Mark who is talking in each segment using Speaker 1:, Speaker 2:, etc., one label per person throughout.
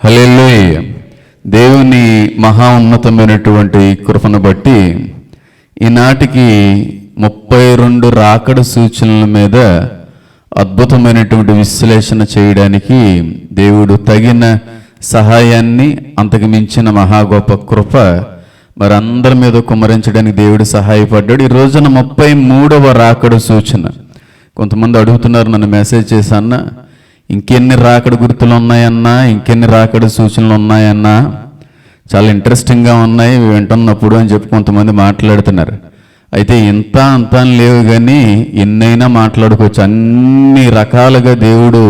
Speaker 1: హల్లెలూయా. దేవుని మహా ఉన్నతమైనటువంటి కృపను బట్టి ఈనాటికి 32 రాకడ సూచనల మీద అద్భుతమైనటువంటి విశ్లేషణ చేయడానికి దేవుడు తగిన సహాయాన్ని, అంతకు మించిన మహా గొప్ప కృప మరి అందరి మీద కుమ్మరించడానికి దేవుడు సహాయపడ్డాడు. ఈ రోజున 33వ రాకడ సూచన. కొంతమంది అడుగుతున్నారు, నన్ను మెసేజ్ చేశాన్నా, ఇంకెన్ని రాకడ గుర్తులు ఉన్నాయన్నా, ఇంకెన్ని రాకడ సూచనలు ఉన్నాయన్నా, చాలా ఇంట్రెస్టింగ్గా ఉన్నాయి వింటున్నప్పుడు అని చెప్పి కొంతమంది మాట్లాడుతున్నారు. అయితే ఇంత అంత లేవు, కానీ ఎన్నైనా మాట్లాడుకోవచ్చు. అన్ని రకాలుగా దేవుడు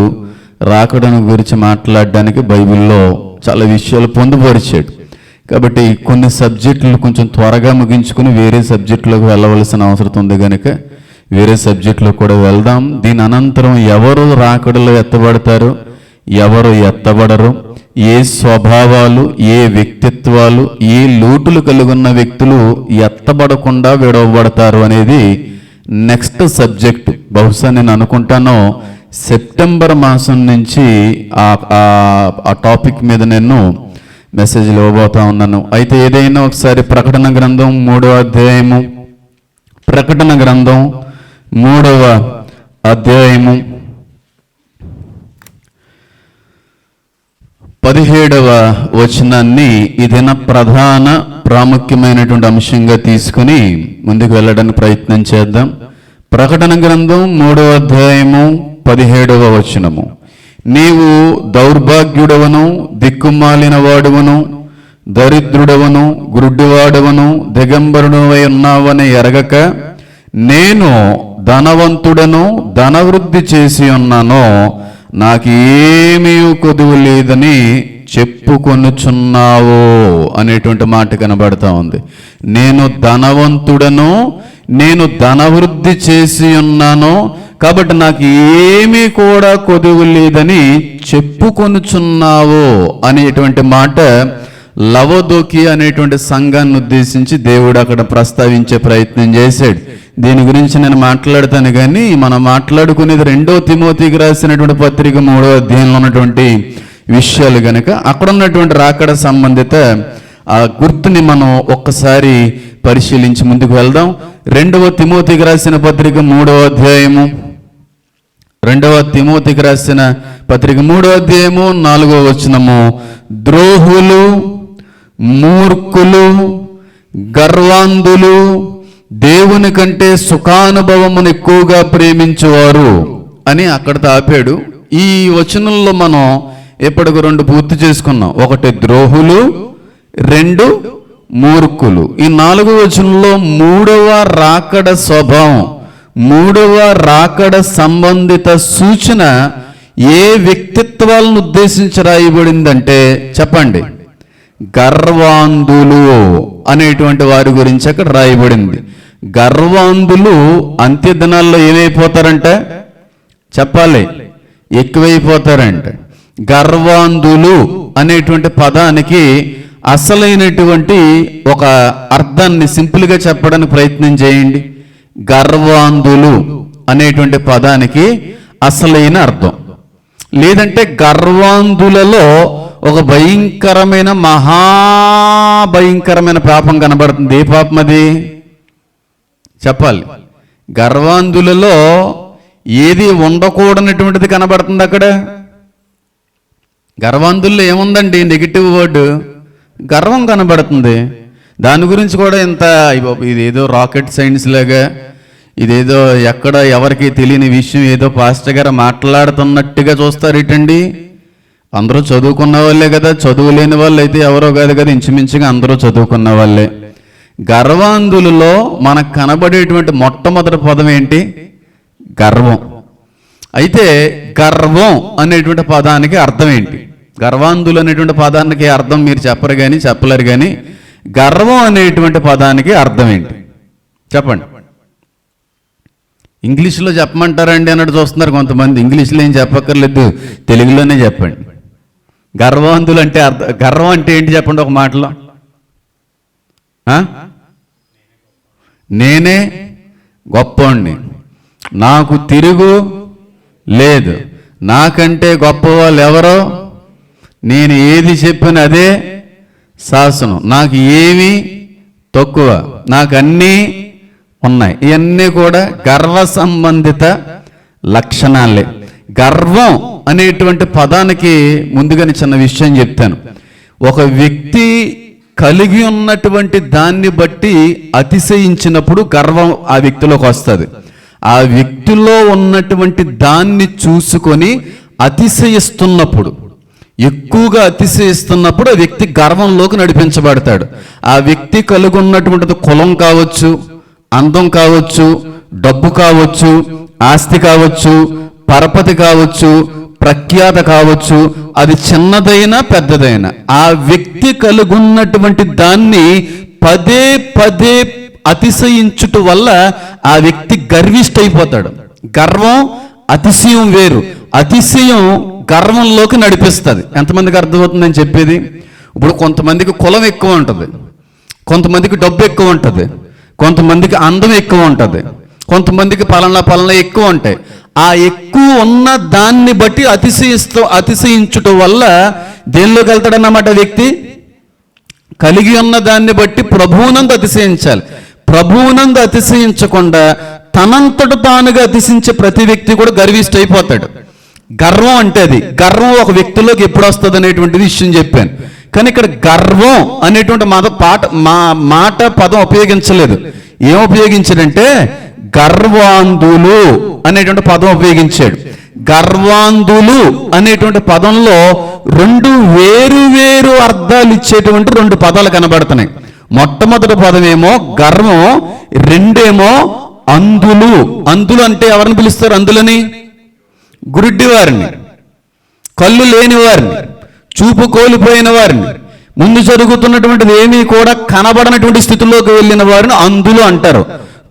Speaker 1: రాకడను గురించి మాట్లాడడానికి బైబిల్లో చాలా విషయాలు పొందుపరిచాడు. కాబట్టి కొన్ని సబ్జెక్టులు కొంచెం త్వరగా ముగించుకుని వేరే సబ్జెక్టులోకి వెళ్ళవలసిన అవసరం ఉంది కనుక వేరే సబ్జెక్టులో కూడా వెళ్దాం. దీని అనంతరం ఎవరు రాకడలో ఎత్తబడతారు, ఎవరు ఎత్తబడరు, ఏ స్వభావాలు, ఏ వ్యక్తిత్వాలు, ఏ లోటులు కలిగి ఉన్న వ్యక్తులు ఎత్తబడకుండా విడవబడతారు అనేది నెక్స్ట్ సబ్జెక్ట్. బహుశా నేను అనుకుంటాను సెప్టెంబర్ మాసం నుంచి ఆ టాపిక్ మీద నేను మెసేజ్లు ఇవ్వబోతా ఉన్నాను. అయితే ఏదైనా ఒకసారి ప్రకటన గ్రంథం 3వ అధ్యాయము, ప్రకటన గ్రంథం 3వ అధ్యాయము 17వ వచనాన్ని ఇదైనా ప్రధాన ప్రాముఖ్యమైనటువంటి అంశంగా తీసుకుని ముందుకు వెళ్ళడానికి ప్రయత్నం చేద్దాం. ప్రకటన గ్రంథం 3వ అధ్యాయము 17వ వచనము. నీవు దౌర్భాగ్యుడవను, దిక్కుమాలిన వాడువను, దరిద్రుడవను, గుడ్డివాడవను, దిగంబరుడవై ఉన్నావని ఎరగక నేను ధనవంతుడను, ధనవృద్ధి చేసి ఉన్నాను, నాకు ఏమీ కొదువు లేదని చెప్పుకొనుచున్నావు అనేటువంటి మాట కనబడతా ఉంది. నేను ధనవంతుడను, నేను ధనవృద్ధి చేసి ఉన్నాను, కాబట్టి నాకు ఏమీ కూడా కొదువు లేదని చెప్పుకొనుచున్నావు అనేటువంటి మాట లవదోకి అనేటువంటి సంఘాన్ని ఉద్దేశించి దేవుడు అక్కడ ప్రస్తావించే ప్రయత్నం చేశాడు. దీని గురించి నేను మాట్లాడతాను, కానీ మనం మాట్లాడుకునేది 2వ తిమోతికి రాసినటువంటి పత్రిక 3వ అధ్యాయంలో ఉన్నటువంటి విషయాలు కనుక అక్కడ ఉన్నటువంటి రాకడ సంబంధిత ఆ గుర్తుని మనం ఒక్కసారి పరిశీలించి ముందుకు వెళ్దాం. 2వ తిమోతికి రాసిన పత్రిక 3వ అధ్యాయము, 2వ తిమోతికి రాసిన పత్రిక 3వ అధ్యాయము 4వ వచనము. ద్రోహులు, మూర్ఖులు, గర్వాంధులు, దేవుని కంటే సుఖానుభవమును ఎక్కువగా ప్రేమించేవారు అని అక్కడితో ఆపాడు. ఈ వచనంలో మనం ఎప్పటికి 2 పూర్తి చేసుకున్నాం. 1 ద్రోహులు, 2 మూర్ఖులు. ఈ 4వ వచనంలో 3వ రాకడ స్వభావం, 3వ రాకడ సంబంధిత సూచన ఏ వ్యక్తిత్వాలను ఉద్దేశించి రాయబడిందంటే చెప్పండి, గర్వాంధులు అనేటువంటి వారి గురించి అక్కడ రాయబడింది. గర్వాంధులు అంత్య దినాల్లో ఏమైపోతారంట చెప్పాలి, ఎక్కువైపోతారంట. గర్వాంధులు అనేటువంటి పదానికి అసలైనటువంటి ఒక అర్థాన్ని సింపుల్గా చెప్పడానికి ప్రయత్నం చేయండి. గర్వాంధులు అనేటువంటి పదానికి అసలైన అర్థం, లేదంటే గర్వాంధులలో ఒక భయంకరమైన మహాభయంకరమైన పాపం కనబడుతుంది. ఏ పాపం అది చెప్పాలి? గర్వాంధులలో ఏది ఉండకూడనటువంటిది కనబడుతుంది అక్కడ. గర్వాంధుల్లో ఏముందండి? నెగిటివ్ వర్డ్ గర్వం కనబడుతుంది. దాని గురించి కూడా ఇంత ఇదేదో రాకెట్ సైన్స్ లాగా, ఇదేదో ఎక్కడ ఎవరికి తెలియని విషయం ఏదో పాస్టర్ గారు మాట్లాడుతున్నట్టుగా చూస్తారేటండి. అందరూ చదువుకున్న వాళ్ళే కదా, చదువు లేని వాళ్ళు అయితే ఎవరో కాదు కదా, ఇంచుమించుగా అందరూ చదువుకున్న వాళ్ళే. గర్వాంధులలో మనకు కనబడేటువంటి మొట్టమొదటి పదం ఏంటి? గర్వం. అయితే గర్వం అనేటువంటి పదానికి అర్థం ఏంటి? గర్వాంధులు అనేటువంటి పదానికి అర్థం మీరు చెప్పరు కానీ చెప్పలేరు, కానీ గర్వం అనేటువంటి పదానికి అర్థం ఏంటి చెప్పండి. ఇంగ్లీష్లో చెప్పమంటారండి అన్నట్టు చూస్తున్నారు కొంతమంది. ఇంగ్లీష్లో ఏం చెప్పక్కర్లేదు, తెలుగులోనే చెప్పండి. గర్వాంధులు అంటే గర్వం అంటే ఏంటి చెప్పండి ఒక మాటలో. నేనే గొప్పవాణ్ణి, నాకు తిరుగు లేదు, నాకంటే గొప్ప వాళ్ళు ఎవరో నేను ఏది చెప్పిన అదే శాసనం, నాకు ఏమీ తక్కువ, నాకు అన్నీ ఉన్నాయి. ఇవన్నీ కూడా గర్వ సంబంధిత లక్షణాలే. గర్వం అనేటువంటి పదానికి ముందుగానే చిన్న విషయం చెప్తాను. ఒక వ్యక్తి కలిగి ఉన్నటువంటి దాన్ని బట్టి అతిశయించినప్పుడు గర్వం ఆ వ్యక్తిలోకి వస్తుంది. ఆ వ్యక్తిలో ఉన్నటువంటి దాన్ని చూసుకొని అతిశయిస్తున్నప్పుడు, ఎక్కువగా అతిశయిస్తున్నప్పుడు ఆ వ్యక్తి గర్వంలోకి నడిపించబడతాడు. ఆ వ్యక్తి కలిగి ఉన్నటువంటిది కులం కావచ్చు, అందం కావచ్చు, డబ్బు కావచ్చు, ఆస్తి కావచ్చు, పరపతి కావచ్చు, ప్రఖ్యాత కావచ్చు, అది చిన్నదైనా పెద్దదైనా ఆ వ్యక్తి కలుగున్నటువంటి దాన్ని పదే పదే అతిశయించుట వల్ల ఆ వ్యక్తి గర్విష్ఠైపోతాడు. గర్వం అతిశయం వేరు. అతిశయం గర్వంలోకి నడిపిస్తుంది. ఎంతమందికి అర్థమవుతుందని చెప్పేది? ఇప్పుడు కొంతమందికి కులం ఎక్కువ ఉంటుంది, కొంతమందికి డబ్బు ఎక్కువ ఉంటుంది, కొంతమందికి అందం ఎక్కువ ఉంటుంది, కొంతమందికి పలానా ఎక్కువ ఉంటాయి. ఆ ఎక్కువ ఉన్న దాన్ని బట్టి అతిశయించుట వల్ల దేనిలోకి వెళ్తాడన్నమాట వ్యక్తి? కలిగి ఉన్న దాన్ని బట్టి ప్రభువునందు అతిశయించాలి. ప్రభువునందు అతిశయించకుండా తనంతట తానుగా అతిశయించే ప్రతి వ్యక్తి కూడా గర్విష్ఠైపోతాడు. గర్వం అంటే అది. గర్వం ఒక వ్యక్తిలోకి ఎప్పుడు వస్తుంది అనేటువంటి విషయం చెప్పాను. కానీ ఇక్కడ గర్వం అనేటువంటి మాట పదం ఉపయోగించలేదు. ఏం ఉపయోగించాడంటే గర్వాంధులు అనేటువంటి పదం ఉపయోగించాడు. గర్వాంధులు అనేటువంటి పదంలో రెండు వేరు వేరు అర్థాలు ఇచ్చేటువంటి రెండు పదాలు కనబడుతున్నాయి. మొట్టమొదటి పదమేమో గర్వం, రెండేమో అంధులు. అంధులు అంటే ఎవరిని పిలుస్తారు? అందులని గురుడ్డి వారిని, కళ్ళు లేని వారిని, చూపు కోల్పోయిన వారిని, ముందు జరుగుతున్నటువంటిది ఏమీ కూడా కనబడనటువంటి స్థితిలోకి వెళ్ళిన వారిని అంధులు అంటారు.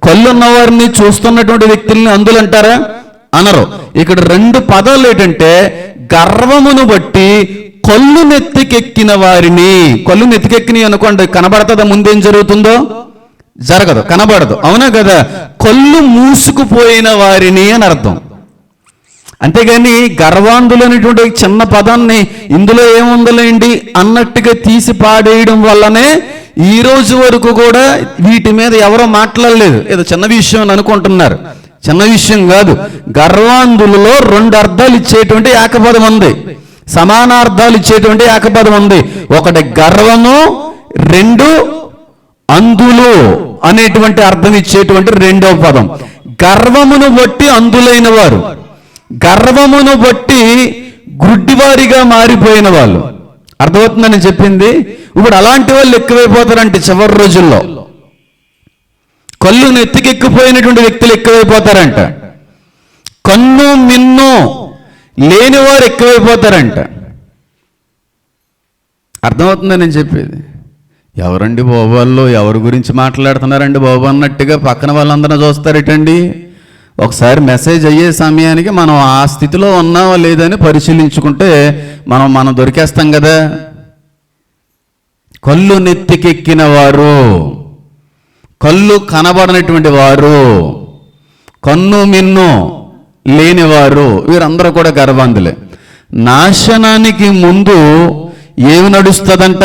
Speaker 1: కళ్ళున్న వారిని, చూస్తున్నటువంటి వ్యక్తుల్ని అంధులు అంటారా? అనరు. ఇక్కడ రెండు పదాలు ఏంటంటే గర్వమును బట్టి కళ్ళు నెత్తికెక్కిన వారిని. కళ్ళు నెత్తికెక్కినాయి అనుకోండి, కనబడతాదా ముందేం జరుగుతుందో? జరగదు, కనబడదు. అవునా కదా? కళ్ళు మూసుకుపోయిన వారిని అని అర్థం. అంతేగాని గర్వాంధులు అనేటువంటి చిన్న పదాన్ని ఇందులో ఏముందలేండి అన్నట్టుగా తీసి పాడేయడం వల్లనే ఈ రోజు వరకు కూడా వీటి మీద ఎవరో మాట్లాడలేదు. ఏదో చిన్న విషయం అని అనుకుంటున్నారు. చిన్న విషయం కాదు. గర్వాంధులలో రెండు అర్థాలు ఇచ్చేటువంటి ఏకపదం ఉంది, సమానార్థాలు ఇచ్చేటువంటి ఏకపదం ఉంది. ఒకటి గర్వము, రెండు అంధులు అనేటువంటి అర్థం ఇచ్చేటువంటి రెండవ పదం. గర్వమును బట్టి అంధులైన వారు, గర్వమును బట్టి గుడ్డివారిగా మారిపోయిన వాళ్ళు. అర్థమవుతుందని చెప్పింది. ఇప్పుడు అలాంటి వాళ్ళు ఎక్కువైపోతారంటే చివరి రోజుల్లో కళ్ళు నెత్తికెక్కిపోయినటువంటి వ్యక్తులు ఎక్కువైపోతారంట. కన్ను మిన్ను లేని వారు ఎక్కువైపోతారంట. అర్థమవుతుందని నేను చెప్పేది. ఎవరండి బాబు వాళ్ళు, ఎవరి గురించి మాట్లాడుతున్నారండి బాబు అన్నట్టుగా పక్కన వాళ్ళందరూ చూస్తారేటండి. ఒకసారి మెసేజ్ అయ్యే సమయానికి మనం ఆ స్థితిలో ఉన్నావా లేదని పరిశీలించుకుంటే మనం దొరికేస్తాం కదా. కళ్ళు నెత్తికెక్కిన వారు, కళ్ళు కనబడనటువంటి వారు, కన్ను మిన్ను లేనివారు, వీరందరూ కూడా గర్వాంధులే. నాశనానికి ముందు ఏమి నడుస్తుందంట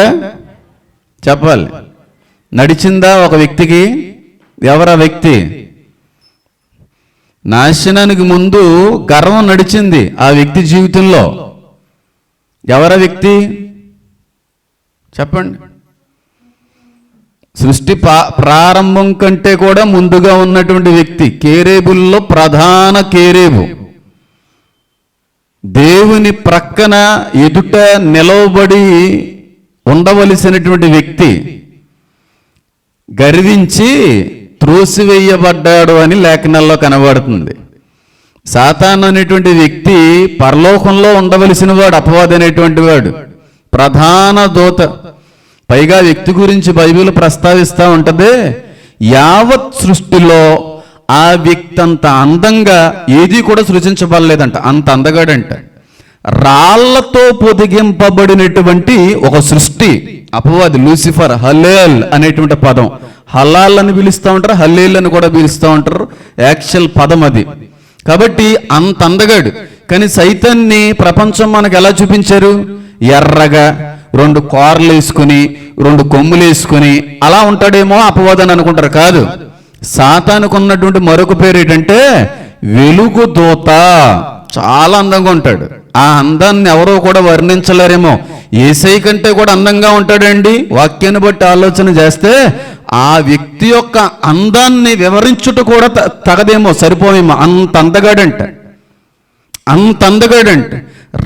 Speaker 1: చెప్పాలి. నడిచిందా ఒక వ్యక్తికి? ఎవరా వ్యక్తి? నాశనానికి ముందు గర్వం నడిచింది ఆ వ్యక్తి జీవితంలో. ఎవరా వ్యక్తి చెప్పండి? సృష్టి ప్రారంభం కంటే కూడా ముందుగా ఉన్నటువంటి వ్యక్తి, కేరేబుల్లో ప్రధాన కేరేబు, దేవుని ప్రక్కన ఎదుట నిలవబడి ఉండవలసినటువంటి వ్యక్తి గర్వించి త్రోసివేయబడ్డాడు అని లేఖనాల్లో కనబడుతుంది. సాతాను అనేటువంటి వ్యక్తి పరలోకంలో ఉండవలసిన వాడు, అపవాది అనేటువంటి వాడు, ప్రధాన దూత. పైగా వ్యక్తి గురించి బైబిల్ ప్రస్తావిస్తూ ఉంటుంది, యావత్ సృష్టిలో ఆ వ్యక్తి అంత అందంగా ఏది కూడా సృజించబడలేదంట. అంత అందగాడంట. రాళ్లతో పొదిగింపబడినటువంటి ఒక సృష్టి అపవాది, లూసిఫర్. హల్లేల్ అనేటువంటి పదం, హలాల్ అని పిలుస్తూ ఉంటారు, హల్లేల్ అని కూడా పిలుస్తూ ఉంటారు. యాక్చువల్ పదం అది. కాబట్టి అంత అందగాడు. కానీ సైతాన్ని ప్రపంచం మనకు ఎలా చూపించారు? ఎర్రగా 2 కూరలు వేసుకుని 2 కొమ్ములు వేసుకుని అలా ఉంటాడేమో అపవాది అని అనుకుంటారు. కాదు, సాతానుకు ఉన్నటువంటి మరొక పేరు ఏంటంటే వెలుగు దూత. చాలా అందంగా ఉంటాడు. ఆ అందాన్ని ఎవరో కూడా వర్ణించలేరేమో. యేసయ్య కంటే కూడా అందంగా ఉంటాడండి. వాక్యాన్ని బట్టి ఆలోచన చేస్తే ఆ వ్యక్తి యొక్క అందాన్ని వివరించుట కూడా తగదేమో, సరిపోయేమో. అంత అందగాడంటే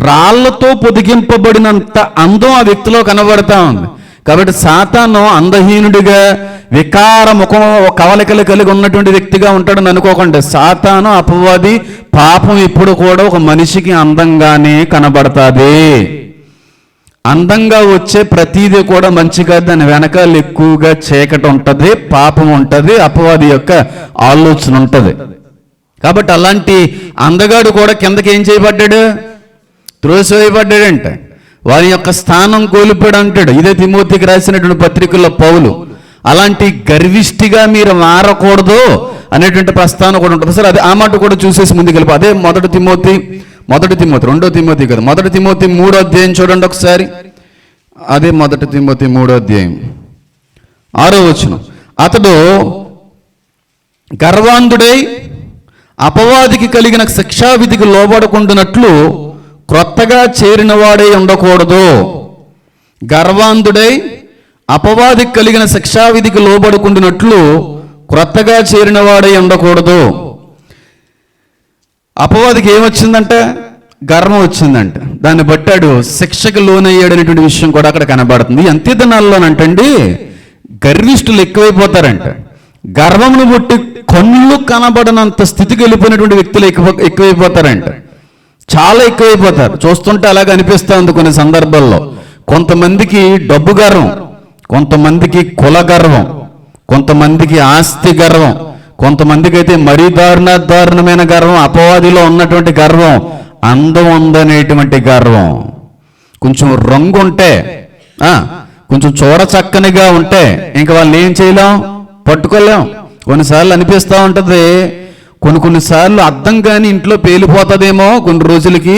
Speaker 1: రాళ్లతో పొదిగింపబడినంత అందం ఆ వ్యక్తిలో కనబడతా ఉంది. కాబట్టి సాతాను అందహీనుడిగా వికార ముఖం కవలికలు కలిగి ఉన్నటువంటి వ్యక్తిగా ఉంటాడని అనుకోకండి. సాతాను అపవాది పాపం ఇప్పుడు కూడా ఒక మనిషికి అందంగానే కనబడతాది. అందంగా వచ్చే ప్రతీది కూడా మంచిగా, దాని వెనకాల ఎక్కువగా చీకటి ఉంటుంది, పాపం ఉంటుంది, అపవాది యొక్క ఆలోచన ఉంటుంది. కాబట్టి అలాంటి అందగాడు కూడా కిందకి ఏం చేయబడ్డాడు? త్రోసివేయబడ్డాడంట. వారి యొక్క స్థానం కోల్పోయాడు అంటాడు. ఇదే తిమోతికి రాసినటువంటి పత్రికల్లో పౌలు. అలాంటి గర్విష్టిగా మీరు మారకూడదు అనేటువంటి ప్రస్థానం కూడా ఉంటుంది. సరే, అది ఆ మాట కూడా చూసేసి ముందుకెళ్ళిపో. అదే మొదటి తిమోతి 2 తిమోతి కదా, మొదటి తిమోతి 3వ అధ్యాయం చూడండి ఒకసారి. అదే మొదటి తిమోతి 3వ అధ్యాయం 6వ వచనం. అతడు గర్వాంధుడై అపవాదికి కలిగిన శిక్షావిధికి లోబడకుండానట్లు క్రొత్తగా చేరిన వాడే ఉండకూడదు. గర్వాంధుడై అపవాదికి కలిగిన శిక్షావిధికి లోబడుకుంటున్నట్లు క్రొత్తగా చేరిన వాడే ఉండకూడదు. అపవాదికి ఏమొచ్చిందంటే గర్వం వచ్చిందంట. దాన్ని బట్టాడు శిక్షకు లోనయ్యాడు అనేటువంటి విషయం కూడా అక్కడ కనబడుతుంది. అంత్యదినాల్లోనంటండి గర్విష్ఠులు ఎక్కువైపోతారంట. గర్వమును బట్టి కళ్ళు కనబడనంత స్థితికి వెళ్ళిపోయినటువంటి వ్యక్తులు ఎక్కువైపోతారంట. చాలా ఎక్కువైపోతారు. చూస్తుంటే అలాగే అనిపిస్తూ ఉంది కొన్ని సందర్భాల్లో. కొంతమందికి డబ్బు గర్వం, కొంతమందికి కుల గర్వం, కొంతమందికి ఆస్తి గర్వం, కొంతమందికి అయితే మరీ దారుణమైన గర్వం, అపవాదిలో ఉన్నటువంటి గర్వం, అందం ఉందనేటువంటి గర్వం. కొంచెం రంగు ఉంటే, కొంచెం చూడ చక్కనిగా ఉంటే ఇంకా వాళ్ళని ఏం చేయలేం, పట్టుకోలేం. కొన్నిసార్లు అనిపిస్తూ ఉంటుంది, కొన్నిసార్లు అద్దం కానీ ఇంట్లో పేలిపోతుందేమో, కొన్ని రోజులకి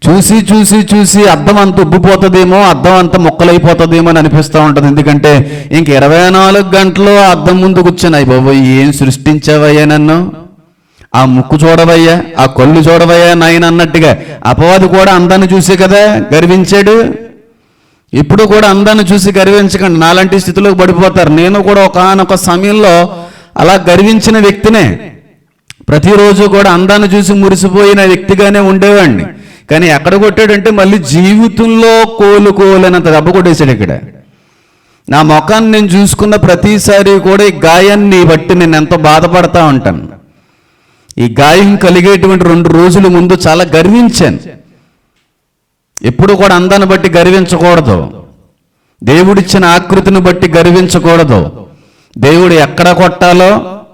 Speaker 1: చూసి చూసి చూసి అద్దం అంత ఉబ్బిపోతుందేమో, అద్దం అంత ముక్కలైపోతుందేమో అని అనిపిస్తూ ఉంటుంది. ఎందుకంటే ఇంక 24 గంటలు అద్దం ముందు కూర్చొని, బాబోయ్ ఏం సృష్టించావయ్యా నన్ను, ఆ ముక్కు చూడవయ్యా, ఆ కళ్ళు చూడవయ్యా నాయన అన్నట్టుగా అపవాది కూడా అందాన్ని చూసే కదా గర్వించాడు. ఇప్పుడు కూడా అందాన్ని చూసి గర్వించకండి, నాలాంటి స్థితిలోకి పడిపోతారు. నేను కూడా ఒకానొక సమయంలో అలా గర్వించిన వ్యక్తినే. ప్రతిరోజు కూడా అందాన్ని చూసి మురిసిపోయిన వ్యక్తిగానే ఉండేవాడిని. కానీ ఎక్కడ కొట్టాడంటే మళ్ళీ జీవితంలో కోలుకోలేనంత దెబ్బ కొట్టేశాడు. ఇక్కడ నా ముఖాన్ని నేను చూసుకున్న ప్రతిసారి కూడా ఈ గాయాన్ని బట్టి నేను ఎంతో బాధపడతా ఉంటాను. ఈ గాయం కలిగేటువంటి 2 రోజుల ముందు చాలా గర్వించాను. ఎప్పుడు కూడా అందాన్ని బట్టి గర్వించకూడదు, దేవుడిచ్చిన ఆకృతిని బట్టి గర్వించకూడదు. దేవుడు ఎక్కడ కొట్టాలో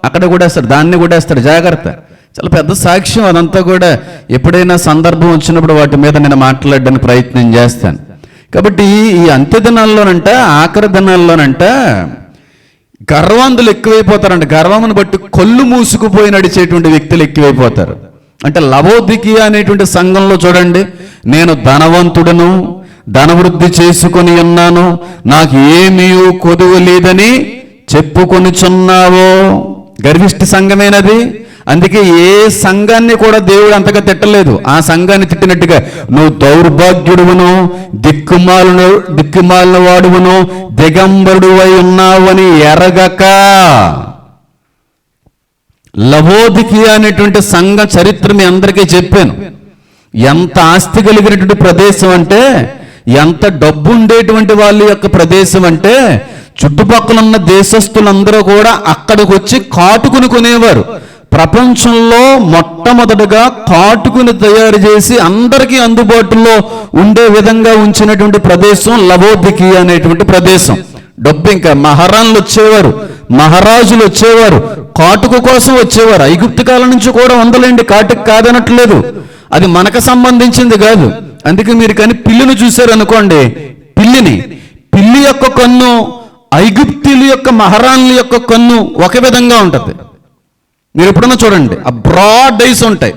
Speaker 1: అక్కడ కొట్టేస్తాడు, దాన్ని కొట్టేస్తాడు. జాగ్రత్త. చాలా పెద్ద సాక్ష్యం అదంతా కూడా. ఎప్పుడైనా సందర్భం వచ్చినప్పుడు వాటి మీద నేను మాట్లాడడానికి ప్రయత్నం చేస్తాను. కాబట్టి ఈ అంత్య దినాల్లోనంట, ఆఖరి దినాల్లోనంట గర్వాంధులు ఎక్కువైపోతారంట. గర్వమును బట్టి కళ్ళు మూసుకుపోయి నడిచేటువంటి వ్యక్తులు ఎక్కువైపోతారు. అంటే లవోదికీయ అనేటువంటి సంఘంలో చూడండి, నేను ధనవంతుడను, ధనవృద్ధి చేసుకొని ఉన్నాను, నాకు ఏమీ కొదువు లేదని చెప్పుకొనిచున్నావో. గర్విష్టి సంఘమేనది. అందుకే ఏ సంఘాన్ని కూడా దేవుడు అంతగా తిట్టలేదు. ఆ సంఘాన్ని తిట్టినట్టుగా నువ్వు దౌర్భాగ్యుడువును, దిక్కుమాలిన వాడువును, దిగంబరుడు అయి ఉన్నావు అని ఎరగక. లవోదికీయ అనేటువంటి సంఘ చరిత్ర మీ అందరికీ చెప్పాను. ఎంత ఆస్తి కలిగినటువంటి ప్రదేశం అంటే, ఎంత డబ్బు ఉండేటువంటి వాళ్ళ యొక్క ప్రదేశం అంటే, చుట్టుపక్కల ఉన్న దేశస్తులందరూ కూడా అక్కడికి వచ్చి కాటుకుని కొనేవారు. ప్రపంచంలో మొట్టమొదటిగా కాటుకుని తయారు చేసి అందరికీ అందుబాటులో ఉండే విధంగా ఉంచినటువంటి ప్రదేశం లవోదికీయ అనేటువంటి ప్రదేశం. డబ్బు ఇంకా మహారాణులు వచ్చేవారు, మహారాజులు వచ్చేవారు, కాటుకు కోసం వచ్చేవారు. ఐగుప్తు కాలం నుంచి కూడా ఉందలేండి, కాటుకు కాదనట్లేదు. అది మనకు సంబంధించింది కాదు. అందుకే మీరు కానీ పిల్లిని చూశారు అనుకోండి, పిల్లి యొక్క కన్ను ఐగుప్తుల యొక్క మహారాణుల యొక్క కన్ను ఒక విధంగా ఉంటుంది. మీరు ఎప్పుడన్నా చూడండి, ఆ బ్రాడ్ ఐస్ ఉంటాయి.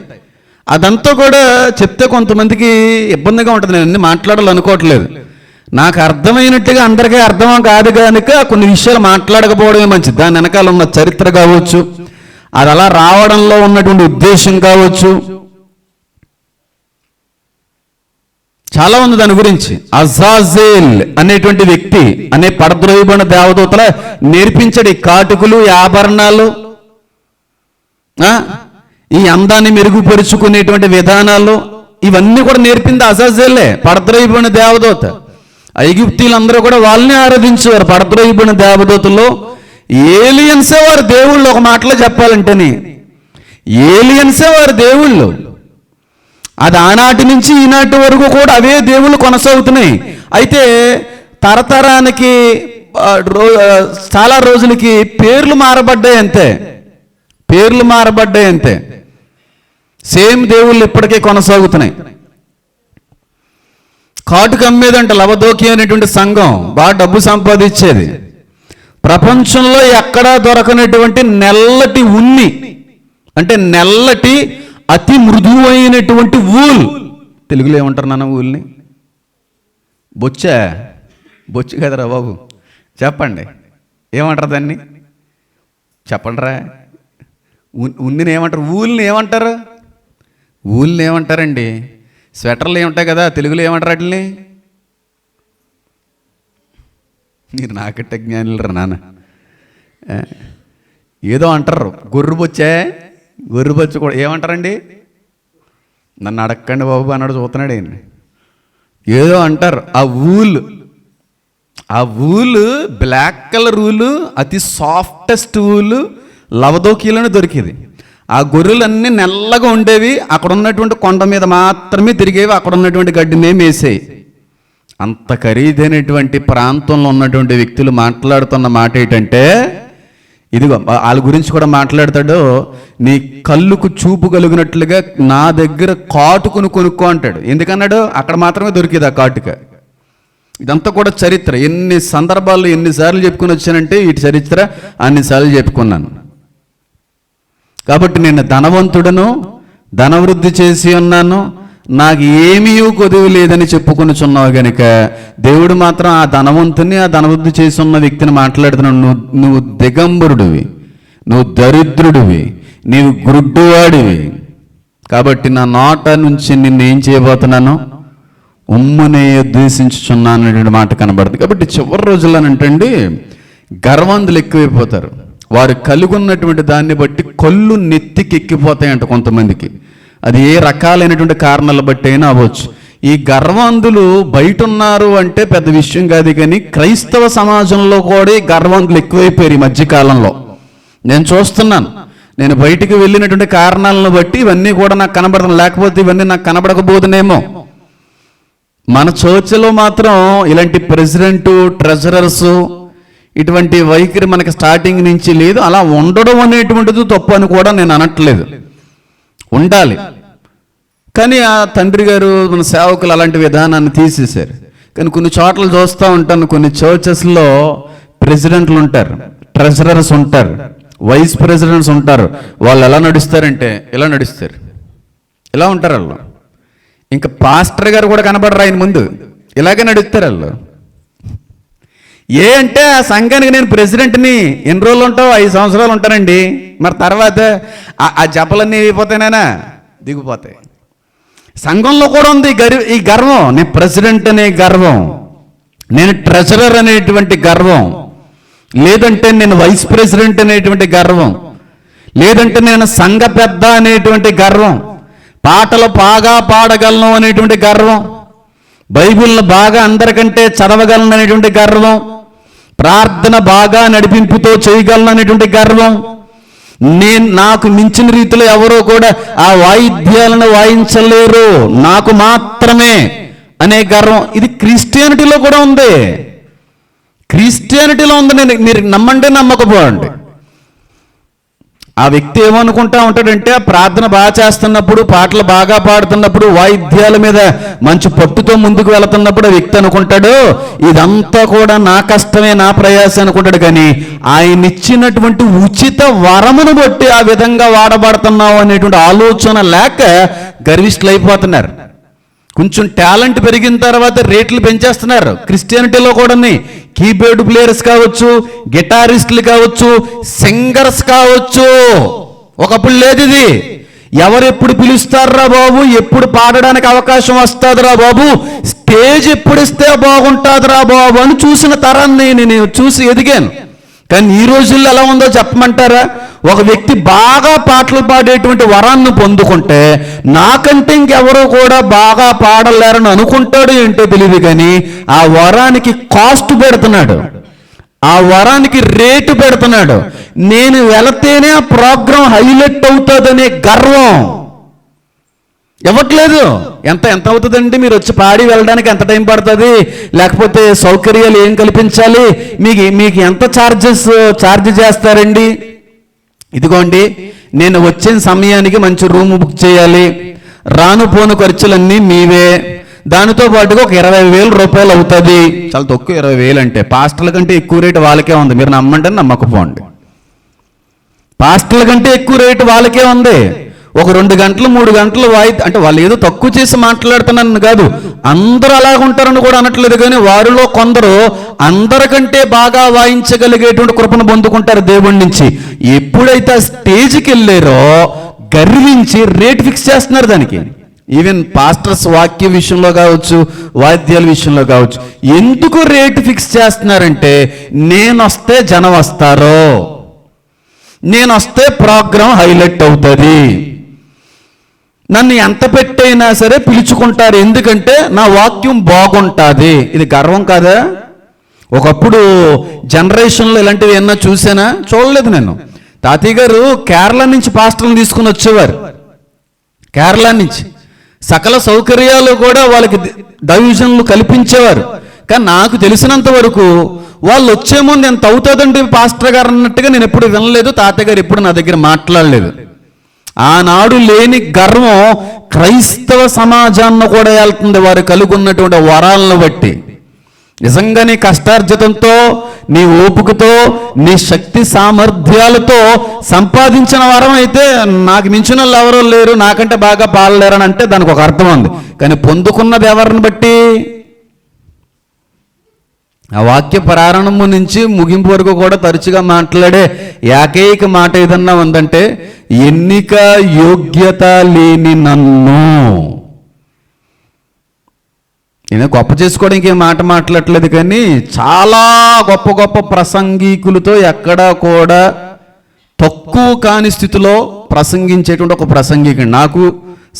Speaker 1: అదంతా కూడా చెప్తే కొంతమందికి ఇబ్బందిగా ఉంటుంది. నేను అన్ని మాట్లాడాలనుకోవట్లేదు. నాకు అర్థమైనట్టుగా అందరికీ అర్థం కాదు కనుక కొన్ని విషయాలు మాట్లాడకపోవడమే మంచిది. దాని వెనకాల ఉన్న చరిత్ర కావచ్చు, అది అలా రావడంలో ఉన్నటువంటి ఉద్దేశం కావచ్చు, చాలా ఉంది దాని గురించి. అజాజేల్ అనేటువంటి వ్యక్తి అనే పడద్రోయబడిన దేవదూతల నేర్పించాడు ఈ కాటుకులు, ఈ ఆభరణాలు, ఈ అందాన్ని మెరుగుపరుచుకునేటువంటి విధానాలు, ఇవన్నీ కూడా నేర్పింది అజాజేలే, పడద్రోయబడిన దేవదూత. ఐగుప్తీలందరూ కూడా వాళ్ళని ఆరాధించేవారు. పడద్రోయబడిన దేవదూతల్లో ఏలియన్సే వారు దేవుళ్ళు. ఒక మాటలో చెప్పాలంటేనే ఏలియన్సే వారు దేవుళ్ళు. అది ఆనాటి నుంచి ఈనాటి వరకు కూడా అవే దేవుళ్ళు కొనసాగుతున్నాయి. అయితే తరతరానికి చాలా రోజులకి పేర్లు మారబడ్డాయి అంతే, పేర్లు మారబడ్డాయి అంతే. సేమ్ దేవుళ్ళు ఇప్పటికే కొనసాగుతున్నాయి. కాటుకు అమ్మేదంట లవదోకి అనేటువంటి సంఘం, బాగా డబ్బు సంపాదించేది. ప్రపంచంలో ఎక్కడా దొరకనటువంటి నెల్లటి ఉన్ని, అంటే నెల్లటి అతి మృదువైనటువంటి ఊల్. తెలుగులో ఏమంటారు నాన్న ఊల్ని? బొచ్చు కదరా బాబు, చెప్పండి ఏమంటారు దాన్ని? చెప్పండి రా. ఉన్నిని ఏమంటారు? ఊల్ని ఏమంటారు? ఊల్ని ఏమంటారండి? స్వెటర్లు ఏముంటాయి కదా, తెలుగులో ఏమంటారు వాటిని? మీరు నాకట్ట జ్ఞానులరా నాన్న. ఏదో అంటారు, గొర్రెబొచ్చు కూడా ఏమంటారండి? నన్ను అడక్కండి బాబు అన్నాడు, చూస్తున్నాడు ఏంటి. ఏదో అంటారు. ఆ ఊలు బ్లాక్ కలర్ ఊలు, అతి సాఫ్టెస్ట్ ఊలు లవదోకీలోనే దొరికేది. ఆ గొర్రెలన్నీ నెల్లగా ఉండేవి, అక్కడ ఉన్నటువంటి కొండ మీద మాత్రమే తిరిగేవి, అక్కడ ఉన్నటువంటి గడ్డినే మేసేవి. అంత ఖరీదైనటువంటి ప్రాంతంలో ఉన్నటువంటి వ్యక్తులు మాట్లాడుతున్న మాట ఏంటంటే, ఇదిగో వాళ్ళ గురించి కూడా మాట్లాడతాడు. నీ కళ్ళుకు చూపు కలిగినట్లుగా నా దగ్గర కాటుకును కొనుక్కో అంటాడు. ఎందుకన్నాడు? అక్కడ మాత్రమే దొరికేది ఆ కాటుక. ఇదంతా కూడా చరిత్ర. ఎన్ని సందర్భాల్లో ఎన్నిసార్లు చెప్పుకొని వచ్చానంటే ఇటు చరిత్ర అన్నిసార్లు చెప్పుకున్నాను. కాబట్టి నేను ధనవంతుడను, ధనవృద్ధి చేసి ఉన్నాను, నాకు ఏమీ కొదువు లేదని చెప్పుకొనిచున్నావు గనుక దేవుడు మాత్రం ఆ ధనవంతుని, ఆ ధనవృద్ధి చేసి ఉన్న వ్యక్తిని మాట్లాడుతున్నాడు. నువ్వు దిగంబరుడివి, నువ్వు దరిద్రుడివి, నీవు గుడ్డువాడివి. కాబట్టి నా నోట నుంచి నిన్ను ఏం చేయబోతున్నాను? ఉమ్మునే ఉద్దేశించుచున్నాను అనేటువంటి మాట కనబడుతుంది. కాబట్టి చివరి రోజుల్లోనంటండి గర్వంతులు ఎక్కువైపోతారు. వారు కలిగి ఉన్నటువంటి దాన్ని బట్టి కళ్ళు నెత్తికెక్కిపోతాయంట కొంతమందికి. అది ఏ రకాలైనటువంటి కారణాల బట్టి అయినా అవ్వచ్చు. ఈ గర్వంతులు బయట ఉన్నారు అంటే పెద్ద విషయం కాదు, కానీ క్రైస్తవ సమాజంలో కూడా ఈ గర్వంతులు ఎక్కువైపోయారు ఈ మధ్యకాలంలో. నేను చూస్తున్నాను. నేను బయటికి వెళ్ళినటువంటి కారణాలను బట్టి ఇవన్నీ కూడా నాకు కనబడుతున్నాయి. లేకపోతే ఇవన్నీ నాకు కనబడకపోతున్నాయేమో. మన చర్చిలో మాత్రం ఇలాంటి ప్రెసిడెంటు, ట్రెజరర్సు, ఇటువంటి వైఖరి మనకి స్టార్టింగ్ నుంచి లేదు. అలా ఉండడం అనేటువంటిది తప్పు అని కూడా నేను అనట్లేదు, ఉండాలి. కానీ ఆ తండ్రి గారు, మన సేవకులు అలాంటి విధానాన్ని తీసేశారు. కానీ కొన్ని చోట్ల చూస్తూ ఉంటాను, కొన్ని చర్చెస్లో ప్రెసిడెంట్లు ఉంటారు, ట్రెజరర్స్ ఉంటారు, వైస్ ప్రెసిడెంట్స్ ఉంటారు. వాళ్ళు ఎలా నడుస్తారంటే ఇలా నడుస్తారు, ఇలా ఉంటారు వాళ్ళు. ఇంకా పాస్టర్ గారు కూడా కనబడరు ఆయన ముందు, ఇలాగే నడుస్తారు వాళ్ళు. అంటే ఆ సంఘానికి నేను ప్రెసిడెంట్ని. ఎన్ని రోజులు ఉంటావు? 5 సంవత్సరాలు ఉంటానండి. మరి తర్వాత ఆ జపలన్నీ అయిపోతాయినా దిగిపోతాయి. సంఘంలో కూడా ఉంది ఈ గర్వం. నేను ప్రెసిడెంట్ అనే గర్వం, నేను ట్రెజరర్ అనేటువంటి గర్వం, లేదంటే నేను వైస్ ప్రెసిడెంట్ అనేటువంటి గర్వం, లేదంటే నేను సంఘ పెద్ద అనేటువంటి గర్వం, పాటలు బాగా పాడగలను అనేటువంటి గర్వం, బైబిల్ని బాగా అందరికంటే చదవగలను అనేటువంటి గర్వం, ప్రార్థన బాగా నడిపింపుతో చేయగలను అనేటువంటి గర్వం, నాకు మించిన రీతిలో ఎవరో కూడా ఆ వాయిద్యాలను వాయించలేరు, నాకు మాత్రమే అనే గర్వం. ఇది క్రిస్టియానిటీలో కూడా ఉంది. క్రిస్టియానిటీలో ఉంది. మీరు నమ్మండి నమ్మకపోండి. ఆ వ్యక్తి ఏమనుకుంటా ఉంటాడంటే, ప్రార్థన బాగా చేస్తున్నప్పుడు, పాటలు బాగా పాడుతున్నప్పుడు, వాయిద్యాల మీద మంచి పట్టుతో ముందుకు వెళుతున్నప్పుడు ఆ వ్యక్తి అనుకుంటాడు ఇదంతా కూడా నా కష్టమే, నా ప్రయాస అనుకుంటాడు. కానీ ఆయన ఇచ్చినటువంటి ఉచిత వరమును బట్టి ఆ విధంగా వాడబడుతున్నావు అనేటువంటి ఆలోచన లేక గర్విష్ఠులు అయిపోతున్నారు. కొంచెం టాలెంట్ పెరిగిన తర్వాత రేట్లు పెంచేస్తున్నారు. క్రిస్టియానిటీలో కూడా కీబోర్డ్ ప్లేయర్స్ కావచ్చు, గిటారిస్టులు కావచ్చు, సింగర్స్ కావచ్చు. ఒకప్పుడు లేదు ఇది. ఎవరెప్పుడు పిలుస్తారా బాబు, ఎప్పుడు పాడడానికి అవకాశం వస్తుందిరా బాబు, స్టేజ్ ఎప్పుడు ఇస్తే బాగుంటుందిరా బాబు అని చూసిన తరాన్ని నేను చూసి ఎదిగాను. కానీ ఈ రోజుల్లో ఎలా ఉందో చెప్పమంటారా? ఒక వ్యక్తి బాగా పాటలు పాడేటువంటి వరాన్ని పొందుకుంటే నాకంటే ఇంకెవరూ కూడా బాగా పాడలేరని అనుకుంటాడు ఏంటో తెలియదు, కానీ ఆ వరానికి కాస్ట్ పెడుతున్నాడు, ఆ వరానికి రేటు పెడుతున్నాడు. నేను వెళితేనే ఆ ప్రోగ్రాం హైలైట్ అవుతుందనే గర్వం ఇవ్వట్లేదు. ఎంత అవుతుందండి, మీరు వచ్చి పాడి వెళ్ళడానికి ఎంత టైం పడుతుంది, లేకపోతే సౌకర్యాలు ఏం కల్పించాలి, మీకు ఎంత ఛార్జ్ చేస్తారండి? ఇదిగోండి, నేను వచ్చిన సమయానికి మంచి రూమ్ బుక్ చేయాలి, రాను పోను ఖర్చులన్నీ మీవే, దానితో పాటుగా ఒక 20,000 రూపాయలు అవుతుంది. చాలా తక్కువ 20,000 అంటే. పాస్టర్ల కంటే ఎక్కువ రేటు వాళ్ళకే ఉంది. మీరు నమ్మండి నమ్మకపోండి, పాస్టర్ల కంటే ఎక్కువ రేటు వాళ్ళకే ఉంది. ఒక 2 గంటలు 3 గంటలు అంటే వాళ్ళు ఏదో తక్కువ చేసి మాట్లాడుతున్నాను కాదు, అందరూ అలాగుంటారని కూడా అనట్లేదు, కానీ వారిలో కొందరు అందరికంటే బాగా వాయించగలిగేటువంటి కృపను పొందుకుంటారు దేవుడి నుంచి. ఎప్పుడైతే స్టేజ్కి వెళ్ళారో గర్వించి రేట్ ఫిక్స్ చేస్తున్నారు దానికి. ఈవెన్ పాస్టర్స్ వాక్య విషయంలో కావచ్చు, వాద్యాల విషయంలో కావచ్చు. ఎందుకు రేటు ఫిక్స్ చేస్తున్నారంటే, నేను వస్తే జనం వస్తారు, నేను వస్తే ప్రోగ్రాం హైలైట్ అవుతుంది, నన్ను ఎంత పెట్టైనా సరే పిలుచుకుంటారు, ఎందుకంటే నా వాక్యం బాగుంటుంది. ఇది గర్వం కాదా? ఒకప్పుడు జనరేషన్లో ఇలాంటివి ఏమన్నా చూసానా? చూడలేదు నేను. తాతయ్య గారు కేరళ నుంచి పాస్టర్లను తీసుకుని వచ్చేవారు. కేరళ నుంచి సకల సౌకర్యాలు కూడా వాళ్ళకి డైవిజన్లు కల్పించేవారు. కానీ నాకు తెలిసినంత వరకు వాళ్ళు వచ్చే ముందు ఎంత అవుతుందండి పాస్టర్ గారు అన్నట్టుగా నేను ఎప్పుడు వినలేదు. తాతయ్య గారు ఎప్పుడు నా దగ్గర మాట్లాడలేదు. ఆనాడు లేని గర్వం క్రైస్తవ సమాజాన్ని కూడా వెళ్తుంది, వారు కలుగున్నటువంటి వరాలను బట్టి. నిజంగా నీ కష్టార్జితంతో, నీ ఓపికతో, నీ శక్తి సామర్థ్యాలతో సంపాదించిన వరం అయితే నాకు మించిన వాళ్ళు ఎవరూ లేరు, నాకంటే బాగా పాడలేరని అంటే దానికి ఒక అర్థం ఉంది. కానీ పొందుకున్నది ఎవరిని బట్టి? ఆ వాక్య ప్రారంభం నుంచి ముగింపు వరకు కూడా తరచుగా మాట్లాడే ఏకైక మాట ఏదన్నా ఉందంటే, ఎన్నిక యోగ్యత లేని నన్ను. నేను గొప్ప చేసుకోవడానికి ఏం మాట మాట్లాడట్లేదు, కానీ చాలా గొప్ప గొప్ప ప్రసంగికులతో ఎక్కడా కూడా తక్కువ కాని స్థితిలో ప్రసంగించేటువంటి ఒక ప్రసంగికుడు. నాకు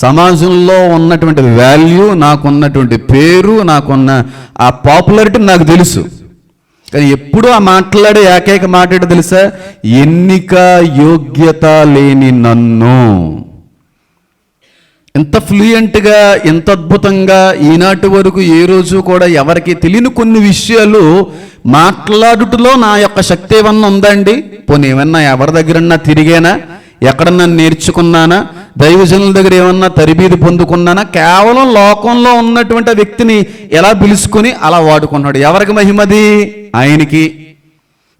Speaker 1: సమాజంలో ఉన్నటువంటి వాల్యూ, నాకున్నటువంటి పేరు, నాకున్న ఆ పాపులారిటీ నాకు తెలుసు. కానీ ఎప్పుడు ఆ మాట్లాడే ఏకైక మాట ఏంటో తెలుసా? ఎన్నిక యోగ్యత లేని నన్ను. ఎంత ఫ్లూయెంట్గా, ఎంత అద్భుతంగా ఈనాటి వరకు ఏ రోజు కూడా ఎవరికి తెలియని కొన్ని విషయాలు మాట్లాడుటలో నా యొక్క శక్తి ఏమన్నా ఉందండి? పోనీ ఏమన్నా ఎవరి దగ్గరన్నా తిరిగానా, ఎక్కడన్నా నేర్చుకున్నానా, దైవజనుల దగ్గర ఏమన్నా తరబీదు పొందుకున్నానా? కేవలం లోకంలో ఉన్నటువంటి వ్యక్తిని ఎలా పిలుచుకొని అలా వాడుకున్నాడు. ఎవరికి మహిమది? ఆయనకి.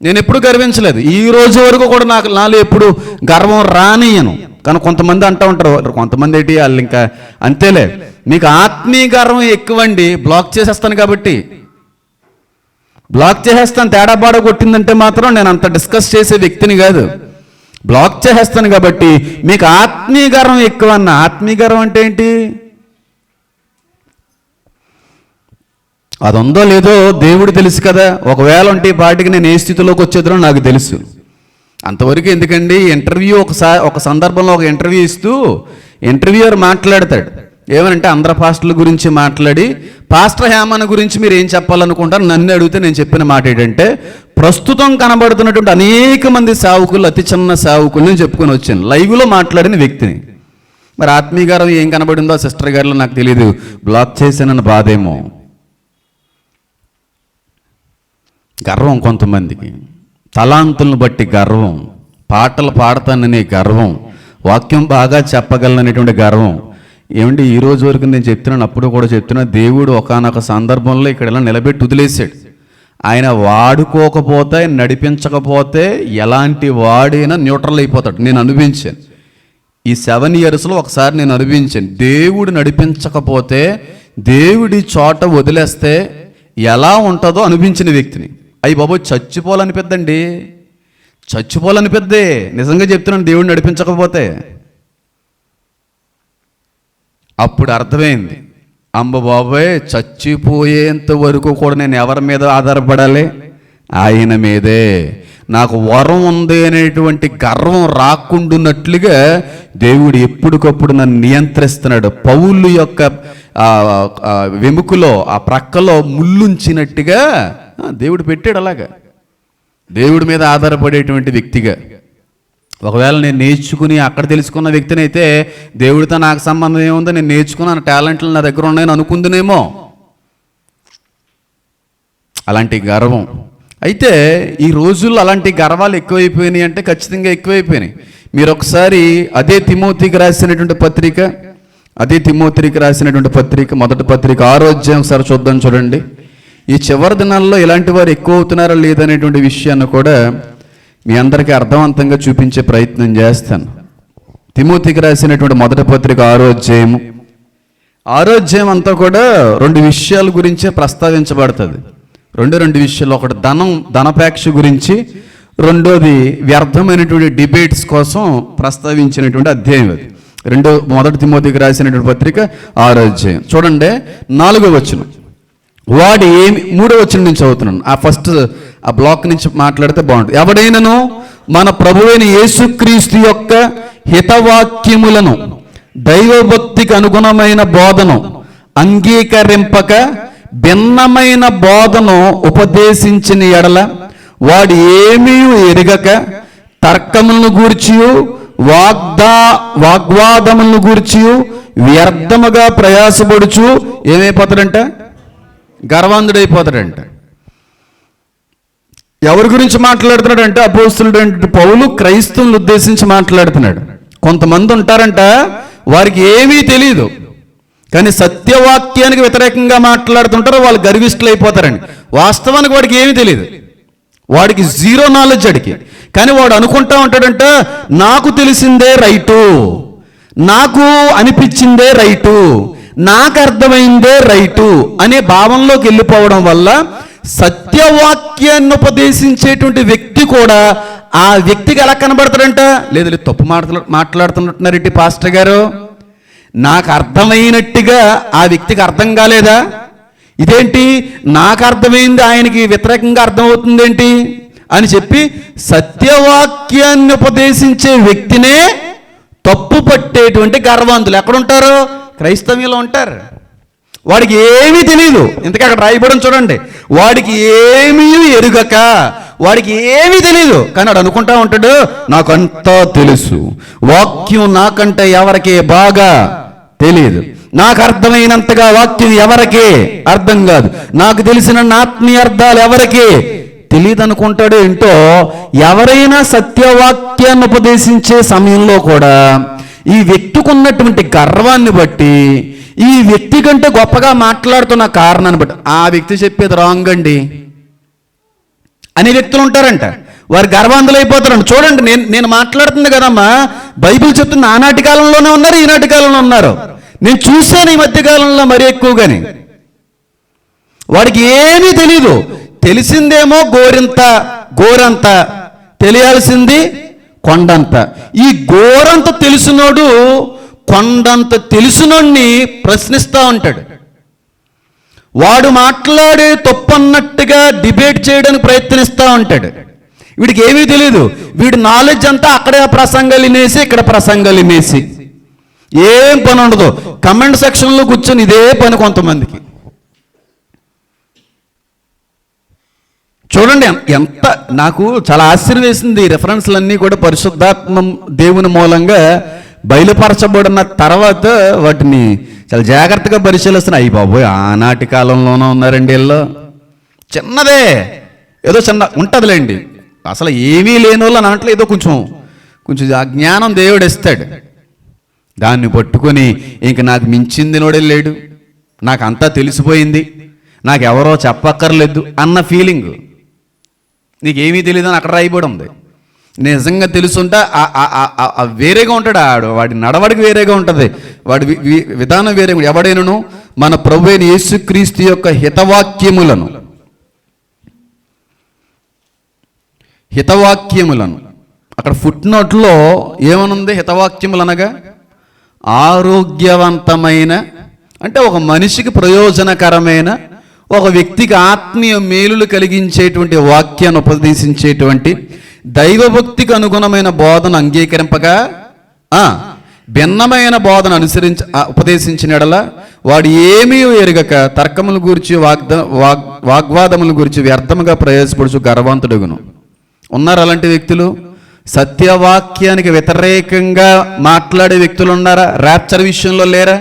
Speaker 1: నేను ఎప్పుడు గర్వించలేదు, ఈ రోజు వరకు కూడా నాలో ఎప్పుడు గర్వం రానియను. కానీ కొంతమంది అంటూ ఉంటారు, కొంతమంది ఏంటి వాళ్ళు ఇంకా అంతేలే, మీకు ఆత్మీయ గర్వం ఎక్కువండి, బ్లాక్ చేసేస్తాను కాబట్టి. బ్లాక్ చేసేస్తాను, తేడా బాడ కొట్టిందంటే మాత్రం నేను అంత డిస్కస్ చేసే వ్యక్తిని కాదు. బ్లాక్ చేసేస్తాను కాబట్టి మీకు ఆత్మీయ గర్వం ఎక్కువ అన్న. ఆత్మీయ గర్వం అంటే ఏంటి? అది ఉందో లేదో దేవుడు తెలుసు కదా. ఒకవేళ ఉంటే పాటికి నేను ఏ స్థితిలోకి వచ్చేదో నాకు తెలుసు. అంతవరకు ఎందుకండి? ఇంటర్వ్యూ ఒక సందర్భంలో ఒక ఇంటర్వ్యూ ఇస్తూ ఇంటర్వ్యూయర్ మాట్లాడతాడు. ఏమనంటే అందరు పాస్టర్ల గురించి మాట్లాడి, పాస్టర్ హేమన్ గురించి మీరు ఏం చెప్పాలనుకుంటారు నన్ను అడిగితే నేను చెప్పిన మాట ఏంటంటే, ప్రస్తుతం కనబడుతున్నటువంటి అనేక మంది సేవకులు, అతి చిన్న సేవకుల్ని చెప్పుకొని వచ్చాను, లైవ్లో మాట్లాడిన వ్యక్తిని. మరి ఆత్మీయ గారు ఏం కనబడిందో ఆ సిస్టర్ గారిలో నాకు తెలియదు, బ్లాక్ చేశానన్న బాధేమో. గర్వం కొంతమందికి, తలాంతులను బట్టి గర్వం, పాటలు పాడతాననే గర్వం, వాక్యం బాగా చెప్పగలననేటువంటి గర్వం. ఏమండి, ఈ రోజు వరకు నేను చెప్తున్నాను, అప్పుడు కూడా చెప్తున్నా, దేవుడు ఒకానొక సందర్భంలో ఇక్కడ ఇలా నిలబెట్టి వదిలేశాడు. ఆయన వాడుకోకపోతే, నడిపించకపోతే ఎలాంటి వాడైనా న్యూట్రల్ అయిపోతాడు. నేను అనుభవించాను. ఈ 7 ఇయర్స్లో ఒకసారి నేను అనిపించాను, దేవుడు నడిపించకపోతే, దేవుడి చోట వదిలేస్తే ఎలా ఉంటుందో అనిపించిన వ్యక్తిని. అయ్యి బాబోయ్, చచ్చిపోవాలనిపిద్దండి, చచ్చిపోవాలనిపిద్దే. నిజంగా చెప్తున్నాను, దేవుడు నడిపించకపోతే. అప్పుడు అర్థమైంది, అమ్మ బాబోయ్, చచ్చిపోయేంత వరకు కూడా నేను ఎవరి మీద ఆధారపడాలి? ఆయన మీదే. నాకు వరం ఉంది అనేటువంటి గర్వం రాకుండాన్నట్లుగా దేవుడు ఎప్పటికప్పుడు నన్ను నియంత్రిస్తున్నాడు. పౌలు యొక్క వెముకలో, ఆ ప్రక్కలో ముళ్ళుంచినట్టుగా దేవుడు పెట్టాడు. అలాగా దేవుడి మీద ఆధారపడేటువంటి వ్యక్తిగా. ఒకవేళ నేను నేర్చుకుని అక్కడ తెలుసుకున్న వ్యక్తిని అయితే, దేవుడితో నాకు సంబంధం ఏముందో, నేను నేర్చుకున్న టాలెంట్లు నా దగ్గర ఉన్నాయని అనుకుందునేమో. అలాంటి గర్వం. అయితే ఈ రోజుల్లో అలాంటి గర్వాలు ఎక్కువైపోయినాయి అంటే ఖచ్చితంగా ఎక్కువైపోయినాయి. మీరు ఒకసారి అదే తిమోతికి రాసినటువంటి పత్రిక, మొదటి పత్రిక 6వ అధ్యాయం ఒకసారి చూద్దాం. చూడండి, ఈ చివరి దినాల్లో ఇలాంటి వారు ఎక్కువ అవుతున్నారా లేదనేటువంటి విషయాన్ని కూడా మీ అందరికీ అర్థవంతంగా చూపించే ప్రయత్నం చేస్తాను. తిమోతికి రాసినటువంటి మొదటి పత్రిక 6వ అధ్యాయం అంతా కూడా 2 విషయాల గురించే ప్రస్తావించబడుతుంది. రెండు విషయాలు. ఒకటి ధనపేక్ష గురించి, రెండోది వ్యర్థమైనటువంటి డిబేట్స్ కోసం ప్రస్తావించినటువంటి అధ్యాయం అది. మొదటి తిమోతికి రాసినటువంటి పత్రిక 6వ అధ్యాయం చూడండి, 4వ వచనం. వాడు ఏమి 3వ వచనం నుంచి చదువుతున్నాను. ఆ బ్లాక్ నుంచి మాట్లాడితే బాగుంటుంది. ఎవడైనను మన ప్రభువైన యేసుక్రీస్తు యొక్క హితవాక్యములను, దైవభక్తికి అనుగుణమైన బోధను అంగీకరింపక భిన్నమైన బోధను ఉపదేశించిన ఎడల వాడు ఏమీ ఎరగక తర్కములను గూర్చియు వాగ్వాదములను గూర్చియు వ్యర్థముగా ప్రయాసపడుచు ఏమైపోతాడంట? గర్వాంధుడైపోతాడంట. ఎవరి గురించి మాట్లాడుతున్నాడంటే, అపోస్తలుడు పౌలు క్రైస్తవులను ఉద్దేశించి మాట్లాడుతున్నాడు. కొంతమంది ఉంటారంట, వారికి ఏమీ తెలియదు, కానీ సత్యవాక్యానికి వ్యతిరేకంగా మాట్లాడుతుంటారు. వాళ్ళు గర్విష్ఠులు అయిపోతారండి. వాస్తవానికి వాడికి ఏమీ తెలియదు, వాడికి 0 నాలెడ్జ్ అడిగి. కానీ వాడు అనుకుంటా ఉంటాడంట, నాకు తెలిసిందే రైటు, నాకు అనిపించిందే రైటు, నాకు అర్థమైందే రైటు అనే భావంలోకి వెళ్ళిపోవడం వల్ల సత్యవాక్యాన్ని ఉపదేశించేటువంటి వ్యక్తి కూడా ఆ వ్యక్తికి ఎలా కనబడతాడంట? లేదు తప్పు మాట్లాడుతున్నట్టున్నారేంటి పాస్టర్ గారు, నాకు అర్థమైనట్టుగా ఆ వ్యక్తికి అర్థం కాలేదా? ఇదేంటి నాకు అర్థమైంది ఆయనకి వ్యతిరేకంగా అర్థమవుతుందేంటి అని చెప్పి సత్యవాక్యాన్ని ఉపదేశించే వ్యక్తినే తప్పు పట్టేటువంటి గర్వాంతులు ఎక్కడుంటారు? క్రైస్తవ్యంలో ఉంటారు. వాడికి ఏమీ తెలియదు. ఇంతకీ అక్కడ రాయబడం చూడండి, వాడికి ఏమీ ఎరుగక, వాడికి ఏమీ తెలియదు, కానీ వాడు అనుకుంటా ఉంటాడు నాకంతా తెలుసు, వాక్యం నాకంటే ఎవరికి బాగా తెలియదు, నాకు అర్థమైనంతగా వాక్యం ఎవరికి అర్థం కాదు, నాకు తెలిసిన ఆత్మీయ అర్థాలు ఎవరికి తెలియదు అనుకుంటాడు. ఏంటో ఎవరైనా సత్యవాక్యాన్ని ఉపదేశించే సమయంలో కూడా ఈ వ్యక్తికి ఉన్నటువంటి గర్వాన్ని బట్టి, ఈ వ్యక్తి కంటే గొప్పగా మాట్లాడుతున్న కారణాన్ని బట్టి ఆ వ్యక్తి చెప్పేది రాంగ్ అండి అనే వ్యక్తులు ఉంటారంట. వారు గర్వాంధులు అయిపోతారంట. చూడండి, నేను మాట్లాడుతుంది కదమ్మా, బైబిల్ చెప్తుంది ఆనాటి కాలంలోనే ఉన్నారు, ఈనాటి కాలంలో ఉన్నారు. నేను చూశాను ఈ మధ్యకాలంలో మరీ ఎక్కువగాని. వాడికి ఏమీ తెలీదు, తెలిసిందేమో గోరంత, తెలియాల్సింది కొండంత. ఈ గోరంత తెలిసినోడు కొండంత తెలిసినోడిని ప్రశ్నిస్తూ ఉంటాడు. వాడు మాట్లాడే తప్పన్నట్టుగా డిబేట్ చేయడానికి ప్రయత్నిస్తూ ఉంటాడు. వీడికి ఏమీ తెలియదు, వీడి నాలెడ్జ్ అంతా అక్కడే ప్రసంగాలు వినేసి ఇక్కడ ప్రసంగాలు వినేసి ఏం పని ఉండదు. కమెంట్ సెక్షన్లో కూర్చొని ఇదే పని కొంతమందికి. చూడండి ఎంత నాకు చాలా ఆశ్చర్యం వేసింది. రెఫరెన్స్లన్నీ కూడా పరిశుద్ధాత్మ దేవుని మూలంగా బయలుపరచబడిన తర్వాత వాటిని చాలా జాగ్రత్తగా పరిశీలిస్తున్నాయి. అయ్యి బాబోయ్, ఆనాటి కాలంలోనే ఉన్నారండి వీళ్ళు. చిన్నదే ఏదో చిన్న ఉంటుందిలేండి, అసలు ఏమీ లేని వాళ్ళు అన్నట్లు ఏదో కొంచెం ఆ జ్ఞానం దేవుడు ఇస్తాడు. దాన్ని పట్టుకొని ఇంక నాకు మించింది నోడే లేడు, నాకు అంతా తెలిసిపోయింది, నాకు ఎవరో చెప్పక్కర్లేదు అన్న ఫీలింగ్. నీకేమీ తెలియదు అని అక్కడ రాయబడి ఉంది. నిజంగా తెలుసుంటే వేరేగా ఉంటాడు. వాడి నడవడికి వేరేగా ఉంటుంది, వాడి విధానం వేరేగా. ఎవడైనను మన ప్రభు అయిన యేసుక్రీస్తు యొక్క హితవాక్యములను అక్కడ ఫుట్ నోట్లో ఏమనుంది? హితవాక్యములు అనగా ఆరోగ్యవంతమైన, అంటే ఒక మనిషికి ప్రయోజనకరమైన, ఒక వ్యక్తికి ఆత్మీయ మేలులు కలిగించేటువంటి వాక్యాన్ని ఉపదేశించేటువంటి, దైవభక్తికి అనుగుణమైన బోధన అంగీకరింపగా భిన్నమైన బోధన ఉపదేశించిన ఎడల వాడు ఏమీ ఎరుగక తర్కముల గురించి వాగ్వాదముల గురించి వ్యర్థముగా ప్రయాసపడుచు గర్వంతుడుగును. ఉన్నారు అలాంటి వ్యక్తులు? సత్యవాక్యానికి వ్యతిరేకంగా మాట్లాడే వ్యక్తులు ఉన్నారా? ర్యాప్చర్ విషయంలో లేరా?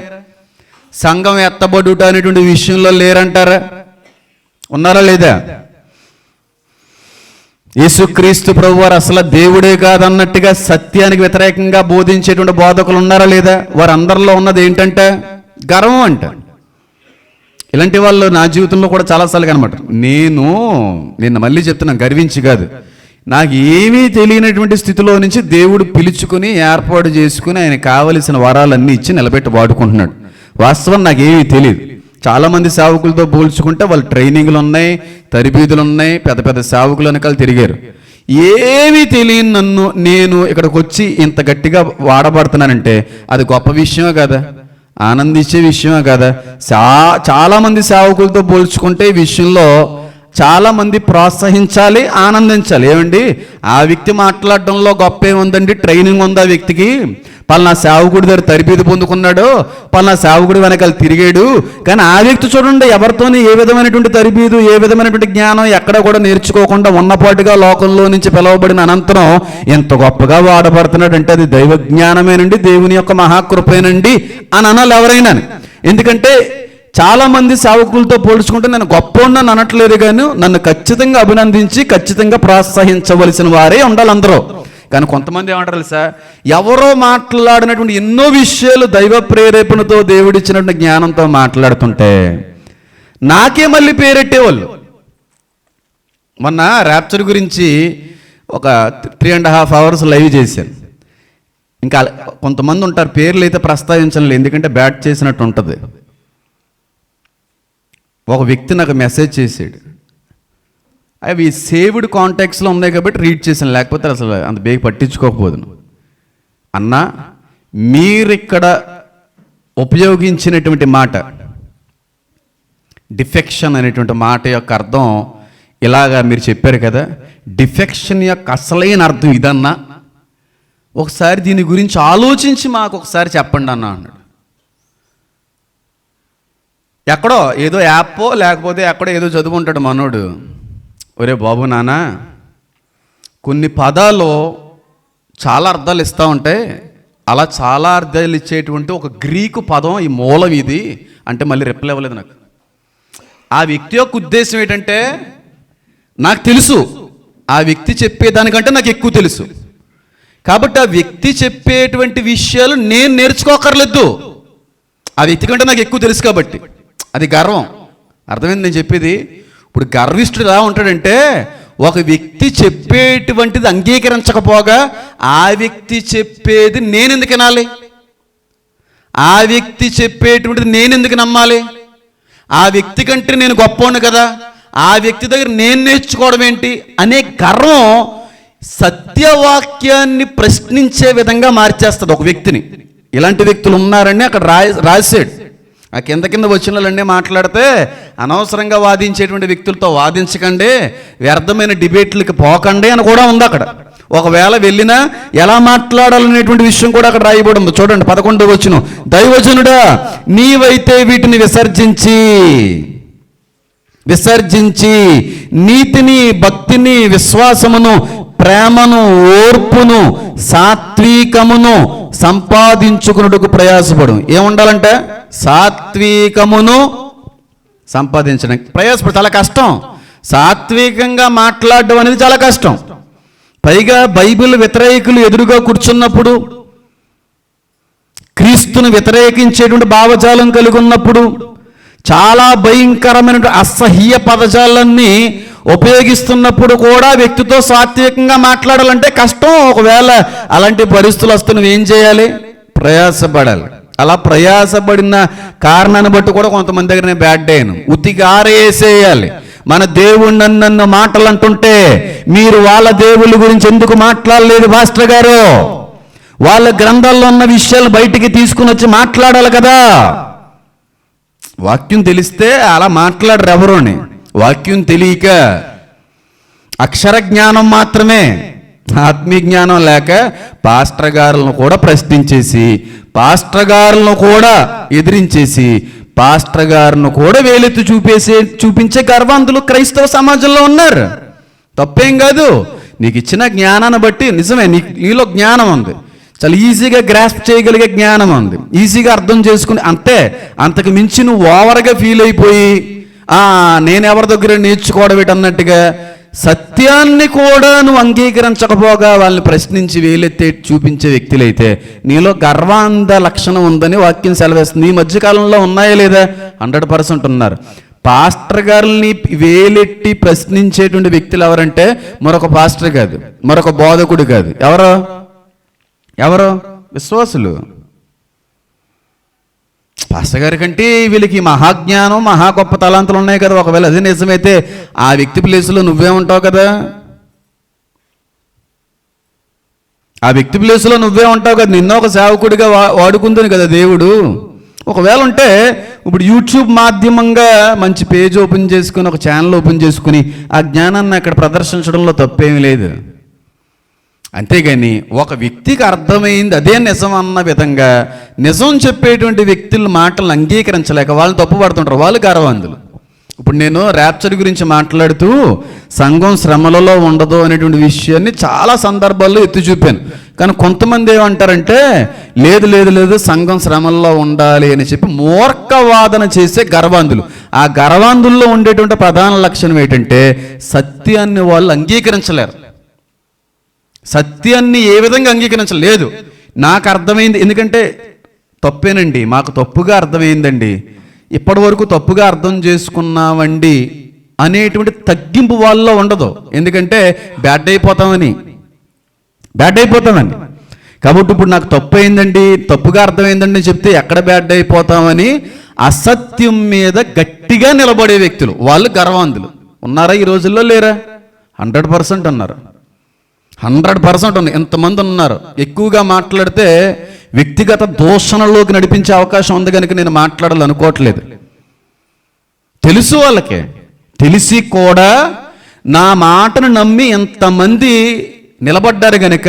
Speaker 1: సంఘం ఎత్తబడుట అనేటువంటి విషయంలో లేరంటారా? ఉన్నారా లేదా? యేసుక్రీస్తు ప్రభువారు అసలు దేవుడే కాదన్నట్టుగా సత్యానికి వ్యతిరేకంగా బోధించేటువంటి బోధకులు ఉన్నారా లేదా? వారందరిలో ఉన్నది ఏంటంటే గర్వం అంట. ఇలాంటి వాళ్ళు నా జీవితంలో కూడా చాలాసార్లు కనమాట. నేను మళ్ళీ చెప్తున్నాను, గర్వించి కాదు, నాకు ఏమీ తెలియనటువంటి స్థితిలో నుంచి దేవుడు పిలుచుకుని ఏర్పాటు చేసుకుని ఆయన కావలసిన వరాలన్నీ ఇచ్చి నిలబెట్టి వాడుకుంటున్నాడు. వాస్తవం నాకేమీ తెలియదు. చాలామంది సేవకులతో పోల్చుకుంటే వాళ్ళు ట్రైనింగ్లు ఉన్నాయి, తరబీదులు ఉన్నాయి, పెద్ద పెద్ద సేవకులు వెనకాల తిరిగారు. ఏమీ తెలియని నన్ను నేను ఇక్కడికి వచ్చి ఇంత గట్టిగా వాడబడుతున్నానంటే అది గొప్ప విషయమే కదా, ఆనందించే విషయమే కదా. చాలామంది సేవకులతో పోల్చుకుంటే ఈ విషయంలో చాలామంది ప్రోత్సహించాలి, ఆనందించాలి. ఏమండి, ఆ వ్యక్తి మాట్లాడడంలో గొప్ప ఏముందండి? ట్రైనింగ్ ఉంది ఆ వ్యక్తికి, పలానా సేవకుడి దగ్గర తరబీదు పొందుకున్నాడు, పలానా సేవకుడి వెనకాల తిరిగాడు. కానీ ఆ వ్యక్తి చూడండి, ఎవరితోని ఏ విధమైనటువంటి తరబీదు, ఏ విధమైనటువంటి జ్ఞానం ఎక్కడ కూడా నేర్చుకోకుండా ఉన్నపాటుగా లోకంలో నుంచి పిలువబడిన అనంతరం ఎంత గొప్పగా వాడబడుతున్నాడు అంటే అది దైవ జ్ఞానమేనండి, దేవుని యొక్క మహాకృపేనండి అని అనాలి ఎవరైనా. ఎందుకంటే చాలామంది సేవకులతో పోల్చుకుంటే నేను గొప్పవాడిని అనట్లేదు, కానీ నన్ను ఖచ్చితంగా అభినందించి ఖచ్చితంగా ప్రోత్సహించవలసిన వారే ఉండాలి అందరూ. కానీ కొంతమంది ఏమంటారు తెలుసా? ఎవరో మాట్లాడినటువంటి ఎన్నో విషయాలు దైవ ప్రేరేపణతో దేవుడిచ్చినటువంటి జ్ఞానంతో మాట్లాడుతుంటే నాకే మళ్ళీ పేరెట్టేవాళ్ళు. మొన్న ర్యాప్చర్ గురించి ఒక 3.5 hours లైవ్ చేశాను. ఇంకా కొంతమంది ఉంటారు, పేర్లు అయితే ప్రస్తావించలేదు ఎందుకంటే బ్యాట్ చేసినట్టు ఉంటుంది. ఒక వ్యక్తి నాకు మెసేజ్ చేసాడు, అవి సేవ్డ్ కాంటాక్ట్స్లో ఉన్నాయి కాబట్టి రీడ్ చేశాను, లేకపోతే అసలు అంత బేగ పట్టించుకోకపోదును. అన్నా, మీరిక్కడ ఉపయోగించినటువంటి మాట డిఫెక్షన్ అనేటువంటి మాట యొక్క అర్థం ఇలాగా మీరు చెప్పారు కదా, డిఫెక్షన్ యొక్క అసలైన అర్థం ఇదన్నా, ఒకసారి దీని గురించి ఆలోచించి మాకు ఒకసారి చెప్పండి అన్నా అన్నాడు. ఎక్కడో ఏదో యాప్పో లేకపోతే ఎక్కడో ఏదో చదువుకుంటాడు మనోడు. ఒరే బాబు నాన్న, కొన్ని పదాలు చాలా అర్థాలు ఇస్తూ ఉంటాయి, అలా చాలా అర్థాలు ఇచ్చేటువంటి ఒక గ్రీకు పదం ఈ మూలం ఇది అంటే మళ్ళీ రిప్లై ఇవ్వలేదు నాకు. ఆ వ్యక్తి యొక్క ఉద్దేశం ఏంటంటే నాకు తెలుసు, ఆ వ్యక్తి చెప్పేదానికంటే నాకు ఎక్కువ తెలుసు కాబట్టి ఆ వ్యక్తి చెప్పేటువంటి విషయాలు నేను నేర్చుకోకర్లేదు, ఆ వ్యక్తి కంటే నాకు ఎక్కువ తెలుసు కాబట్టి. అది గర్వం. అర్థమైంది నేను చెప్పేది? ఇప్పుడు గర్విష్ఠుడు ఎలా ఉంటాడంటే ఒక వ్యక్తి చెప్పేటువంటిది అంగీకరించకపోగా ఆ వ్యక్తి చెప్పేది నేను ఎందుకు వినాలి, ఆ వ్యక్తి చెప్పేటువంటిది నేను ఎందుకు నమ్మాలి, ఆ వ్యక్తి కంటే నేను గొప్పవాడిని కదా, ఆ వ్యక్తి దగ్గర నేను నేర్చుకోవడం ఏంటి అనే గర్వం సత్యవాక్యాన్ని ప్రశ్నించే విధంగా మార్చేస్తుంది ఒక వ్యక్తిని. ఇలాంటి వ్యక్తులు ఉన్నారని అక్కడ రాశాడు. ఆ కింద వచ్చిన వాళ్ళండి మాట్లాడితే అనవసరంగా వాదించేటువంటి వ్యక్తులతో వాదించకండి, వ్యర్థమైన డిబేట్లకి పోకండి అని కూడా ఉంది అక్కడ. ఒకవేళ వెళ్ళినా ఎలా మాట్లాడాలనేటువంటి విషయం కూడా అక్కడ రాయబడి ఉంది. చూడండి 11వ వచనం, దైవజనుడా నీవైతే వీటిని విసర్జించి నీతిని, భక్తిని, విశ్వాసమును, ప్రేమను, ఓర్పును, సాత్వికమును సంపాదించుకున్నట్టుకు ప్రయాసపడు. ఏముండాలంటే సాత్వికమును సంపాదించడానికి ప్రయాసపడు. చాలా కష్టం, సాత్వికంగా మాట్లాడడం అనేది చాలా కష్టం. పైగా బైబిల్ వ్యతిరేకులు ఎదురుగా కూర్చున్నప్పుడు, క్రీస్తును వ్యతిరేకించేటువంటి భావజాలం కలిగి ఉన్నప్పుడు చాలా భయంకరమైన అసహ్య పదజాలన్నీ ఉపయోగిస్తున్నప్పుడు కూడా వ్యక్తితో సాత్వికంగా మాట్లాడాలంటే కష్టం. ఒకవేళ అలాంటి పరిస్థితులు వస్తే నువ్వేం చేయాలి? ప్రయాసపడాలి. అలా ప్రయాసపడిన కారణాన్ని బట్టి కూడా కొంతమంది దగ్గర నేను బ్యాడ్ డే ఉతికి ఆరేసేయాలి. మన దేవుడు నన్ను మాటలు అంటుంటే మీరు వాళ్ళ దేవుళ్ళ గురించి ఎందుకు మాట్లాడలేదు పాస్టర్ గారు? వాళ్ళ గ్రంథాల్లో ఉన్న విషయాలు బయటికి తీసుకుని వచ్చి మాట్లాడాలి కదా. వాక్యం తెలిస్తే అలా మాట్లాడరు ఎవరుని. వాక్యం తెలియక అక్షర జ్ఞానం మాత్రమే, ఆత్మీయ జ్ఞానం లేక పాస్టర్ గారులను కూడా ప్రశ్నించేసి, పాస్టర్ గారులను కూడా ఎదిరించేసి, పాస్టర్ గారును కూడా వేలెత్తి చూపించే గర్వంతులు క్రైస్తవ సమాజంలో ఉన్నారు. తప్పేం కాదు. నీకు ఇచ్చిన జ్ఞానాన్ని బట్టి నిజమే, నీలో జ్ఞానం ఉంది, చాలా ఈజీగా గ్రాస్ప్ చేయగలిగే జ్ఞానం ఉంది, ఈజీగా అర్థం చేసుకుని, అంతే. అంతకు మించి నువ్వు ఓవర్గా ఫీల్ అయిపోయి నేను ఎవరి దగ్గర నేర్చుకోవడం అన్నట్టుగా సత్యాన్ని కూడా నువ్వు అంగీకరించకపోగా వాళ్ళని ప్రశ్నించి వేలెత్తే చూపించే వ్యక్తులైతే నీలో గర్వాంధ లక్షణం ఉందని వాక్యం సెలవేస్తుంది. ఈ మధ్యకాలంలో ఉన్నాయా లేదా? 100% ఉన్నారు. పాస్టర్ గారిని వేలెట్టి ప్రశ్నించేటువంటి వ్యక్తులు ఎవరంటే మరొక పాస్టర్ కాదు, మరొక బోధకుడు కాదు. ఎవరు? విశ్వాసులు. పాస్టర్ గారి కంటే వీళ్ళకి మహాజ్ఞానం, మహా గొప్ప తలాంతులు ఉన్నాయి కదా. ఒకవేళ అదే నిజమైతే ఆ వ్యక్తి ప్లేసులో నువ్వే ఉంటావు కదా. ఆ వ్యక్తి ప్లేసులో నువ్వే ఉంటావు కదా. నిన్న ఒక సేవకుడిగా వాడుకుందని కదా దేవుడు. ఒకవేళ ఉంటే ఇప్పుడు యూట్యూబ్ మాధ్యమంగా మంచి పేజ్ ఓపెన్ చేసుకుని, ఒక ఛానల్ ఓపెన్ చేసుకుని ఆ జ్ఞానాన్ని అక్కడ ప్రదర్శించడంలో తప్పేమీ లేదు. అంతేగాని ఒక వ్యక్తికి అర్థమైంది అదే నిజం అన్న విధంగా నిజం చెప్పేటువంటి వ్యక్తుల మాటలను అంగీకరించలేక వాళ్ళని తప్పుపడుతుంటారు. వాళ్ళు గర్వంతులు. ఇప్పుడు నేను ర్యాప్చర్ గురించి మాట్లాడుతూ సంఘం శ్రమలలో ఉండదు అనేటువంటి విషయాన్ని చాలా సందర్భాల్లో ఎత్తి చూపాను. కానీ కొంతమంది ఏమంటారంటే లేదు లేదు లేదు సంఘం శ్రమల్లో ఉండాలి అని చెప్పి మూర్ఖవాదన చేసే గర్వాంధులు. ఆ గర్వాంధుల్లో ఉండేటువంటి ప్రధాన లక్షణం ఏంటంటే సత్యాన్ని వాళ్ళు అంగీకరించలేరు. సత్యాన్ని ఏ విధంగా అంగీకరించలేదు. నాకు అర్థమైంది, ఎందుకంటే తప్పేనండి, మాకు తప్పుగా అర్థమైందండి, ఇప్పటి వరకు తప్పుగా అర్థం చేసుకున్నామండి అనేటువంటి తగ్గింపు వాళ్ళలో ఉండదు. ఎందుకంటే బ్యాడ్ అయిపోతామని. కాబట్టి ఇప్పుడు నాకు తప్పు అయిందండి, తప్పుగా అర్థమైందండి చెప్తే ఎక్కడ బ్యాడ్ అయిపోతామని అసత్యం మీద గట్టిగా నిలబడే వ్యక్తులు వాళ్ళు గర్వాంధులు. ఉన్నారా ఈ రోజుల్లో? లేరా? 100% ఉన్నారు. 100% ఉంది. ఎంతమంది ఉన్నారు. ఎక్కువగా మాట్లాడితే వ్యక్తిగత దూషణలోకి నడిపించే అవకాశం ఉంది కనుక నేను మాట్లాడాలనుకోవట్లేదు. తెలుసు వాళ్ళకే, తెలిసి కూడా నా మాటను నమ్మి ఎంతమంది నిలబడ్డారు కనుక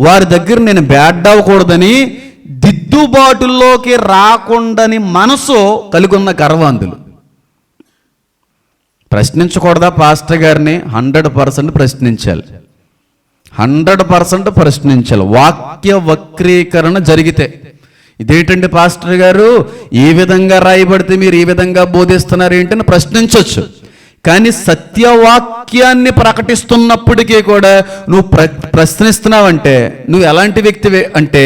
Speaker 1: వారి దగ్గర నేను బ్యాడ్ అవ్వకూడదని దిద్దుబాటుల్లోకి రాకుండాని మనసు కలిగి ఉన్న గర్వాంధులు. ప్రశ్నించకూడదా పాస్టర్ గారిని? 100% ప్రశ్నించాలి. 100% ప్రశ్నించాలి. వాక్య వక్రీకరణ జరిగితే ఇదేంటండి పాస్టర్ గారు ఏ విధంగా రాయబడితే మీరు ఈ విధంగా బోధిస్తున్నారు ఏంటని ప్రశ్నించవచ్చు. కానీ సత్యవాక్యాన్ని ప్రకటిస్తున్నప్పటికీ కూడా నువ్వు ప్రశ్నిస్తున్నావంటే నువ్వు ఎలాంటి వ్యక్తివే అంటే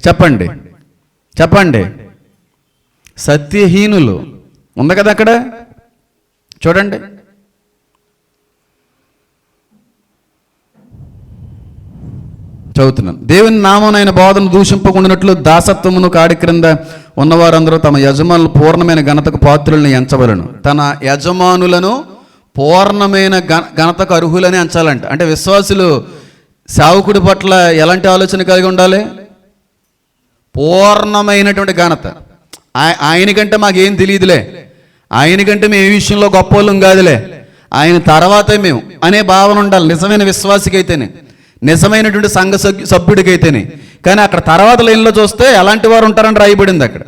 Speaker 1: చెప్పండి. సత్యహీనులు ఉంది కదా అక్కడ, చూడండి. చదువుతున్నాను. దేవుని నామమైన బోధను దూషింపకుండానట్లు దాసత్వమును కాడి క్రింద ఉన్నవారందరూ తమ యజమానులు పూర్ణమైన ఘనతకు పాత్రులను ఎంచవలను. తన యజమానులను పూర్ణమైన ఘనతకు అర్హులని ఎంచాలంట. అంటే విశ్వాసులు సేవకుడి పట్ల ఎలాంటి ఆలోచన కలిగి ఉండాలి? పూర్ణమైనటువంటి ఘనత. ఆయనకంటే మాకేం తెలియదులే, ఆయనకంటే మేము ఏ విషయంలో గొప్ప వాళ్ళం కాదులే, ఆయన తర్వాతే మేము అనే భావన ఉండాలి నిజమైన విశ్వాసికైతేనే, నిజమైనటువంటి సంఘ సభ్యుడికైతేనే. కానీ అక్కడ తర్వాత లైన్లో చూస్తే ఎలాంటి వారు ఉంటారని రాయబడింది అక్కడ.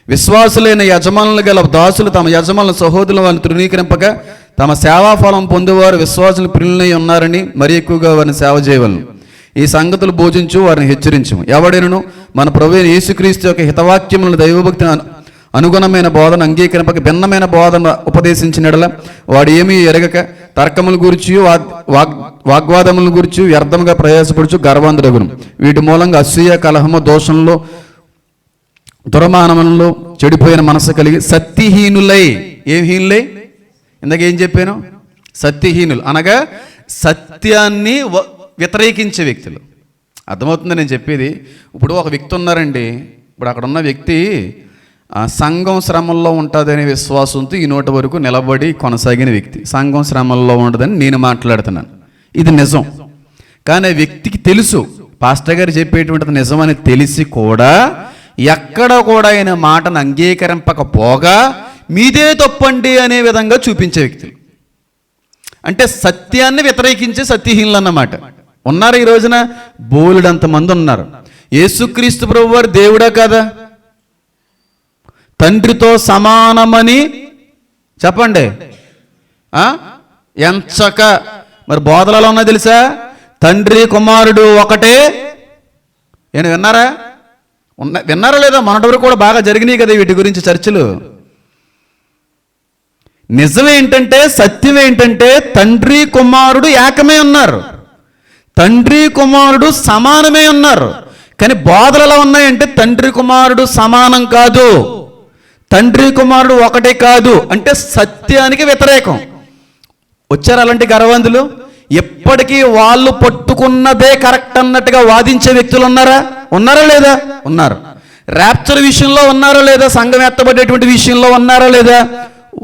Speaker 1: విశ్వాసులైన యజమానులు గల దాసులు తమ యజమానుల సహోదరుల వారిని తృణీకరింపక తమ సేవాఫలం పొందేవారు విశ్వాసులు ప్రియులై ఉన్నారని మరి ఎక్కువగా వారిని సేవ చేయవలను. ఈ సంగతులు బోధించు, వారిని హెచ్చరించు. ఎవడైనను మన ప్రభువైన యేసుక్రీస్తు యొక్క హితవాక్యములను దైవభక్తి అనుగుణమైన బోధన అంగీకరింపక భిన్నమైన బోధన ఉపదేశించినడల వాడు ఏమీ ఎరగక తర్కముల గురించి వాగ్వాదముల గురించి వ్యర్థముగా ప్రయాసపడుచు గర్వాంధుడగును. వీటి మూలంగా అసూయ, కలహము, దోషంలో, దురమానములలో చెడిపోయిన మనసు కలిగి సత్యహీనులై. ఏం హీనులై? ఇందాక ఏం చెప్పాను? సత్యహీనులు అనగా సత్యాన్ని వ్యతిరేకించే వ్యక్తులు. అర్థమవుతుంది నేను చెప్పేది? ఇప్పుడు ఒక వ్యక్తి ఉన్నారండి, ఇప్పుడు అక్కడ ఉన్న వ్యక్తి సంఘం శ్రమల్లో ఉంటుందనే విశ్వాసంతో ఈ నోటి వరకు నిలబడి కొనసాగిన వ్యక్తి. సంఘం శ్రమల్లో ఉండదని నేను మాట్లాడుతున్నాను, ఇది నిజం. కానీ ఆ వ్యక్తికి తెలుసు పాస్టర్ గారు చెప్పేటువంటిది నిజమని తెలిసి కూడా ఎక్కడ కూడా ఆయన మాటను అంగీకరింపకపోగా మీదే తప్పండి అనే విధంగా చూపించే వ్యక్తులు, అంటే సత్యాన్ని వ్యతిరేకించే సత్యహీనులు అన్నమాట. ఉన్నారు ఈ రోజున బోలెడంతమంది ఉన్నారు. యేసుక్రీస్తు ప్రభువారు దేవుడా కాదా? తండ్రితో సమానమని చెప్పండి ఎంచక. మరి బోధలలో ఉన్నా తెలుసా? తండ్రి కుమారుడు ఒకటే. నేను విన్నారా లేదా? మొన్నటి వరకు కూడా బాగా జరిగినాయి కదా వీటి గురించి చర్చలు. నిజం ఏంటంటే, సత్యం ఏంటంటే, తండ్రి కుమారుడు ఏకమే ఉన్నారు, తండ్రి కుమారుడు సమానమే ఉన్నారు. కానీ బోధలు ఎలా ఉన్నాయంటే తండ్రి కుమారుడు సమానం కాదు, తండ్రి కుమారుడు ఒకటే కాదు, అంటే సత్యానికి వ్యతిరేకం. వచ్చారు అలాంటి గర్వంతులు. ఎప్పటికీ వాళ్ళు పట్టుకున్నదే కరెక్ట్ అన్నట్టుగా వాదించే వ్యక్తులు ఉన్నారా లేదా? ఉన్నారు. ర్యాప్చర్ విషయంలో ఉన్నారా లేదా? సంఘం ఎత్తబడేటువంటి విషయంలో ఉన్నారా లేదా?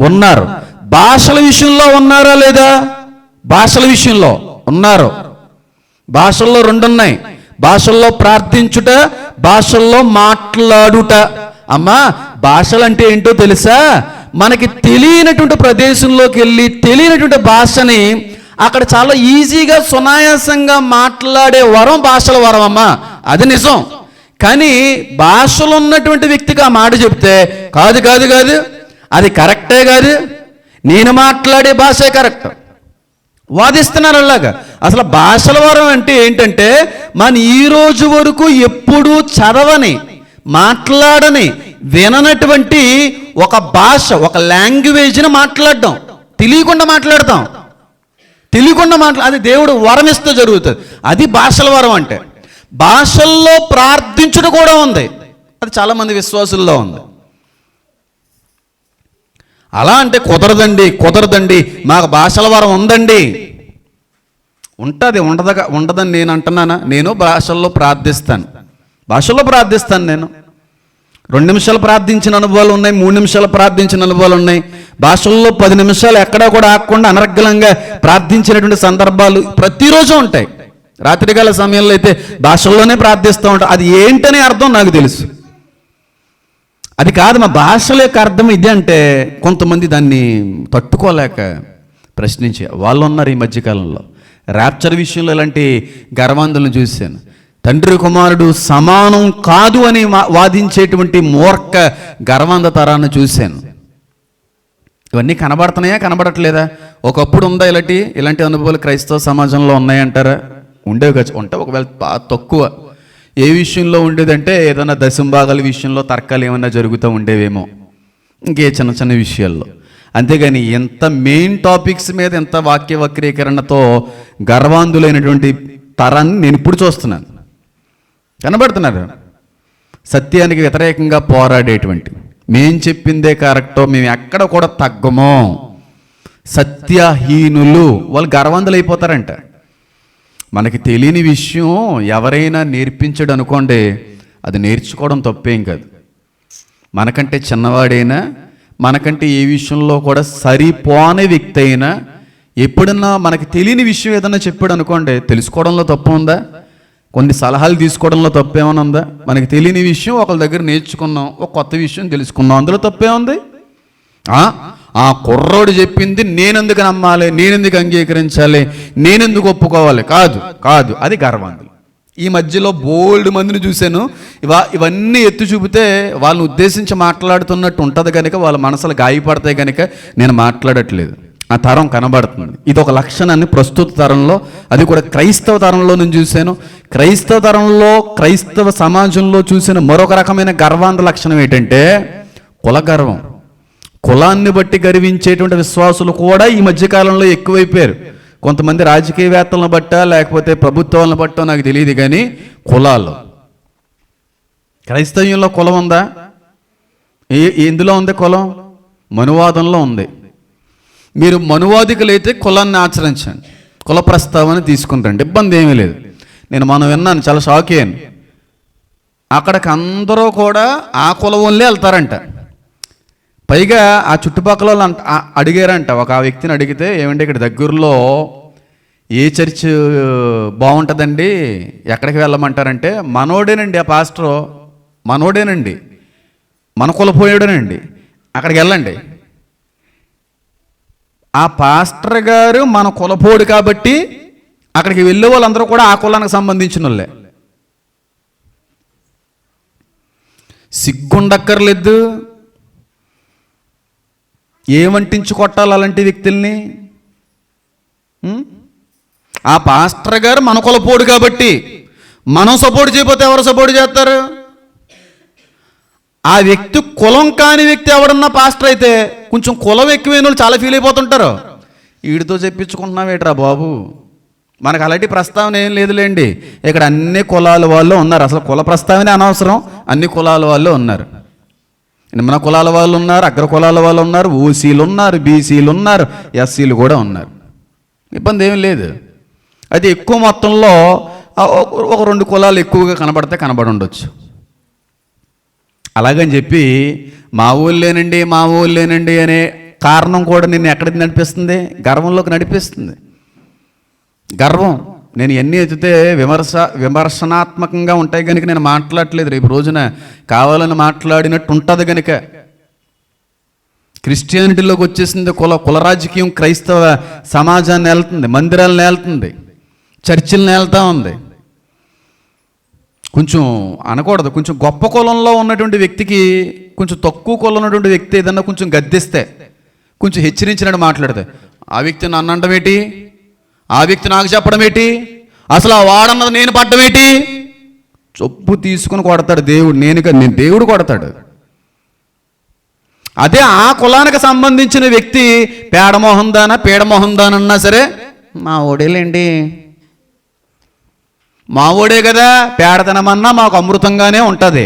Speaker 1: ఉన్నారు. భాషల విషయంలో ఉన్నారా లేదా? భాషల విషయంలో ఉన్నారు. భాషల్లో రెండు ఉన్నాయి, భాషల్లో ప్రార్థించుట, భాషల్లో మాట్లాడుట. అమ్మా, భాషలు అంటే ఏంటో తెలుసా? మనకి తెలియనటువంటి ప్రదేశంలోకి వెళ్ళి తెలియనటువంటి భాషని అక్కడ చాలా ఈజీగా సునాయాసంగా మాట్లాడే వరం భాషల వరం అమ్మా, అది నిజం. కానీ భాషలు ఉన్నటువంటి వ్యక్తికి ఆ మాట చెప్తే కాదు కాదు కాదు అది కరెక్టే కాదు, నేను మాట్లాడే భాషే కరెక్ట్ వాదిస్తున్నారు అలాగా. అసలు భాషల వరం అంటే ఏంటంటే మన ఈ రోజు వరకు ఎప్పుడూ చదవని, మాట్లాడని, విననటువంటి ఒక భాష, ఒక లాంగ్వేజ్ని మాట్లాడడం, తెలియకుండా మాట్లాడతాం, అది దేవుడు వరం ఇస్తే జరుగుతుంది. అది భాషల వరం అంటే. భాషల్లో ప్రార్థించడం కూడా ఉంది, అది చాలామంది విశ్వాసుల్లో ఉంది. అలా అంటే కుదరదండి మాకు భాషల వరం ఉందండి. ఉంటుంది, ఉండదని నేను అంటున్నానా? నేను భాషల్లో ప్రార్థిస్తాను నేను. 2 నిమిషాలు ప్రార్థించిన అనుభవాలు ఉన్నాయి, 3 నిమిషాలు ప్రార్థించిన అనుభవాలు ఉన్నాయి. భాషల్లో 10 నిమిషాలు ఎక్కడా కూడా ఆగకుండా అనర్గళంగా ప్రార్థించినటువంటి సందర్భాలు ప్రతిరోజు ఉంటాయి. రాత్రికాల సమయంలో అయితే భాషల్లోనే ప్రార్థిస్తూ ఉంటాం. అది ఏంటనే అర్థం నాకు తెలుసు. అది కాదు మా భాషల యొక్క అర్థం ఇది అంటే కొంతమంది దాన్ని తట్టుకోలేక ప్రశ్నించే వాళ్ళు ఉన్నారు ఈ మధ్యకాలంలో. ర్యాప్చర్ విషయంలో ఇలాంటి గర్వాంధులను చూశాను. తండ్రి కుమారుడు సమానం కాదు అని వాదించేటువంటి మూర్ఖ గర్వాంధ తరాన్ని చూశాను. ఇవన్నీ కనబడుతున్నాయా, కనబడట్లేదా? ఒకప్పుడు ఉందా ఇలాంటి అనుభవాలు క్రైస్తవ సమాజంలో ఉన్నాయంటారా? ఉండేవి ఉంటే ఒకవేళ తక్కువ. ఏ విషయంలో ఉండేదంటే ఏదైనా దశంభాగాల విషయంలో తర్కాలు ఏమైనా జరుగుతూ ఉండేవేమో, ఇంకే చిన్న చిన్న విషయాల్లో. అంతేగాని ఎంత మెయిన్ టాపిక్స్ మీద ఎంత వాక్య వక్రీకరణతో గర్వాంధులైనటువంటి తరాన్ని నేను ఇప్పుడు చూస్తున్నాను. కనబడుతున్నారు సత్యానికి వ్యతిరేకంగా పోరాడేటువంటి, మేం చెప్పిందే కరెక్టో, మేము ఎక్కడ కూడా తగ్గమో, సత్యహీనులు వాళ్ళు గర్వాంధులు అయిపోతారంట. మనకి తెలియని విషయం ఎవరైనా నేర్పించడు అనుకోండి, అది నేర్చుకోవడం తప్పేం కాదు. మనకంటే చిన్నవాడైనా, మనకంటే ఏ విషయంలో కూడా సరిపోని వ్యక్తి అయినా ఎప్పుడన్నా మనకి తెలియని విషయం ఏదన్నా చెప్పాడు అనుకోండి, తెలుసుకోవడంలో తప్పు ఉందా? కొన్ని సలహాలు తీసుకోవడంలో తప్పేమైనా ఉందా? మనకి తెలియని విషయం ఒకరి దగ్గర నేర్చుకున్నాం, ఒక కొత్త విషయం తెలుసుకున్నాం, అందులో తప్పే ఉంది? ఆ కుర్రోడు చెప్పింది నేనెందుకు నమ్మాలి, నేనెందుకు అంగీకరించాలి, నేనెందుకు ఒప్పుకోవాలి? కాదు అది గర్వాంధులు. ఈ మధ్యలో బోల్డ్ మందిని చూశాను. ఇవన్నీ ఎత్తి చూపితే వాళ్ళని ఉద్దేశించి మాట్లాడుతున్నట్టు ఉంటుంది కనుక వాళ్ళ మనసులు గాయపడతాయి కనుక నేను మాట్లాడట్లేదు. ఆ తరం కనబడుతుంది. ఇది ఒక లక్షణాన్ని ప్రస్తుత తరంలో, అది కూడా క్రైస్తవ తరంలో నేను చూశాను. క్రైస్తవ తరంలో, క్రైస్తవ సమాజంలో చూసిన మరొక రకమైన గర్వాంధ లక్షణం ఏంటంటే కులగర్వం. కులాన్ని బట్టి గర్వించేటువంటి విశ్వాసులు కూడా ఈ మధ్యకాలంలో ఎక్కువైపోయారు. కొంతమంది రాజకీయవేత్తలను బట్ట లేకపోతే ప్రభుత్వాలను బట్టో నాకు తెలియదు, కానీ కులాలు, క్రైస్తవ్యంలో కులం ఉందా? ఎందులో ఉంది కులం? మనువాదంలో ఉంది. మీరు మనువాదికులైతే కులాన్ని ఆచరించండి, కుల ప్రస్తావన తీసుకుంటాండి, ఇబ్బంది ఏమీ లేదు. నేను విన్నాను, చాలా షాక్ అయ్యాను. అక్కడికి అందరూ కూడా ఆ కులం వాళ్ళే వెళ్తారంట. పైగా ఆ చుట్టుపక్కల వాళ్ళు అడిగారంట. ఒక ఆ వ్యక్తిని అడిగితే, ఏమంటే ఇక్కడ దగ్గరలో ఏ చర్చ్ బాగుంటుందండి, ఎక్కడికి వెళ్ళమంటారంటే, మనోడేనండి ఆ పాస్టరు, మనోడేనండి, మన కులపోయాడేనండి, అక్కడికి వెళ్ళండి. ఆ పాస్టర్ గారు మన కులపోడు కాబట్టి అక్కడికి వెళ్ళే వాళ్ళందరూ కూడా ఆ కులానికి సంబంధించిన వాళ్ళే. సిగ్గుండక్కర్లేదు, ఏమంటించి కొట్టాలి అలాంటి వ్యక్తుల్ని. ఆ పాస్టర్ గారు మన కులపోడు కాబట్టి మనం సపోర్ట్ చేయకపోతే ఎవరు సపోర్ట్ చేస్తారు? ఆ వ్యక్తి కులం కాని వ్యక్తి ఎవడన్నా పాస్టర్ అయితే కొంచెం కులం ఎక్కువైన వాళ్ళు చాలా ఫీల్ అయిపోతుంటారు. వీడితో చెప్పించుకుంటున్నావేట్రా బాబు, మనకు అలాంటి ప్రస్తావన ఏం లేదులేండి. ఇక్కడ అన్ని కులాల వాళ్ళు ఉన్నారు, అసలు కుల ప్రస్తావనే అనవసరం, అన్ని కులాల వాళ్ళు ఉన్నారు. నిమ్న కులాల వాళ్ళు ఉన్నారు, అగ్ర కులాల వాళ్ళు ఉన్నారు, ఓసీలు ఉన్నారు, బీసీలు ఉన్నారు, ఎస్సీలు కూడా ఉన్నారు. ఇబ్బంది ఏమీ లేదు. అయితే ఎక్కువ మొత్తంలో ఒక 2 కులాలు ఎక్కువగా కనబడి ఉండొచ్చు. అలాగని చెప్పి మా ఊళ్ళేనండి అనే కారణం కూడా నిన్ను ఎక్కడికి నడిపిస్తుంది? గర్వంలోకి నడిపిస్తుంది. గర్వం. నేను ఎన్ని ఎత్తితే విమర్శనాత్మకంగా ఉంటాయి కనుక నేను మాట్లాడట్లేదు. రేపు రోజున కావాలని మాట్లాడినట్టు ఉంటుంది కనుక. క్రిస్టియానిటీలోకి వచ్చేసింది కుల రాజకీయం. క్రైస్తవ సమాజాన్ని వెళ్తుంది, మందిరాలను వెళ్తుంది, చర్చిలను వెళ్తూ ఉంది. కొంచెం అనకూడదు, కొంచెం గొప్ప కులంలో ఉన్నటువంటి వ్యక్తికి కొంచెం తక్కువ కులం ఉన్నటువంటి వ్యక్తి ఏదన్నా కొంచెం గద్దిస్తే, కొంచెం హెచ్చరించినట్టు మాట్లాడితే, ఆ వ్యక్తి నన్ను అనడం ఏంటి, ఆ వ్యక్తి నాకు చెప్పడం ఏంటి, అసలు ఆ వాడన్నది నేను పడ్డం ఏంటి, చొప్పు తీసుకుని కొడతాడు దేవుడు. నేను దేవుడు కొడతాడు. అదే ఆ కులానికి సంబంధించిన వ్యక్తి పీడమోహం దానన్నా సరే, మా ఓడేలేండి, మా ఓడే కదా, పేడతనమన్నా మాకు అమృతంగానే ఉంటుంది.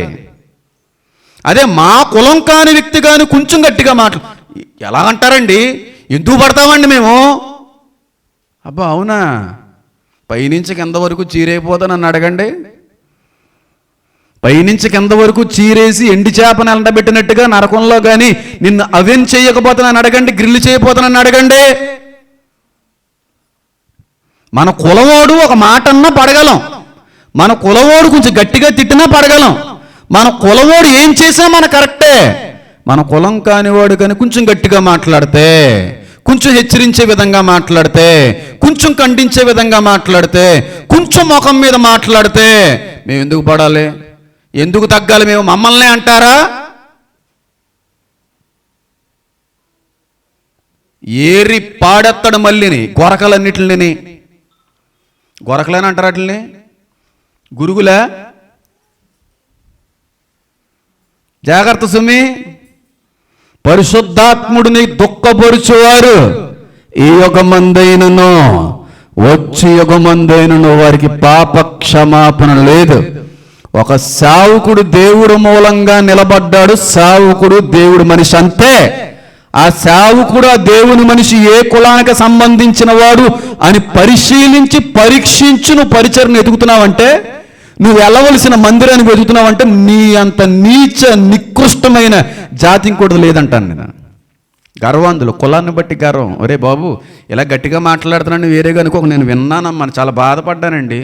Speaker 1: అదే మా కులం కాని వ్యక్తి కానీ కొంచెం గట్టిగా ఎలా అంటారండి, ఎందుకు పడతామండి మేము? అబ్బా అవునా, పైనుంచి కింద వరకు చీరైపోతా నన్ను అడగండి. పైనుంచి కింద వరకు చీరేసి ఎండి చేపను ఎండబెట్టినట్టుగా నరకంలో కానీ నిన్ను అవెన్ చేయకపోతే నన్ను అడగండి, గ్రిల్ చేయకపోతానని అడగండి. మన కులవాడు ఒక మాట అన్నా పడగలం, మన కులవాడు కొంచెం గట్టిగా తిట్టినా పడగలం, మన కులవాడు ఏం చేసినా మన కరెక్టే. మన కులం కానివాడు కానీ కొంచెం గట్టిగా మాట్లాడితే, కొంచెం హెచ్చరించే విధంగా మాట్లాడితే, కొంచెం ఖండించే విధంగా మాట్లాడితే, కొంచెం ముఖం మీద మాట్లాడితే మేము ఎందుకు పడాలి, ఎందుకు తగ్గాలి? మేము మమ్మల్నే అంటారా? ఏరి పాడెత్తడు మళ్ళీని గొరకలన్నిటిని. గొరకలేని అంటారు వాటిని, గురుగులా? జాగ్రత్త సుమి. పరిశుద్ధాత్ముడిని దుఃఖపరుచువారు ఈ యుగమందైనను వచ్చి యుగమందైనను వారికి పాప క్షమాపణ లేదు. ఒక సేవకుడు దేవుడు మూలంగా నిలబడ్డాడు. సేవకుడు దేవుడు మనిషి అంతే. ఆ సేవకుడు ఆ దేవుని మనిషి ఏ కులానికి సంబంధించిన వాడు అని పరిశీలించి పరీక్షించి నువ్వు పరిచర్ను ఎదుగుతున్నావంటే, నువ్వు వెళ్ళవలసిన మందిరానికి వెతుకుతున్నావంటే నీ అంత నీచ నికృష్టమైన జాతి ఇంకోటి లేదంటాను నేను. గర్వాంధులు, కులాన్ని బట్టి గర్వం. ఒరే బాబు ఇలా గట్టిగా మాట్లాడుతున్నాను వేరేగా అనుకో. నేను విన్నానమ్మా, చాలా బాధపడ్డానండి.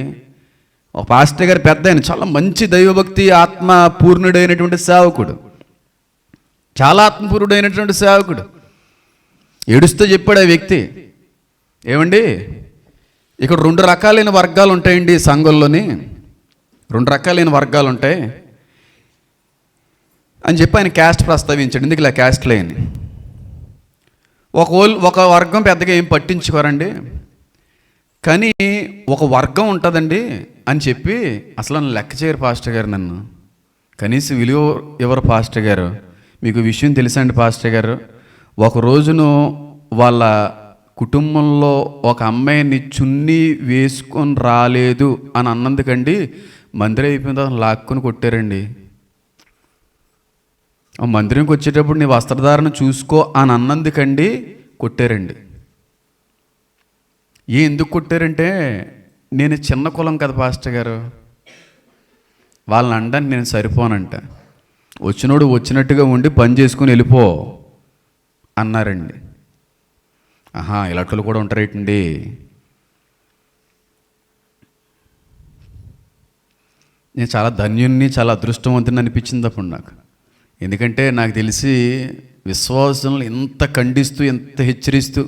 Speaker 1: ఒక పాస్టర్ గారు పెద్ద ఆయన, చాలా మంచి దైవభక్తి ఆత్మపూర్ణుడైనటువంటి సేవకుడు, చాలా ఆత్మపూర్ణుడైనటువంటి సేవకుడు. ఏడుస్తూ చెప్పాడు ఆ వ్యక్తి, ఏమండి ఇక్కడ 2 రకాలైన వర్గాలు ఉంటాయండి సంఘంలోని, 2 రకాలైన వర్గాలు ఉంటాయి అని చెప్పి ఆయన క్యాస్ట్ ప్రస్తావించాడు. ఎందుకు ఇలా క్యాస్ట్ లేని ఒక వర్గం పెద్దగా ఏం పట్టించుకోరండి, కానీ ఒక వర్గం ఉంటుందండి అని చెప్పి అసలు నన్ను లెక్క చేయరు పాస్టర్ గారు, నన్ను కనీసం విలువ ఎవరు పాస్టర్ గారు. మీకు విషయం తెలుసండి పాస్టర్ గారు, ఒక రోజును వాళ్ళ కుటుంబంలో ఒక అమ్మాయిని చున్నీ వేసుకొని రాలేదు అని అన్నందుకండి మందిరం అయిపోయిన తర్వాత లాక్కుని కొట్టారండి. మందిరంకి వచ్చేటప్పుడు నీ వస్త్రధారణ చూసుకో అని అన్నందుకండి కొట్టారండి. ఎందుకు కొట్టారంటే, నేను చిన్న కులం కదా పాస్టర్ గారు, వాళ్ళని అనడానికి నేను సరిపోనంట, వచ్చినోడు వచ్చినట్టుగా ఉండి పని చేసుకుని వెళ్ళిపో అన్నారండి. ఇలాంటి కూడా ఉంటారేటండి. నేను చాలా ధన్యుణ్ణి, చాలా అదృష్టవంతుని అనిపించింది అప్పుడు నాకు. ఎందుకంటే నాకు తెలిసి విశ్వాసులను ఎంత ఖండిస్తూ, ఎంత హెచ్చరిస్తూ,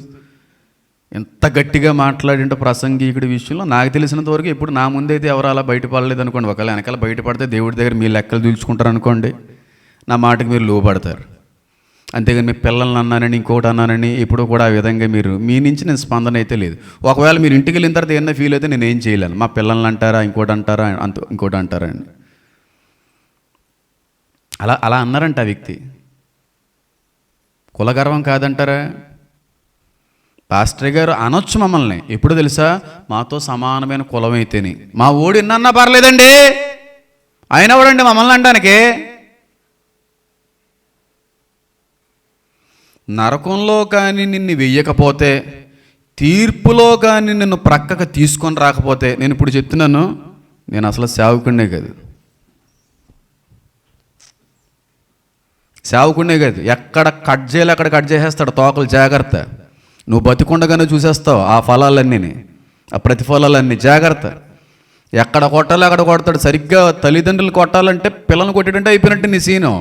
Speaker 1: ఎంత గట్టిగా మాట్లాడింటో ప్రసంగికుడి విషయంలో నాకు తెలిసినంత వరకు ఎప్పుడు నా ముందైతే ఎవరు అలా బయటపడలేదు అనుకోండి. ఒకవేళ వెనకాల బయటపడితే దేవుడి దగ్గర మీ లెక్కలు తీల్చుకుంటారు అనుకోండి, నా మాటకి మీరు లోబడతారు. అంతేగాని మీ పిల్లల్ని అన్నానని, ఇంకోటి అన్నానని ఎప్పుడూ కూడా ఆ విధంగా మీ నుంచి నేను స్పందన అయితే లేదు. ఒకవేళ మీరు ఇంటికి వెళ్ళిన తర్వాత ఏమన్నా ఫీల్ అయితే నేను ఏం చేయలేను. మా పిల్లల్ని అంటారా, ఇంకోటి అంటారా, ఇంకోటి అంటారా అని అలా అన్నారంట ఆ వ్యక్తి. కులగర్వం కాదంటారా? పాస్టర్ గారు అనొచ్చు మమ్మల్ని, ఎప్పుడు తెలుసా, మాతో సమానమైన కులం అయితేని. మా ఓడి ఎన్నన్నా పర్లేదండి, ఆయన ఎవడండి మమ్మల్ని అనడానికే? నరకంలో కానీ నిన్ను వెయ్యకపోతే, తీర్పులో కానీ నిన్ను ప్రక్కకు తీసుకొని రాకపోతే, నేను ఇప్పుడు చెప్తున్నాను, నేను అసలు సేవకుడినే కాదు. ఎక్కడ కట్ చేయాలి అక్కడ కట్ చేసేస్తాడు తోకలు. జాగ్రత్త, నువ్వు బతికుండగానే చూసేస్తావు ఆ ఫలాలన్నీ, ఆ ప్రతిఫలాలన్నీ. జాగ్రత్త, ఎక్కడ కొట్టాలి అక్కడ కొడతాడు. సరిగ్గా తల్లిదండ్రులు కొట్టాలంటే, పిల్లల్ని కొట్టేటంటే అయిపోయినట్టు నీ సీను.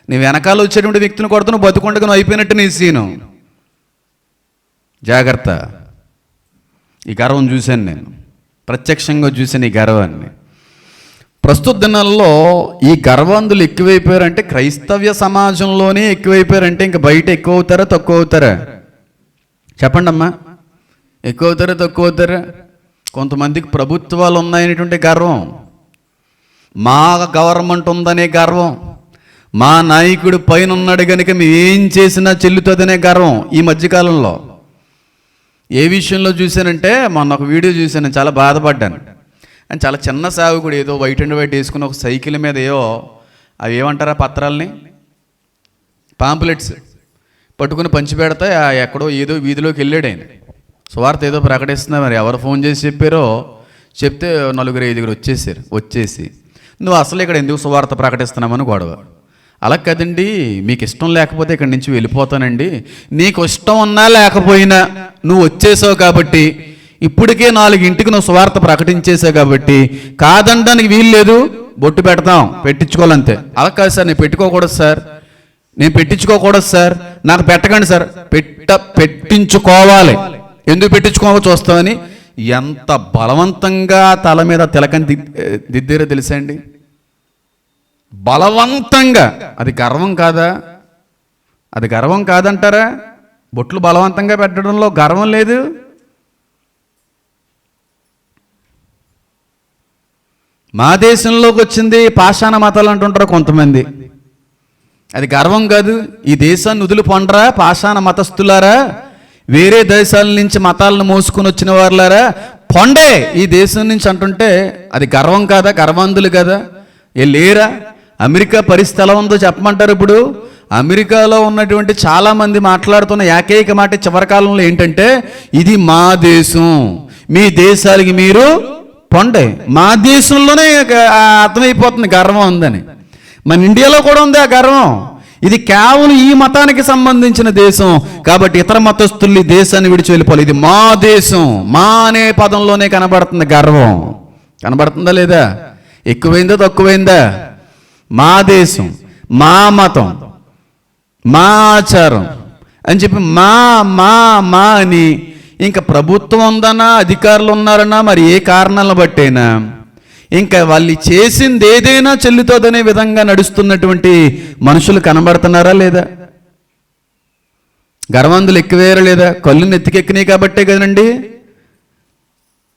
Speaker 1: నీ వెనకాల వచ్చేటువంటి వ్యక్తిని కొడుతూ నువ్వు బతుకుండగా నువ్వు అయిపోయినట్టు నీ సీను. జాగ్రత్త. ఈ గర్వం చూశాను నేను, ప్రత్యక్షంగా చూశాను ఈ గర్వాన్ని. ప్రస్తుత దినాల్లో ఈ గర్వంతులు ఎక్కువైపోయారంటే, క్రైస్తవ్య సమాజంలోనే ఎక్కువైపోయారంటే ఇంకా బయట ఎక్కువ అవుతారా తక్కువ అవుతారా? చెప్పండి అమ్మా, ఎక్కువ అవుతారా తక్కువ అవుతారా? కొంతమందికి ప్రభుత్వాలు ఉన్నాయనేటువంటి గర్వం, మా గవర్నమెంట్ ఉందనే గర్వం, మా నాయకుడు పైన ఉన్నాడు కనుక మేము ఏం చేసినా చెల్లుతుందనే గర్వం. ఈ మధ్యకాలంలో ఏ విషయంలో చూశానంటే, మొన్న ఒక వీడియో చూశాను, చాలా బాధపడ్డాను. అని చాలా చిన్న సేవకుడు ఏదో వైట్ అండ్ వైట్ వేసుకుని ఒక సైకిల్ మీద అవి ఏమంటారా పత్రాలని, పాంప్లెట్స్ పట్టుకుని పంచి పెడతా ఎక్కడో ఏదో వీధిలోకి వెళ్ళాడు ఆయన. సువార్త ఏదో ప్రకటిస్తున్నా, మరి ఎవరు ఫోన్ చేసి చెప్పారో చెప్తే 4-5 వచ్చేసి నువ్వు అసలు ఇక్కడ ఎందుకు సువార్త ప్రకటిస్తున్నామని గొడవ. అలా కదండి, మీకు ఇష్టం లేకపోతే ఇక్కడి నుంచి వెళ్ళిపోతానండి. నీకు ఇష్టం ఉన్నా లేకపోయినా నువ్వు వచ్చేసావు కాబట్టి, ఇప్పటికే 4 నువ్వు సువార్త ప్రకటించేసావు కాబట్టి కాదనడానికి వీలు లేదు. బొట్టు పెడతాం, పెట్టించుకోవాలంతే. అలా కాదు సార్, నేను పెట్టుకోకూడదు సార్, నేను పెట్టించుకోకూడదు సార్, నాకు పెట్టకండి సార్. పెట్టించుకోవాలి. ఎందుకు పెట్టించుకోవాలో చూస్తామని ఎంత బలవంతంగా తల మీద తిలకని దిద్దారో తెలుసా అండి? బలవంతంగా. అది గర్వం కాదా? అది గర్వం కాదంటారా? బొట్లు బలవంతంగా పెట్టడంలో గర్వం లేదు. మా దేశంలోకి వచ్చింది పాషాణ మతాలు అంటుంటారు కొంతమంది. అది గర్వం కాదు. ఈ దేశాన్ని వదిలి పొండరా పాషాణ మతస్థులారా, వేరే దేశాల నుంచి మతాలను మోసుకొని వచ్చిన వారులారా, పొండే ఈ దేశం నుంచి అంటుంటే అది గర్వం కాదా? గర్వంతులు కదా? లేరా? అమెరికా పరిస్థితి ఎలా ఉందో చెప్పమంటారు. ఇప్పుడు అమెరికాలో ఉన్నటువంటి చాలామంది మాట్లాడుతున్న ఏకైక మాట చివరి కాలంలో ఏంటంటే, ఇది మా దేశం, మీ దేశాలకి మీరు పొండే. మా దేశంలోనే అర్థమైపోతుంది గర్వం ఉందని. మన ఇండియాలో కూడా ఉంది ఆ గర్వం. ఇది కేవలం ఈ మతానికి సంబంధించిన దేశం కాబట్టి ఇతర మతస్థులు ఈ దేశాన్ని విడిచి వెళ్ళిపోవాలి. ఇది మా దేశం, మా అనే పదంలోనే కనబడుతుంది గర్వం. కనబడుతుందా లేదా? ఎక్కువైందా తక్కువైందా? మా దేశం, మా మతం, మా ఆచారం అని చెప్పి మా మా మా అని ఇంకా ప్రభుత్వం ఉందన్నా, అధికారులు ఉన్నారన్నా, మరి ఏ కారణాలను బట్టైనా ఇంకా వాళ్ళు చేసింది ఏదైనా చెల్లుతుందనే విధంగా నడుస్తున్నటువంటి మనుషులు కనబడుతున్నారా లేదా? గర్వంతులు ఎక్కువేరా లేదా? కళ్ళు నెత్తికెక్కినాయి కాబట్టే కదండి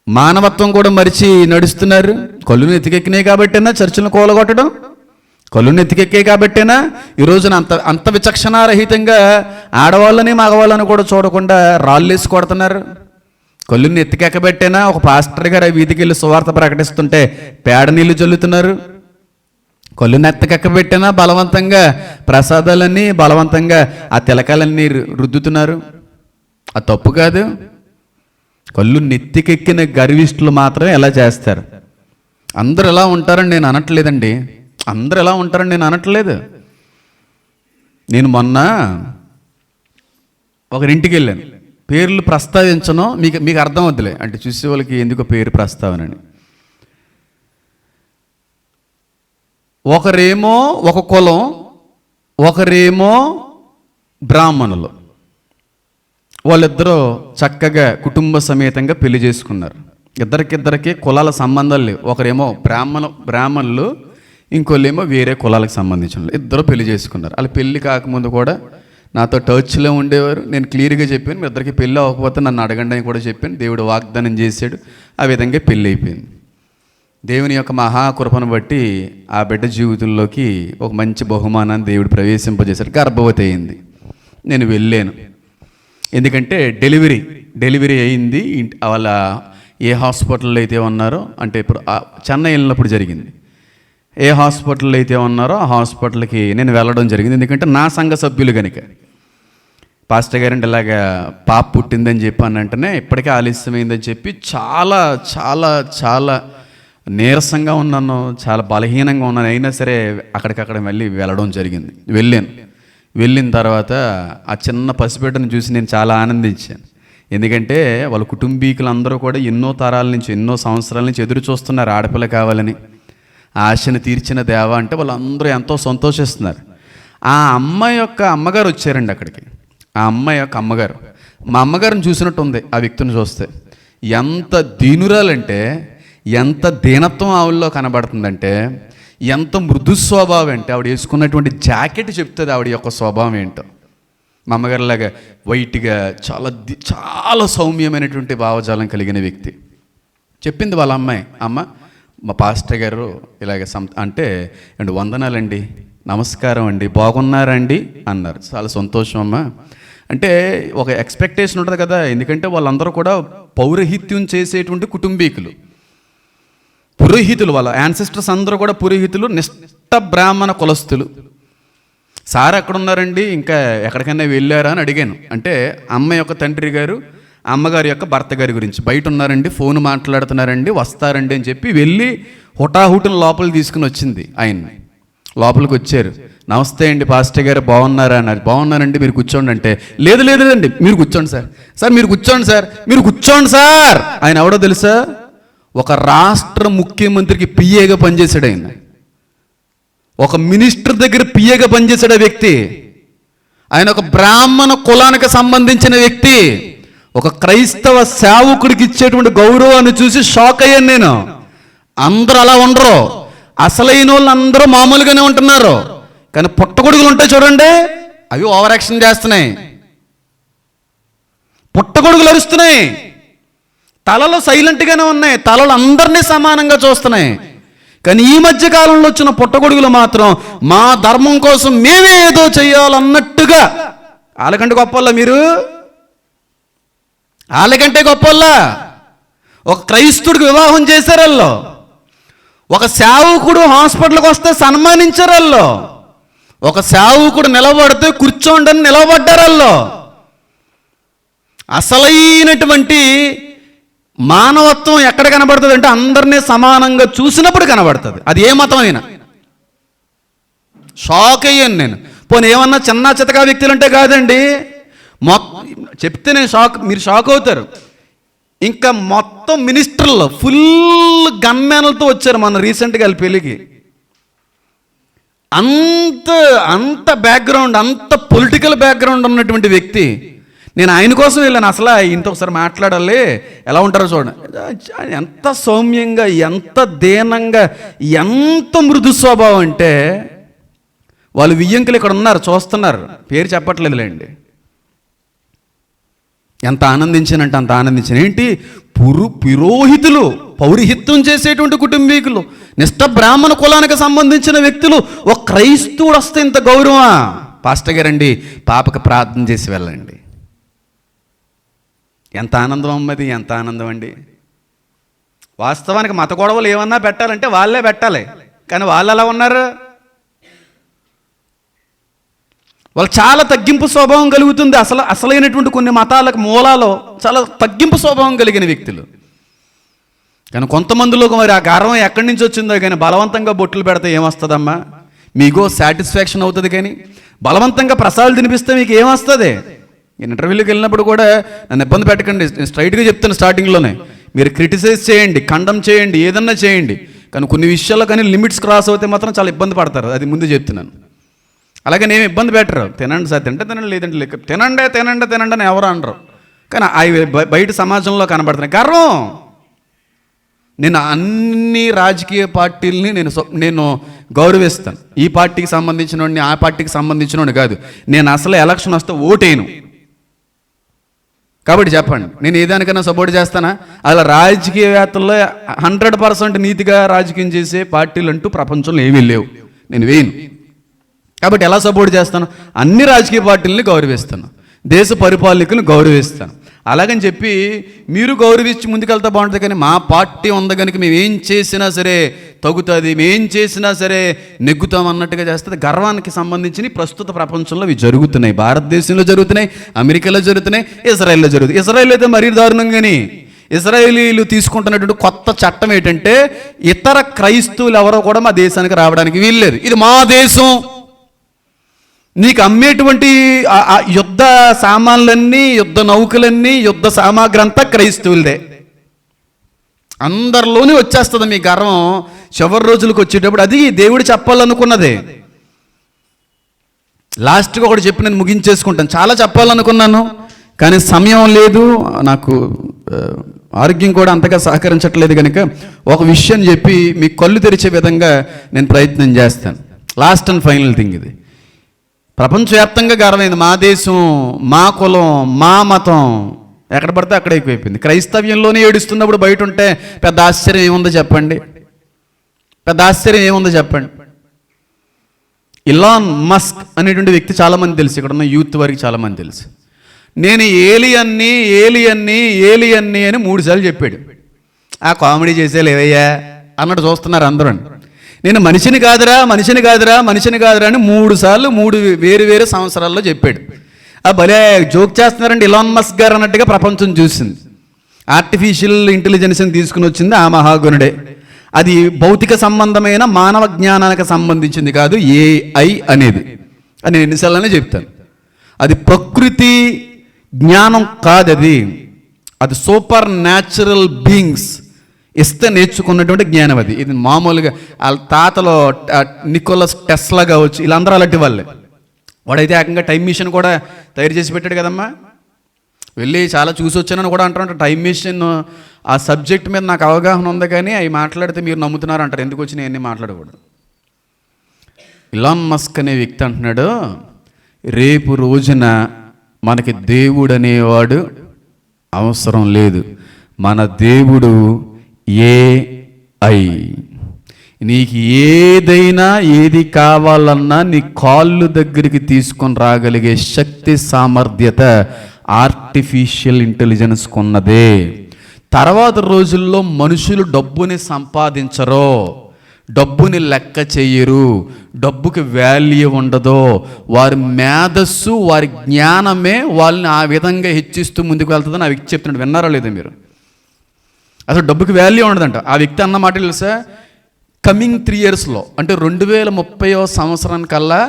Speaker 1: మానవత్వం కూడా మరిచి నడుస్తున్నారు. కళ్ళు నెత్తికెక్కినాయి కాబట్టేనా చర్చలను కూలగొట్టడం? కళ్ళు నెత్తికెక్కాయి కాబట్టేనా ఈ రోజున అంత విచక్షణారహితంగా ఆడవాళ్ళని మగవాళ్ళని కూడా చూడకుండా రాళ్ళేసి కొడుతున్నారు? కళ్ళుని ఎత్తికెక్కబెట్టేనా ఒక పాస్టర్ గారు వీధికి వెళ్ళి సువార్త ప్రకటిస్తుంటే పేడ నీళ్లు చల్లుతున్నారు? కళ్ళుని ఎత్తకెక్కబెట్టేనా బలవంతంగా ప్రసాదాలన్నీ, బలవంతంగా ఆ తిలకాలన్నీ రుద్దుతున్నారు? అది తప్పు కాదు. కళ్ళు నెత్తికెక్కిన గర్విష్ఠులు మాత్రమే ఎలా చేస్తారు. అందరూ ఎలా ఉంటారని నేను అనట్లేదండి, అందరూ ఎలా ఉంటారని నేను అనట్లేదు. నేను మొన్న ఒకరింటికి వెళ్ళాను, పేర్లు ప్రస్తావించను, మీకు అర్థం అవుతులే, అంటే చూసే వాళ్ళకి ఎందుకో పేరు ప్రస్తావనని. ఒకరేమో ఒక కులం, ఒకరేమో బ్రాహ్మణులు. వాళ్ళిద్దరూ చక్కగా కుటుంబ సమేతంగా పెళ్లి చేసుకున్నారు. ఇద్దరికి కులాల సంబంధాలు లేవు. ఒకరేమో బ్రాహ్మణులు, ఇంకోళ్ళేమో వేరే కులాలకు సంబంధించిన ఇద్దరు పెళ్లి చేసుకున్నారు. వాళ్ళు పెళ్లి కాకముందు కూడా నాతో టచ్లో ఉండేవారు. నేను క్లియర్గా చెప్పాను, మీ ఇద్దరికి పెళ్ళి అవ్వకపోతే నన్ను అడగండి అని కూడా చెప్పాను. దేవుడు వాగ్దానం చేశాడు, ఆ విధంగా పెళ్ళి అయిపోయింది. దేవుని యొక్క మహాకృపను బట్టి ఆ బిడ్డ జీవితంలోకి ఒక మంచి బహుమానాన్ని దేవుడు ప్రవేశింపజేశాడు. గర్భవతి అయింది. నేను వెళ్ళాను, ఎందుకంటే డెలివరీ అయింది. వాళ్ళ ఏ హాస్పిటల్లో అయితే ఉన్నారో, అంటే ఇప్పుడు చెన్నై వెళ్ళినప్పుడు జరిగింది, ఏ హాస్పిటల్లో అయితే ఉన్నారో ఆ హాస్పిటల్కి నేను వెళ్ళడం జరిగింది. ఎందుకంటే నా సంఘ సభ్యులు కనుక, పాస్టర్ గారంటే ఇలాగా పాప పుట్టిందని చెప్పి అని అంటేనే ఇప్పటికే ఆలస్యమైందని చెప్పి చాలా చాలా చాలా నీరసంగా ఉన్నాను, చాలా బలహీనంగా ఉన్నాను. అయినా సరే అక్కడికక్కడ మళ్ళీ వెళ్ళడం జరిగింది. వెళ్ళిన తర్వాత ఆ చిన్న పసిబిడ్డను చూసి నేను చాలా ఆనందించాను. ఎందుకంటే వాళ్ళ కుటుంబీకులందరూ కూడా ఎన్నో తరాల నుంచి, ఎన్నో సంవత్సరాల నుంచి ఎదురు చూస్తున్నారు ఆడపిల్ల కావాలని. ఆశను తీర్చిన దేవ అంటే వాళ్ళందరూ ఎంతో సంతోషిస్తున్నారు. ఆ అమ్మాయి యొక్క అమ్మగారు వచ్చారండి అక్కడికి. ఆ అమ్మాయి యొక్క అమ్మగారు, మా అమ్మగారిని చూసినట్టు ఉంది ఆ వ్యక్తిని చూస్తే. ఎంత దీనురాలంటే, ఎంత దీనత్వం ఆవిడలో కనబడుతుందంటే, ఎంత మృదు స్వభావం అంటే, ఆవిడ వేసుకున్నటువంటి జాకెట్ చెప్తుంది ఆవిడ యొక్క స్వభావం ఏంటో. మా అమ్మగారిలాగా వైట్గా చాలా సౌమ్యమైనటువంటి భావజాలం కలిగిన వ్యక్తి. చెప్పింది వాళ్ళ అమ్మాయి, అమ్మ మా పాస్టర్ గారు ఇలాగ అంటే అండి, వందనాలండి, నమస్కారం అండి, బాగున్నారండి అన్నారు. చాలా సంతోషం అమ్మ అంటే. ఒక ఎక్స్పెక్టేషన్ ఉంటుంది కదా, ఎందుకంటే వాళ్ళందరూ కూడా పౌరహిత్యం చేసేటువంటి కుటుంబీకులు, పురోహితులు. వాళ్ళ యాన్సిస్టర్స్ అందరూ కూడా పురోహితులు, నిష్ఠ బ్రాహ్మణ కులస్తులు. సార్ ఎక్కడున్నారండి, ఇంకా ఎక్కడికైనా వెళ్ళారా అని అడిగాను. అంటే అమ్మ యొక్క తండ్రి గారు, అమ్మగారి యొక్క భర్త గారి గురించి, బయట ఉన్నారండి, ఫోన్ మాట్లాడుతున్నారండి, వస్తారండి అని చెప్పి వెళ్ళి హుటాహుటిని లోపలికి తీసుకుని వచ్చింది. ఆయన్ని లోపలికి వచ్చారు. నమస్తే అండి పాస్టర్ గారు, బాగున్నారా అన్నారు. బాగున్నారండి, మీరు కూర్చోండి అంటే, లేదండి మీరు కూర్చోండి సార్, మీరు కూర్చోండి సార్, మీరు కూర్చోండి సార్. ఆయన ఎవడో తెలుసా? ఒక రాష్ట్ర ముఖ్యమంత్రికి పిఏగా పనిచేశాడు ఆయన. ఒక మినిస్టర్ దగ్గర పిఏగా పనిచేశాడు ఆ వ్యక్తి. ఆయన ఒక బ్రాహ్మణ కులానికి సంబంధించిన వ్యక్తి. ఒక క్రైస్తవ సేవకుడికి ఇచ్చేటువంటి గౌరవాన్ని చూసి షాక్ అయ్యాను నేను. అందరూ అలా ఉండరు, అసలైన వాళ్ళు అందరూ మామూలుగానే ఉంటున్నారు. కానీ పుట్టగొడుగులు ఉంటాయి చూడండి, అవి ఓవర్ యాక్షన్ చేస్తున్నాయి, పుట్టగొడుగులు అరుస్తున్నాయి. తలలు సైలెంట్గానే ఉన్నాయి, తలలు అందరినీ సమానంగా చూస్తున్నాయి. కానీ ఈ మధ్య కాలంలో వచ్చిన పుట్టగొడుగులు మాత్రం మా ధర్మం కోసం మేమే ఏదో చెయ్యాలన్నట్టుగా. వాళ్ళకంటే గొప్పల్లా మీరు, వాళ్ళకంటే గొప్పల్లా. ఒక క్రైస్తుడికి వివాహం చేశారు వాళ్ళు, ఒక సేవకుడు హాస్పిటల్కి వస్తే సన్మానించారు వాళ్ళు, ఒక సేవకుడు నిలబడితే కూర్చోండి అని నిలబడ్డారు వాళ్ళు. అసలైనటువంటి మానవత్వం ఎక్కడ కనబడుతుంది అంటే, అందరినీ సమానంగా చూసినప్పుడు కనబడుతుంది. అది ఏ మతం అయినా. షాక్ అయ్యాను నేను. పోనీ ఏమన్నా చిన్న చితకా వ్యక్తులు అంటే కాదండి, చెప్తే నేను మీరు షాక్ అవుతారు. ఇంకా మొత్తం మినిస్టర్లు ఫుల్ గన్మ్యాన్లతో వచ్చారు మన రీసెంట్గా వాళ్ళ పెళ్ళికి. అంత బ్యాక్గ్రౌండ్, అంత పొలిటికల్ బ్యాక్గ్రౌండ్ ఉన్నటువంటి వ్యక్తి. నేను ఆయన కోసం వెళ్ళాను. అసలు ఇంత ఒకసారి మాట్లాడాలి, ఎలా ఉంటారో చూడండి. ఎంత సౌమ్యంగా, ఎంత దీనంగా, ఎంత మృదు స్వభావం అంటే, వాళ్ళు వియ్యంకులు ఇక్కడ ఉన్నారు, చూస్తున్నారు, పేరు చెప్పట్లేదులేండి. ఎంత ఆనందించానంటే అంత ఆనందించాను. ఏంటి, పురోహితులు, పౌరహిత్యం చేసేటువంటి కుటుంబీకులు, నిష్ఠ బ్రాహ్మణ కులానికి సంబంధించిన వ్యక్తులు, ఒక క్రైస్తవుడు వస్తే ఇంత గౌరవమా? పాస్టర్ గారండి, పాపకి ప్రార్థన చేసి వెళ్ళండి. ఎంత ఆనందం అమ్మది, ఎంత ఆనందం అండి. వాస్తవానికి మత గొడవలు ఏమన్నా పెట్టాలంటే వాళ్ళే పెట్టాలి, కానీ వాళ్ళు ఎలా ఉన్నారు?
Speaker 2: వాళ్ళు చాలా తగ్గింపు స్వభావం కలుగుతుంది. అసలైనటువంటి కొన్ని మతాలకు మూలాలో చాలా తగ్గింపు స్వభావం కలిగిన వ్యక్తులు. కానీ కొంతమందిలోకి మరి ఆ గర్వం ఎక్కడి నుంచి వచ్చిందో కానీ బలవంతంగా బొట్లు పెడితే ఏమొస్తుందమ్మా? మీకో సాటిస్ఫాక్షన్ అవుతుంది. కానీ బలవంతంగా ప్రసాదాలు తినిపిస్తే మీకు ఏమొస్తుంది? నేను ఇంటర్వ్యూలోకి వెళ్ళినప్పుడు కూడా నన్ను ఇబ్బంది పెట్టకండి, నేను స్ట్రైట్గా చెప్తాను స్టార్టింగ్లోనే. మీరు క్రిటిసైజ్ చేయండి, ఖండం చేయండి, ఏదన్నా చేయండి, కానీ కొన్ని విషయాల్లో కానీ లిమిట్స్ క్రాస్ అవుతే మాత్రం చాలా ఇబ్బంది పడతారు. అది ముందు చెప్తున్నాను. అలాగే నేను ఇబ్బంది పెట్టరు. తినండి సార్, తింటే తినండి, లేదంటే లేక తినండి తినండి తినండి అని ఎవరు అనరు. కానీ అవి బయట సమాజంలో కనబడుతున్నాయి. గర్వం. నేను అన్ని రాజకీయ పార్టీలని నేను గౌరవిస్తాను. ఈ పార్టీకి సంబంధించిన వాడిని, ఆ పార్టీకి సంబంధించిన వాడిని కాదు. నేను అసలు ఎలక్షన్ వస్తే ఓటేను. కాబట్టి చెప్పండి, నేను ఏదానికైనా సపోర్ట్ చేస్తానా? అలా రాజకీయవేత్తల్లో 100% నీతిగా రాజకీయం చేసే పార్టీలు అంటూ ప్రపంచంలో ఏమీ లేవు. నేను వేయను. కాబట్టి ఎలా సపోర్ట్ చేస్తాను? అన్ని రాజకీయ పార్టీలని గౌరవిస్తాను, దేశ పరిపాలకులను గౌరవిస్తాను. అలాగని చెప్పి మీరు గౌరవించి ముందుకెళ్తా బాగుంటుంది. కానీ మా పార్టీ ఉంది కనుక మేము ఏం చేసినా సరే తగ్గుతుంది, మేం చేసినా సరే నెగ్గుతాం అన్నట్టుగా చేస్తుంది. గర్వానికి సంబంధించి ప్రస్తుత ప్రపంచంలో ఇవి జరుగుతున్నాయి. భారతదేశంలో జరుగుతున్నాయి, అమెరికాలో జరుగుతున్నాయి, ఇజ్రాయెల్లో జరుగుతుంది. ఇజ్రాయెల్ అయితే మరీ దారుణం. కానీ ఇజ్రాయేలీలు తీసుకుంటున్నటువంటి కొత్త చట్టం ఏంటంటే ఇతర క్రైస్తవులు ఎవరో కూడా మా దేశానికి రావడానికి వీల్లేదు. ఇది మా దేశం. నీకు అమ్మేటువంటి యుద్ధ సామాన్లన్నీ, యుద్ధ నౌకలన్నీ, యుద్ధ సామాగ్రి అంతా క్రైస్తవులదే. అందరిలోనే వచ్చేస్తుంది మీ గర్వం. చివరి రోజులకు వచ్చేటప్పుడు అది దేవుడు చెప్పాలనుకున్నదే. లాస్ట్గా ఒకటి చెప్పి నేను ముగించేసుకుంటాను. చాలా చెప్పాలనుకున్నాను కానీ సమయం లేదు, నాకు ఆరోగ్యం కూడా అంతగా సహకరించట్లేదు కనుక ఒక విషయం చెప్పి మీ కళ్ళు తెరిచే విధంగా నేను ప్రయత్నం చేస్తాను. లాస్ట్ అండ్ ఫైనల్ థింగ్ ఇది. ప్రపంచవ్యాప్తంగా గర్వమైంది మా దేశం, మా కులం, మా మతం. ఎక్కడ పడితే అక్కడ ఎక్కువైపోయింది. క్రైస్తవ్యంలోనే ఏడుస్తున్నప్పుడు బయట ఉంటే పెద్ద ఆశ్చర్యం ఏముందో చెప్పండి? పెద్ద ఆశ్చర్యం ఏముందో చెప్పండి? ఇలాన్ మస్క్ అనేటువంటి వ్యక్తి చాలామంది తెలుసు, ఇక్కడ ఉన్న యూత్ వారికి చాలామంది తెలుసు. నేను ఏలియన్ని ఏలియన్ని ఏలియన్ని అని 3 సార్లు చెప్పాడు. ఆ కామెడీ చేసేలేవయ్యా అన్నట్టు చూస్తున్నారు అందరూ. నేను మనిషిని కాదురా మనిషిని కాదురా మనిషిని కాదురా అని 3 సార్లు 3 వేరు సంవత్సరాల్లో చెప్పాడు. ఆ భలే జోక్ చేస్తున్నారండి ఇలాన్ మస్క్ గారు అన్నట్టుగా ప్రపంచం చూసింది. ఆర్టిఫిషియల్ ఇంటెలిజెన్స్ని తీసుకుని వచ్చింది ఆ మహాగుణుడే. అది భౌతిక సంబంధమైన మానవ జ్ఞానానికి సంబంధించింది కాదు ఏఐ అనేది. అని నేను ఎన్నిసార్లనే చెప్తాను. అది ప్రకృతి జ్ఞానం కాదు, అది సూపర్ న్యాచురల్ బీయింగ్స్ ఇస్తే నేర్చుకున్నటువంటి జ్ఞానం అది. ఇది మామూలుగా వాళ్ళ తాతలో నికోలస్ టెస్లా కావచ్చు, వీళ్ళందరూ అలాంటి వాళ్ళే. వాడైతే ఏకంగా టైం మిషన్ కూడా తయారు చేసి పెట్టాడు కదమ్మా. వెళ్ళి చాలా చూసి వచ్చానని కూడా అంటారు. టైం మిషన్ ఆ సబ్జెక్ట్ మీద నాకు అవగాహన ఉంది కానీ అవి మాట్లాడితే మీరు నమ్ముతున్నారు అంటారు. ఎందుకు వచ్చి నేను మాట్లాడకూడదు. ఇలాన్ మస్క్ అనే వ్యక్తి అంటున్నాడు, రేపు రోజున మనకి దేవుడు అనేవాడు అవసరం లేదు, మన దేవుడు ఏఐ. నీకు ఏదైనా ఏది కావాలన్నా నీ కాళ్ళు దగ్గరికి తీసుకొని రాగలిగే శక్తి సామర్థ్యత ఆర్టిఫిషియల్ ఇంటెలిజెన్స్ ఉన్నదే. తర్వాత రోజుల్లో మనుషులు డబ్బుని సంపాదించరో, డబ్బుని లెక్క చెయ్యరు, డబ్బుకి వాల్యూ ఉండదో, వారి మేధస్సు వారి జ్ఞానమే వాళ్ళని ఆ విధంగా హెచ్చిస్తూ ముందుకు వెళ్తుందని ఆ వ్యక్తి చెప్తున్నాడు. విన్నారా లేదా మీరు? అసలు డబ్బుకి వాల్యూ ఉండదంట. ఆ వ్యక్తి అన్న మాట తెలుసా? కమింగ్ 3 ఇయర్స్లో అంటే 2030వ సంవత్సరానికల్లా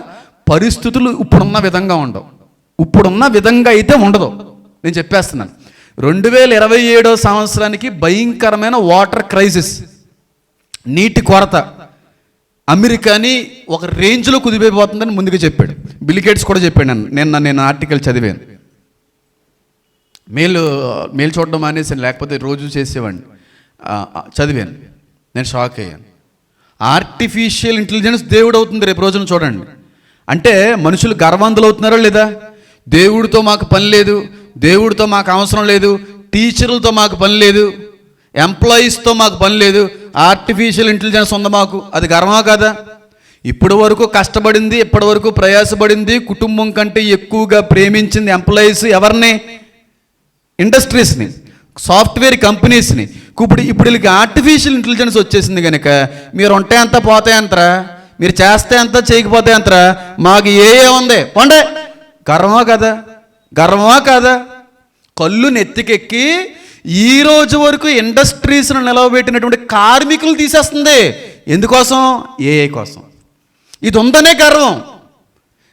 Speaker 2: పరిస్థితులు ఇప్పుడున్న విధంగా ఉండవు. ఇప్పుడున్న విధంగా అయితే ఉండదు. నేను చెప్పేస్తున్నాను. 2027వ సంవత్సరానికి భయంకరమైన వాటర్ క్రైసిస్, నీటి కొరత అమెరికాని ఒక రేంజ్లో కుదిపోతుందని ముందుగా చెప్పాడు. బిల్ గేట్స్ కూడా చెప్పాడు. నేను ఆర్టికల్ చదివాను. మేలు చూడడం మానేసాను, లేకపోతే రోజు చేసేవాడిని. చదివాను, నేను షాక్ అయ్యాను. ఆర్టిఫిషియల్ ఇంటెలిజెన్స్ దేవుడు అవుతుంది రేపు రోజున. చూడండి, అంటే మనుషులు గర్వాంధులు అవుతున్నారా లేదా? దేవుడితో మాకు పని లేదు, దేవుడితో మాకు అవసరం లేదు, టీచర్లతో మాకు పని లేదు, ఎంప్లాయీస్తో మాకు పని లేదు, ఆర్టిఫిషియల్ ఇంటెలిజెన్స్ ఉంది మాకు. అది గర్వమా కాదా? ఇప్పటి వరకు కష్టపడింది, ఇప్పటి వరకు ప్రయాసపడింది, కుటుంబం కంటే ఎక్కువగా ప్రేమించింది ఎంప్లాయీస్ ఎవరిని? ఇండస్ట్రీస్ని, సాఫ్ట్వేర్ కంపెనీస్ని. ఇప్పుడు వీళ్ళకి ఆర్టిఫిషియల్ ఇంటెలిజెన్స్ వచ్చేసింది కనుక మీరు ఉంటే అంత పోతే అంతరా, మీరు చేస్తే అంత చేయకపోతే అంతరా, మాకు ఏ ఉంది పండే గర్వమా కదా? గర్వమా కాదా? కళ్ళు నెత్తికెక్కి ఈ రోజు వరకు ఇండస్ట్రీస్ను నిలవబెట్టినటువంటి కార్మికులు తీసేస్తుంది. ఎందుకోసం? ఏఐ కోసం. ఇది ఉందనే గర్వం.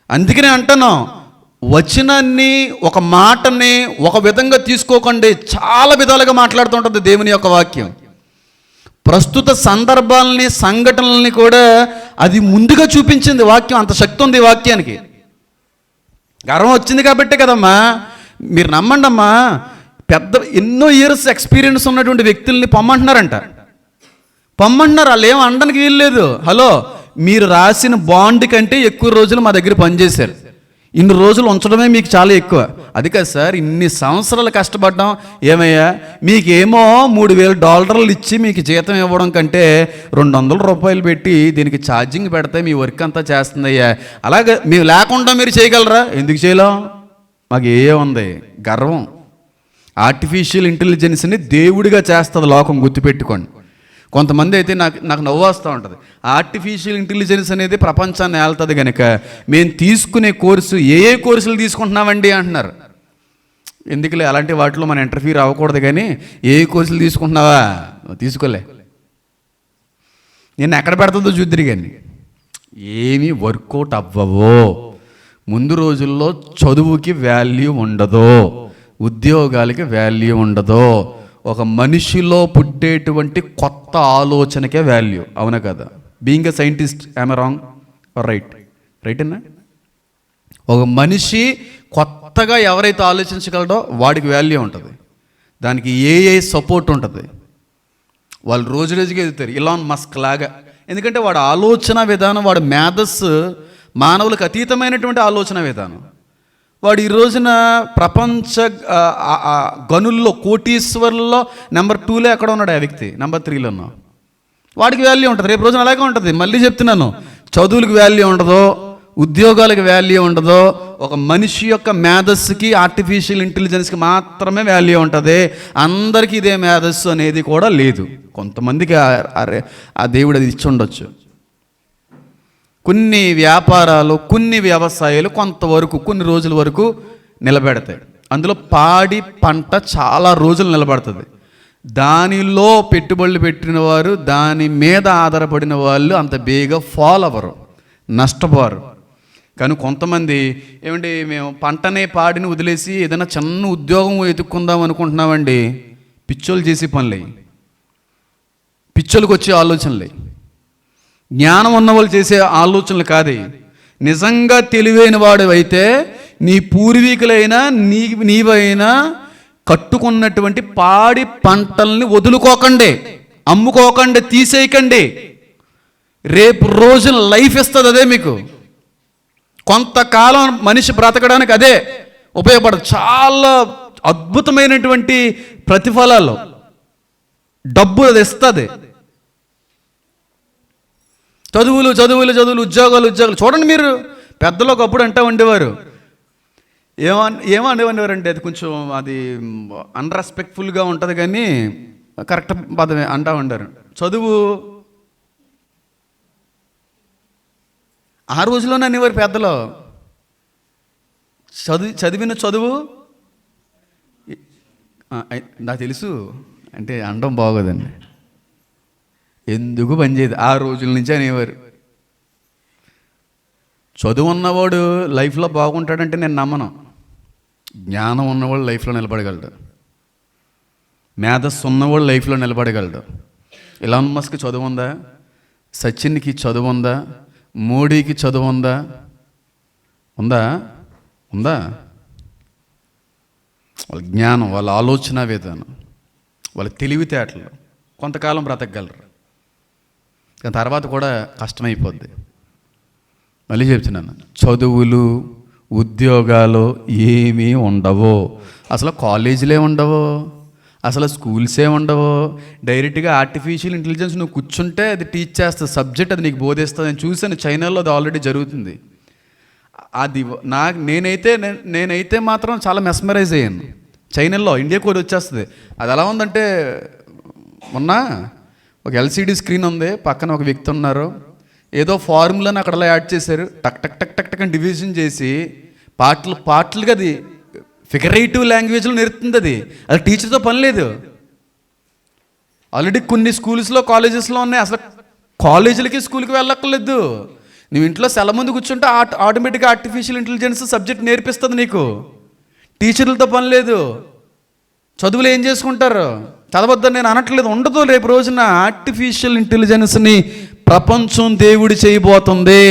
Speaker 2: అందుకనే అంటాను, వచనాన్ని, ఒక మాటని ఒక విధంగా తీసుకోకండి. చాలా విధాలుగా మాట్లాడుతూ ఉంటుంది దేవుని యొక్క వాక్యం. ప్రస్తుత సందర్భాలని, సంఘటనల్ని కూడా అది ముందుగా చూపించింది వాక్యం. అంత శక్తి ఉంది ఈ వాక్యానికి. గర్వం వచ్చింది కాబట్టే కదమ్మా. మీరు నమ్మండి అమ్మా, ఎన్నో ఇయర్స్ ఎక్స్పీరియన్స్ ఉన్నటువంటి వ్యక్తుల్ని పొమ్మంటున్నారంట. వాళ్ళు ఏం అనడానికి వీల్లేదు. హలో, మీరు రాసిన బాండ్ కంటే ఎక్కువ రోజులు మా దగ్గర పనిచేశారు. ఇన్ని రోజులు ఉంచడమే మీకు చాలా ఎక్కువ. అది కాదు సార్, ఇన్ని సంవత్సరాలు కష్టపడ్డాం. ఏమయ్యా, మీకేమో $3,000 ఇచ్చి మీకు జీతం ఇవ్వడం కంటే $200 పెట్టి దీనికి ఛార్జింగ్ పెడితే మీ వర్క్ అంతా చేస్తుందయ్యా. అలాగే మేము లేకుండా మీరు చేయగలరా? ఎందుకు చేయలేం? మాకు ఉంది గర్వం. ఆర్టిఫిషియల్ ఇంటెలిజెన్స్ని దేవుడిగా చేస్తుంది లోకం, గుర్తుపెట్టుకోండి. కొంతమంది అయితే నాకు నవ్వు వస్తూ ఉంటుంది. ఆర్టిఫిషియల్ ఇంటెలిజెన్స్ అనేది ప్రపంచాన్ని ఏళ్తుంది కనుక మేము తీసుకునే కోర్సు ఏ కోర్సులు తీసుకుంటున్నామండి అంటున్నారు. ఎందుకులే అలాంటి వాటిలో మన ఇంటర్ఫీర్ అవ్వకూడదు, కానీ ఏ కోర్సులు తీసుకుంటున్నావా? తీసుకోలే, నేను ఎక్కడ పెడుతుందో చూద్దరు. కానీ ఏమీ వర్కౌట్ అవ్వవో. ముందు రోజుల్లో చదువుకి వాల్యూ ఉండదో, ఉద్యోగాలకి వాల్యూ ఉండదో, ఒక మనిషిలో పుట్టేటువంటి కొత్త ఆలోచనకే వాల్యూ. అవునా కదా? Being a scientist, I'm wrong or right? Right అన్నా? ఒక మనిషి కొత్తగా ఎవరైతే ఆలోచించగలడో వాడికి వాల్యూ ఉంటుంది. దానికి ఏఐ సపోర్ట్ ఉంటుంది. వాళ్ళు రోజు రోజుకి ఎదుగుతారు, ఇలాన్ మస్క్ లాగా. ఎందుకంటే వాడు ఆలోచన విధానం, వాడు మేధస్సు మానవులకు అతీతమైనటువంటి ఆలోచన విధానం. వాడు ఈ రోజున ప్రపంచ గనుల్లో, కోటీశ్వర్లలో నెంబర్ 2లో ఎక్కడ ఉన్నాడు ఆ వ్యక్తి? నెంబర్ 3లో ఉన్నావు. వాడికి వాల్యూ ఉంటుంది. రేపు రోజున అలాగే ఉంటుంది. మళ్ళీ చెప్తున్నాను, చదువులకు వాల్యూ ఉండదో, ఉద్యోగాలకు వాల్యూ ఉండదో, ఒక మనిషి యొక్క మేధస్సుకి, ఆర్టిఫిషియల్ ఇంటెలిజెన్స్కి మాత్రమే వాల్యూ ఉంటుంది. అందరికీ ఇదే మేధస్సు అనేది కూడా లేదు. కొంతమందికి ఆ దేవుడు అది ఇచ్చి ఉండొచ్చు. కొన్ని వ్యాపారాలు, కొన్ని వ్యవసాయాలు కొంతవరకు, కొన్ని రోజుల వరకు నిలబెడతాయి. అందులో పాడి పంట చాలా రోజులు నిలబడుతుంది. దానిలో పెట్టుబడులు పెట్టిన వారు, దాని మీద ఆధారపడిన వాళ్ళు అంత బేగా ఫాల్ అవ్వరు, నష్టపోరు. కానీ కొంతమంది ఏమండి, మేము పంటనే పాడిని వదిలేసి ఏదైనా చిన్న ఉద్యోగం వెతుక్కుందాం అనుకుంటున్నామండి. పిచ్చోళ్ళు చేసే పనులే, పిచ్చోళ్ళకి వచ్చే ఆలోచనలే, జ్ఞానం ఉన్నవాళ్ళు చేసే ఆలోచనలు కాదే. నిజంగా తెలివైన వాడు అయితే నీ పూర్వీకులైనా నీవైనా కట్టుకున్నటువంటి పాడి పంటల్ని వదులుకోకండి, అమ్ముకోకండి, తీసేయకండి. రేపు రోజున లైఫ్ ఇస్తుంది అదే మీకు. కొంతకాలం మనిషి బ్రతకడానికి అదే ఉపయోగపడదు. చాలా అద్భుతమైనటువంటి ప్రతిఫలాలు, డబ్బు అది ఇస్తుంది. చదువులు చదువులు చదువులు, ఉద్యోగాలు ఉద్యోగాలు. చూడండి మీరు, పెద్దలు ఒకప్పుడు అంటూ ఉండేవారు, ఏమనేవారు అంటే, అది కొంచెం అది అన్రెస్పెక్ట్ఫుల్గా ఉంటుంది కానీ కరెక్ట్ పదమే అంటూ ఉండారు. చదువు ఆ రోజులోనే అనేవారు పెద్దలు. చదివిన చదువు నాకు తెలుసు అంటే అనడం బాగోదండి, ఎందుకు పనిచేయదు. ఆ రోజుల నుంచి అనేవారు. చదువు ఉన్నవాడు లైఫ్లో బాగుంటాడంటే నేను నమ్మను. జ్ఞానం ఉన్నవాడు లైఫ్లో నిలబడగలడు, మేధస్సు ఉన్నవాడు లైఫ్లో నిలబడగలడు. ఎలాన్ మస్క్ చదువు ఉందా? సచిన్కి చదువు ఉందా? మోడీకి చదువు ఉందా? ఉందా? వాళ్ళ జ్ఞానం, వాళ్ళ ఆలోచన విధానం, వాళ్ళ తెలివితేటలు కొంతకాలం బ్రతకగలరు, కానీ తర్వాత కూడా కష్టమైపోద్ది. మళ్ళీ చెప్తున్నాను, చదువులు ఉద్యోగాలు ఏమీ ఉండవు. అసలు కాలేజీలే ఉండవు, అసలు స్కూల్సే ఉండవు. డైరెక్ట్గా ఆర్టిఫిషియల్ ఇంటెలిజెన్స్ నువ్వు కూర్చుంటే అది టీచ్ చేస్తుంది, సబ్జెక్ట్ అది నీకు బోధిస్తుంది. నేను చూసాను, చైనాలో అది ఆల్రెడీ జరుగుతుంది. అది నేనైతే మాత్రం చాలా మెస్మరైజ్ అయ్యాను. చైనాలో ఇండియాకు కూడా వచ్చేస్తుంది. అది ఎలా ఉందంటే, మొన్న ఒక ఎల్సిడి స్క్రీన్ ఉంది, పక్కన ఒక వ్యక్తి ఉన్నారు, ఏదో ఫార్ములాని అక్కడ అలా యాడ్ చేశారు, టక్ టక్ టక్ టక్ టక్ అని డివిజన్ చేసి పాటలుగా అది ఫిగరేటివ్ లాంగ్వేజ్లో నేర్పుతుంది. అది టీచర్తో పని లేదు. ఆల్రెడీ కొన్ని స్కూల్స్లో కాలేజెస్లో ఉన్నాయి, అసలు కాలేజీలకి స్కూల్కి వెళ్ళక్కర్లేదు. నువ్వు ఇంట్లో సెల ముందు కూర్చుంటే ఆటోమేటిక్గా ఆర్టిఫిషియల్ ఇంటెలిజెన్స్ సబ్జెక్ట్ నేర్పిస్తుంది నీకు. టీచర్లతో పని లేదు. చదువులు ఏం చేసుకుంటారు? చదవద్దని నేను అనట్లేదు, ఉండదు. రేపు రోజున ఆర్టిఫిషియల్ ఇంటెలిజెన్స్ని ప్రపంచం దేవుడు చేయబోతుంది.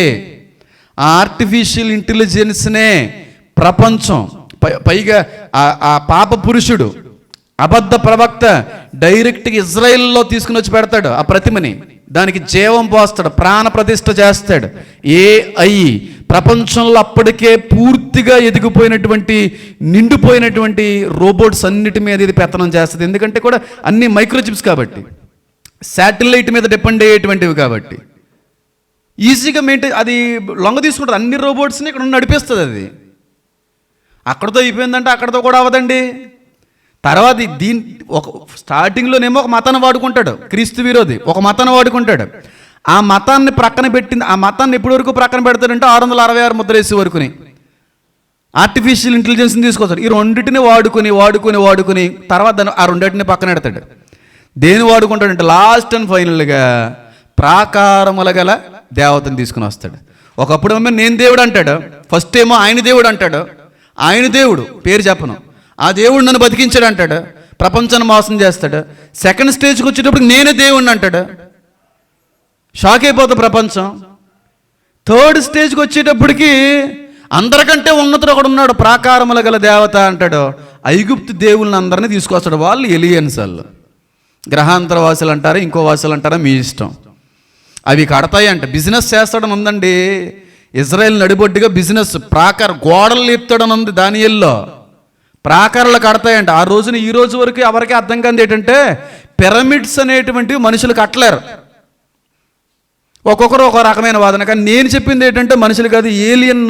Speaker 2: ఆ ఆర్టిఫిషియల్ ఇంటెలిజెన్స్నే ప్రపంచం పైగా ఆ పాప పురుషుడు అబద్ధ ప్రవక్త డైరెక్ట్గా ఇజ్రాయెల్లో తీసుకుని వచ్చి పెడతాడు ఆ ప్రతిమని. దానికి జీవం పోస్తాడు, ప్రాణ ప్రతిష్ఠ చేస్తాడు. AI ప్రపంచంలో అప్పటికే పూర్తిగా ఎదిగిపోయినటువంటి నిండిపోయినటువంటి రోబోట్స్ అన్నిటి మీద ఇది పెత్తనం చేస్తుంది. ఎందుకంటే కూడా అన్ని మైక్రోచిప్స్ కాబట్టి, శాటిలైట్ మీద డిపెండ్ అయ్యేటువంటివి కాబట్టి ఈజీగా అది లొంగ తీసుకుంటుంది. అన్ని రోబోట్స్ని ఇక్కడ నడిపిస్తుంది. అది అక్కడతో అయిపోయిందంటే అక్కడతో కూడా అవ్వదండి. తర్వాత ఒక స్టార్టింగ్లోనేమో ఒక మతాన్ని వాడుకుంటాడు క్రీస్తు విరోధి, ఒక మతాన్ని వాడుకుంటాడు. ఆ మతాన్ని ప్రక్కన పెట్టింది. ఆ మతాన్ని ఎప్పటి వరకు ప్రక్కన పెడతాడంటే 666 ముద్రేసి వరకుని ఆర్టిఫిషియల్ ఇంటెలిజెన్స్ని తీసుకొస్తాడు. ఈ రెండింటిని వాడుకుని తర్వాత ఆ రెండింటిని పక్కన పెడతాడు. దేని వాడుకుంటాడంటే లాస్ట్ అండ్ ఫైనల్గా ప్రాకారముల గల దేవతని తీసుకుని వస్తాడు. ఒకప్పుడు ఏమో నేను దేవుడు అంటాడు, ఫస్ట్ ఏమో ఆయన దేవుడు అంటాడు. ఆయన దేవుడు పేరు చెప్పను, ఆ దేవుడు నన్ను బతికించాడు అంటాడు, ప్రపంచాన్ని మోసం చేస్తాడు. సెకండ్ స్టేజ్కి వచ్చేటప్పుడు నేనే దేవుడిని అంటాడు, షాక్ అయిపోతుంది ప్రపంచం. థర్డ్ స్టేజ్కి వచ్చేటప్పటికి అందరికంటే ఉన్నతుడు ఒకడు ఉన్నాడు, ప్రాకారముల గల దేవత అంటాడు. ఐగుప్తు దేవుళ్ళని అందరినీ తీసుకొస్తాడు. వాళ్ళు ఎలియన్స్, వాళ్ళు గ్రహాంతర వాసులు అంటారా, ఇంకో వాసులు అంటారా, మీ ఇష్టం. అవి కడతాయి అంట. బిజినెస్ చేస్తాడని ఉందండి. ఇజ్రాయెల్ నడిబొడ్డుగా బిజినెస్ గోడలు లేపుతాడని ఉంది దానియేల్లో. ప్రాకారాలు కడతాయంట. ఆ రోజున ఈ రోజు వరకు ఎవరికి అర్థం కాదు ఏంటంటే పిరమిడ్స్ అనేటువంటివి మనుషులు కట్టలేరు. ఒక్కొక్కరు ఒక రకమైన వాదన. కానీ నేను చెప్పింది ఏంటంటే మనుషులు కాదు, alien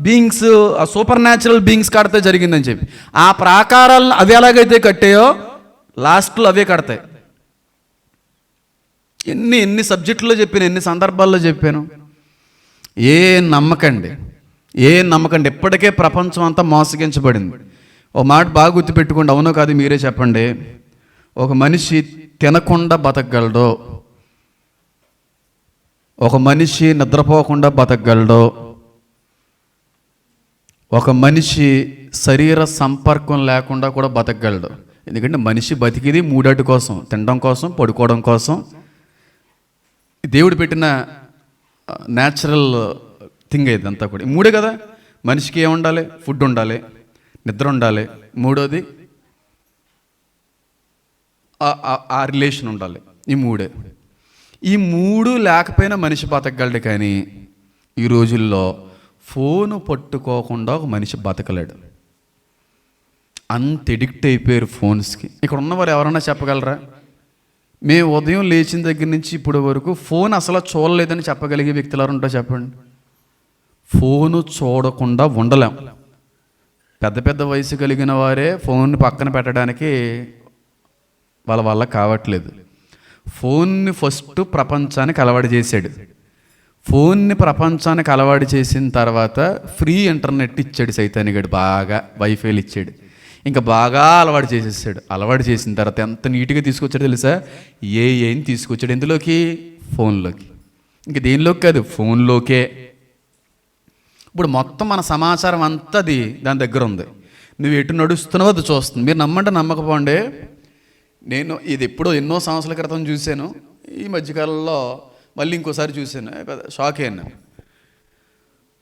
Speaker 2: beings, super natural beings కడితే జరిగిందని చెప్పి. ఆ ప్రాకారాలను అవి ఎలాగైతే కట్టాయో లాస్ట్లో అవే కడతాయి. ఎన్ని సబ్జెక్టుల్లో చెప్పాను, ఎన్ని సందర్భాల్లో చెప్పాను. ఏ నమ్మకండి. ఇప్పటికే ప్రపంచం అంతా మోసగించబడింది. ఓ మాట బాగా గుర్తుపెట్టుకోండి, అవునో కాదు మీరే చెప్పండి. ఒక మనిషి తినకుండా బతకగలడో, ఒక మనిషి నిద్రపోకుండా బతకగలడో, ఒక మనిషి శరీర సంపర్కం లేకుండా కూడా బతకగలడు. ఎందుకంటే మనిషి బతికిది మూడాటి కోసం, తినడం కోసం, పడుకోవడం కోసం. దేవుడు పెట్టిన న్యాచురల్ థింగ్ ఇది అంతా కూడా. మూడే కదా, మనిషికి ఏముండాలి? ఫుడ్ ఉండాలి, నిద్ర ఉండాలి, మూడోది ఆ రిలేషన్ ఉండాలి. ఈ మూడు లేకపోయినా మనిషి బతకగలడు. కానీ ఈ రోజుల్లో ఫోను పట్టుకోకుండా ఒక మనిషి బతకలేడు. అంత ఎడిక్ట్ అయిపోయారు ఫోన్స్కి. ఇక్కడ ఉన్నవారు ఎవరన్నా చెప్పగలరా? మేము ఉదయం లేచిన దగ్గర నుంచి ఇప్పటి వరకు ఫోన్ అసలు చూడలేదని చెప్పగలిగే వ్యక్తులు ఎవరు ఉంటారో చెప్పండి. ఫోను చూడకుండా ఉండలేం. పెద్ద వయసు కలిగిన వారే ఫోన్ పక్కన పెట్టడానికి వాళ్ళ వల్ల కావట్లేదు. ఫోన్ని ఫస్ట్ ప్రపంచానికి అలవాటు చేశాడు. ఫోన్ని ప్రపంచానికి అలవాటు చేసిన తర్వాత ఫ్రీ ఇంటర్నెట్ ఇచ్చాడు సైతానిగాడు, బాగా వైఫైలు ఇచ్చాడు. ఇంకా బాగా అలవాటు చేసేసాడు. అలవాటు చేసిన తర్వాత ఎంత నీట్గా తీసుకొచ్చాడు తెలుసా? ఏం తీసుకొచ్చాడు ఎందులోకి? ఫోన్లోకి. ఇంక దేనిలోకి కాదు, ఫోన్లోకే. ఇప్పుడు మొత్తం మన సమాచారం అంతా దాని దగ్గర ఉంది. నువ్వు ఎటు నడుస్తున్నావో అది చూస్తుంది. మీరు నమ్మంటే నమ్మకపోండి, నేను ఇది ఎప్పుడో ఎన్నో సంవత్సరాల క్రితం చూశాను. ఈ మధ్యకాలంలో మళ్ళీ ఇంకోసారి చూశాను, షాక్ అయ్యాను.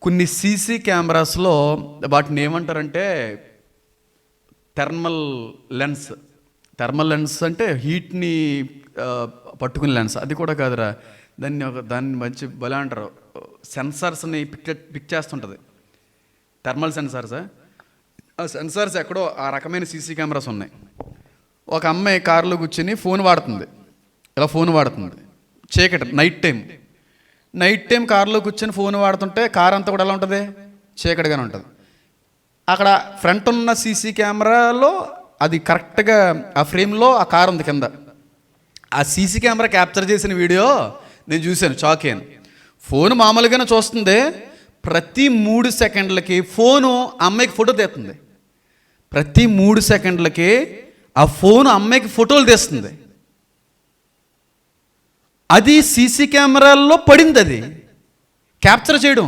Speaker 2: కొన్ని సీసీ కెమెరాస్లో వాటిని ఏమంటారంటే థర్మల్ లెన్స్ అంటే హీట్ని పట్టుకునే లెన్స్. అది కూడా కాదురా, దాన్ని మంచి బలా అంటారు, సెన్సార్స్ని పిక్ చేస్తుంటుంది. Thermal sensors. ఆ సెన్సార్స్ ఎక్కడో ఆ రకమైన సీసీ కెమెరాస్ ఉన్నాయి. ఒక అమ్మాయి కారులో కూర్చొని ఫోన్ వాడుతుంది. చీకటి, నైట్ టైం కారులో కూర్చొని ఫోన్ వాడుతుంటే కారు అంతా కూడా ఎలా ఉంటుంది? చీకటిగానే ఉంటుంది. అక్కడ ఫ్రంట్ ఉన్న సీసీ కెమెరాలో అది కరెక్ట్గా ఆ ఫ్రేమ్లో ఆ కారు ఉంది కింద. ఆ సీసీ కెమెరా క్యాప్చర్ చేసిన వీడియో నేను చూశాను, షాక్ అయ్యాను. ఫోన్ మామూలుగానే చూస్తుంది, ప్రతి 3 సెకండ్లకి ఫోను అమ్మాయికి ఫోటో తీస్తుంది. ప్రతి 3 సెకండ్లకి ఆ ఫోను అమ్మాయికి ఫోటోలు తీస్తుంది. అది సీసీ కెమెరాల్లో పడింది. అది క్యాప్చర్ చేయడం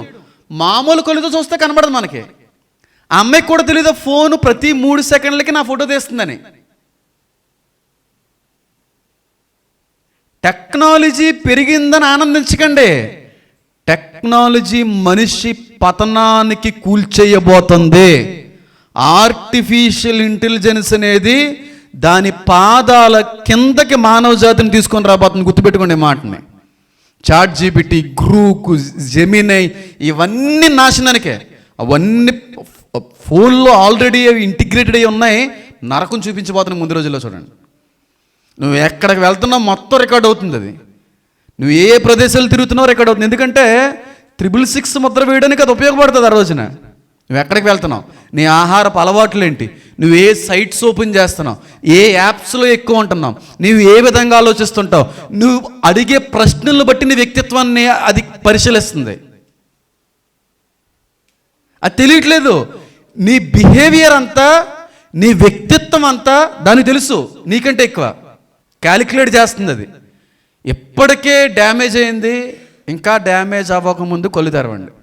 Speaker 2: మామూలు కళ్ళతో చూస్తే కనబడదు మనకి. ఆ అమ్మాయికి కూడా తెలియదు ఫోను ప్రతి 3 సెకండ్లకి నా ఫోటో తీస్తుందని. టెక్నాలజీ పెరిగిందని ఆనందించకండి. టెక్నాలజీ మనిషి పతనానికి కూల్చేయబోతుంది. ఆర్టిఫిషియల్ ఇంటెలిజెన్స్ అనేది దాని పాదాల కిందకి మానవ జాతిని తీసుకొని రాబోతుంది. గుర్తుపెట్టుకోండి మాటని. ChatGPT, గ్రూక్, జెమినై ఇవన్నీ నాశనానికే. అవన్నీ ఫోన్లో ఆల్రెడీ అవి ఇంటిగ్రేటెడ్ అయి ఉన్నాయి. నరకం చూపించబోతున్నాయి ముందు రోజుల్లో. చూడండి, నువ్వు ఎక్కడికి వెళ్తున్నావు మొత్తం రికార్డ్ అవుతుంది. అది నువ్వు ఏ ప్రదేశాలు తిరుగుతున్నావు రికార్డ్ అవుతుంది. ఎందుకంటే 666 ముద్ర వేయడానికి అది ఉపయోగపడుతుంది. ఆ రోజున నువ్వు ఎక్కడికి వెళ్తున్నావు, నీ ఆహారపు అలవాట్లు ఏంటి, నువ్వు ఏ సైట్స్ ఓపెన్ చేస్తున్నావు, ఏ యాప్స్లో ఎక్కువ ఉంటున్నావు, నువ్వు ఏ విధంగా ఆలోచిస్తుంటావు, నువ్వు అడిగే ప్రశ్నలను బట్టి నీ వ్యక్తిత్వాన్ని అది పరిశీలిస్తుంది. అది తెలియట్లేదు. నీ బిహేవియర్ అంతా, నీ వ్యక్తిత్వం అంతా దానికి తెలుసు. నీకంటే ఎక్కువ క్యాలిక్యులేట్ చేస్తుంది. అది ఎప్పటికే డ్యామేజ్ అయింది. ఇంకా డ్యామేజ్ అవ్వకముందు కళ్ళు తెరవండి.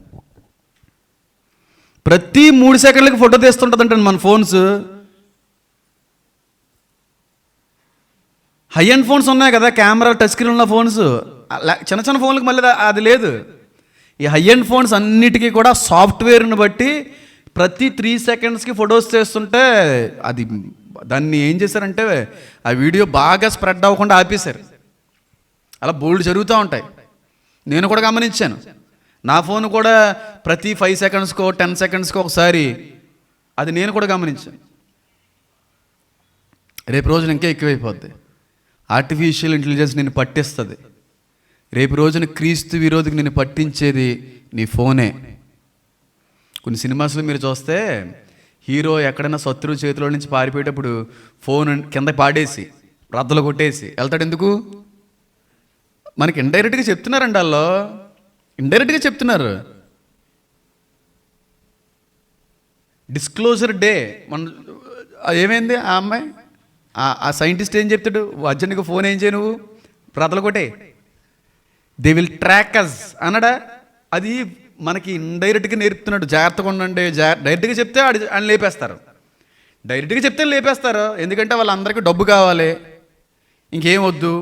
Speaker 2: ప్రతి 3 సెకండ్లకి ఫోటో తీస్తుంటుందంటే మన ఫోన్స్. హై అండ్ ఫోన్స్ ఉన్నాయి కదా, కెమెరా టచ్ స్క్రీన్ ఉన్న ఫోన్స్. చిన్న చిన్న ఫోన్లకు మళ్ళీ అది లేదు. ఈ హై అండ్ ఫోన్స్ అన్నిటికీ కూడా సాఫ్ట్వేర్ని బట్టి ప్రతి 3 సెకండ్స్కి ఫొటోస్ చేస్తుంటే అది దాన్ని ఏం చేశారంటే ఆ వీడియో బాగా స్ప్రెడ్ అవ్వకుండా ఆపేశారు. అలా బోల్డ్ జరుగుతూ ఉంటాయి. నేను కూడా గమనించాను. నా ఫోన్ కూడా ప్రతి 5 సెకండ్స్కో 10 సెకండ్స్కో ఒకసారి అది నేను కూడా గమనించాను. రేపు రోజున ఇంకా ఎక్కువైపోద్ది. ఆర్టిఫిషియల్ ఇంటెలిజెన్స్ నిన్ను పట్టిస్తుంది. రేపు రోజున క్రీస్తు విరోధికి నిన్ను పట్టించేది నీ ఫోనే. కొన్ని సినిమాస్లో మీరు చూస్తే హీరో ఎక్కడైనా శత్రువు చేతిలో నుంచి పారిపోయేటప్పుడు ఫోన్ కింద పాడేసి రద్దలు కొట్టేసి వెళ్తాడు. ఎందుకు? మనకి ఇండైరెక్ట్గా చెప్తున్నారండి. వాళ్ళు ఇండైరెక్ట్గా చెప్తున్నారు. డిస్క్లోజర్ డే మన ఏమైంది? ఆ అమ్మాయి ఆ సైంటిస్ట్ ఏం చెప్తాడు? అర్జెంట్గా ఫోన్ ఏం చేయ, నువ్వు రద్దలు కొట్టే, దే విల్ ట్రాక్ అస్ అన్నాడా? అది మనకి ఇండైరెక్ట్గా నేర్పుతున్నాడు. జాగ్రత్తగా ఉండండి. డైరెక్ట్గా చెప్తే ఆయన లేపేస్తారు. డైరెక్ట్గా చెప్తే లేపేస్తారు. ఎందుకంటే వాళ్ళందరికీ డబ్బు కావాలి, ఇంకేం వద్దు.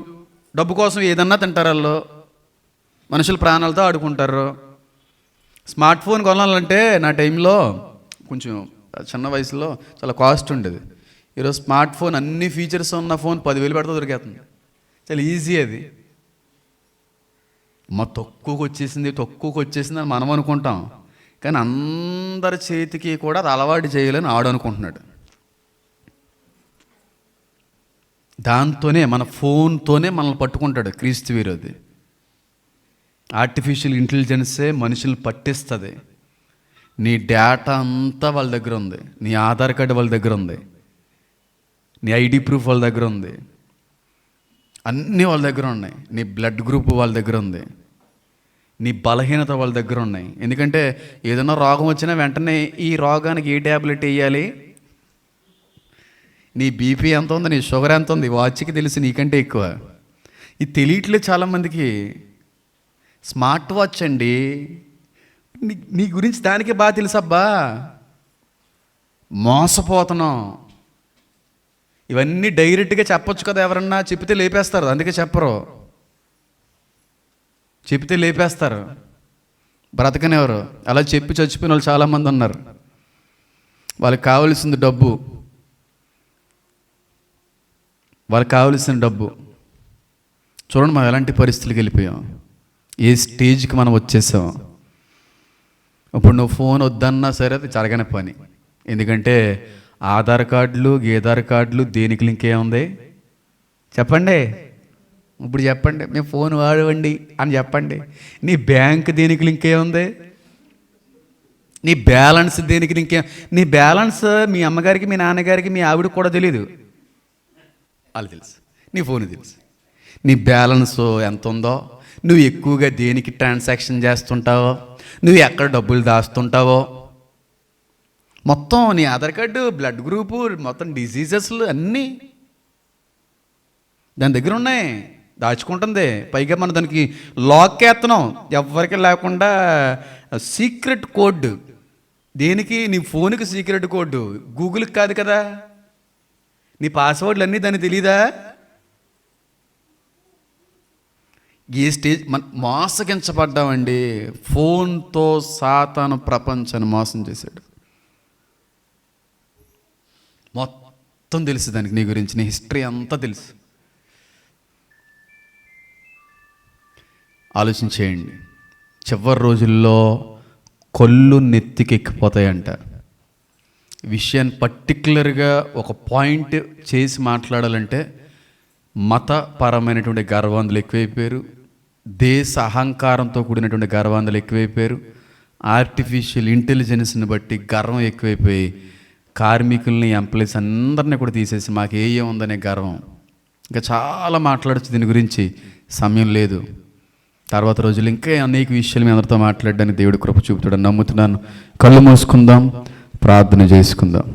Speaker 2: డబ్బు కోసం ఏదన్నా తింటారు వాళ్ళు. మనుషుల ప్రాణాలతో ఆడుకుంటారు. స్మార్ట్ ఫోన్ కొనాలంటే నా టైంలో కొంచెం చిన్న వయసులో చాలా కాస్ట్ ఉండేది. ఈరోజు స్మార్ట్ ఫోన్ అన్ని ఫీచర్స్ ఉన్న ఫోన్ 10,000 పెడితే దొరికేస్తుంది. చాలా ఈజీ. అది తక్కువకి వచ్చేసింది అని మనం అనుకుంటాం. కానీ అందరి చేతికి కూడా అది అలవాటు చేయాలని ఆడు అనుకుంటున్నాడు. దాంతోనే మన ఫోన్తోనే మనల్ని పట్టుకుంటాడు క్రీస్తు విరోధి. ఆర్టిఫిషియల్ ఇంటెలిజెన్సే మనుషులు పట్టిస్తుంది. నీ డేటా అంతా వాళ్ళ దగ్గర ఉంది. నీ ఆధార్ కార్డు వాళ్ళ దగ్గర ఉంది. నీ ఐడి ప్రూఫ్ వాళ్ళ దగ్గర ఉంది. అన్నీ వాళ్ళ దగ్గర ఉన్నాయి. నీ బ్లడ్ గ్రూప్ వాళ్ళ దగ్గర ఉంది. నీ బలహీనత వాళ్ళ దగ్గర ఉన్నాయి. ఎందుకంటే ఏదైనా రోగం వచ్చినా వెంటనే ఈ రోగానికి ఏ ట్యాబ్లెట్ వేయాలి, నీ బీపీ ఎంత ఉంది, నీ షుగర్ ఎంత ఉంది, వాచ్కి తెలిసి నీకంటే ఎక్కువ. ఇది తెలియట్లేదు చాలామందికి. స్మార్ట్ వాచ్ అండి, నీ గురించి దానికే బాగా తెలుసబ్బా. మోసపోతున్నాం. ఇవన్నీ డైరెక్ట్గా చెప్పొచ్చు కదా. ఎవరన్నా చెప్తే లేపేస్తారు. అందుకే చెప్పరు. చెప్తే లేపేస్తారు, బ్రతకనివ్వరు. అలా చెప్పి చచ్చిపోయిన వాళ్ళు చాలామంది ఉన్నారు. వాళ్ళకి కావలసింది డబ్బు. వాళ్ళకి కావలసిన డబ్బు. చూడండి మనం ఎలాంటి పరిస్థితులకు వెళ్ళిపోయాం, ఏ స్టేజ్కి మనం వచ్చేసాం. ఇప్పుడు నువ్వు ఫోన్ వద్దన్నా సరే అది జరగని పని. ఎందుకంటే ఆధార్ కార్డులు గీధార్ కార్డులు దేనికి లింక్ ఏముంది చెప్పండి? ఇప్పుడు చెప్పండి, మేము ఫోన్ వాడవండి అని చెప్పండి. నీ బ్యాంక్ దేనికి లింక్ ఏముంది? నీ బ్యాలెన్స్ దేనికి లింక్? నీ బ్యాలెన్స్ మీ అమ్మగారికి, మీ నాన్నగారికి, మీ ఆవిడకి కూడా తెలియదు. వాళ్ళు తెలుసు. నీ ఫోన్ తెలుసు. నీ బ్యాలెన్స్ ఎంత ఉందో, నువ్వు ఎక్కువగా దేనికి ట్రాన్సాక్షన్ చేస్తుంటావో, నువ్వు ఎక్కడ డబ్బులు దాస్తుంటావో, మొత్తం నీ ఆధార్ కార్డు, బ్లడ్ గ్రూపు, మొత్తం డిసీజెస్లు అన్నీ దాని దగ్గర ఉన్నాయి, దాచుకుంటుంది. పైగా మనం దానికి లాక్ వేస్తున్నాం, ఎవరికి లేకుండా సీక్రెట్ కోడ్. దేనికి? నీ ఫోన్కి సీక్రెట్ కోడ్, గూగుల్కి కాదు కదా. నీ పాస్వర్డ్లు అన్నీ దానికి తెలీదా? ఏ స్టేజ్ మోసగించబడ్డామండి. ఫోన్తో సాతాను ప్రపంచాన్ని మోసం చేశాడు. మొత్తం తెలుసు దానికి, నీ గురించి, నీ హిస్టరీ అంతా తెలుసు. ఆలోచించేయండి, చివరి రోజుల్లో కొళ్ళు నెత్తికెక్కిపోతాయంట. విషయాన్ని పర్టికులర్గా ఒక పాయింట్ చేసి మాట్లాడాలంటే మతపరమైనటువంటి గర్వాంధులు ఎక్కువైపోయారు, దేశ అహంకారంతో కూడినటువంటి గర్వాంధులు ఎక్కువైపోయారు, ఆర్టిఫిషియల్ ఇంటెలిజెన్స్ని బట్టి గర్వం ఎక్కువైపోయి కార్మికుల్ని, ఎంప్లాయీస్ అందరినీ కూడా తీసేసి మాకు ఉందనే గర్వం. ఇంకా చాలా మాట్లాడచ్చు దీని గురించి, సమయం లేదు. తర్వాత రోజులు ఇంకా అనేక విషయాలు మీ అందరితో మాట్లాడడానికి దేవుడు కృప చూపుతాడని నమ్ముతున్నాను. కళ్ళు మూసుకుందాం, ప్రార్థన చేసుకుందాం.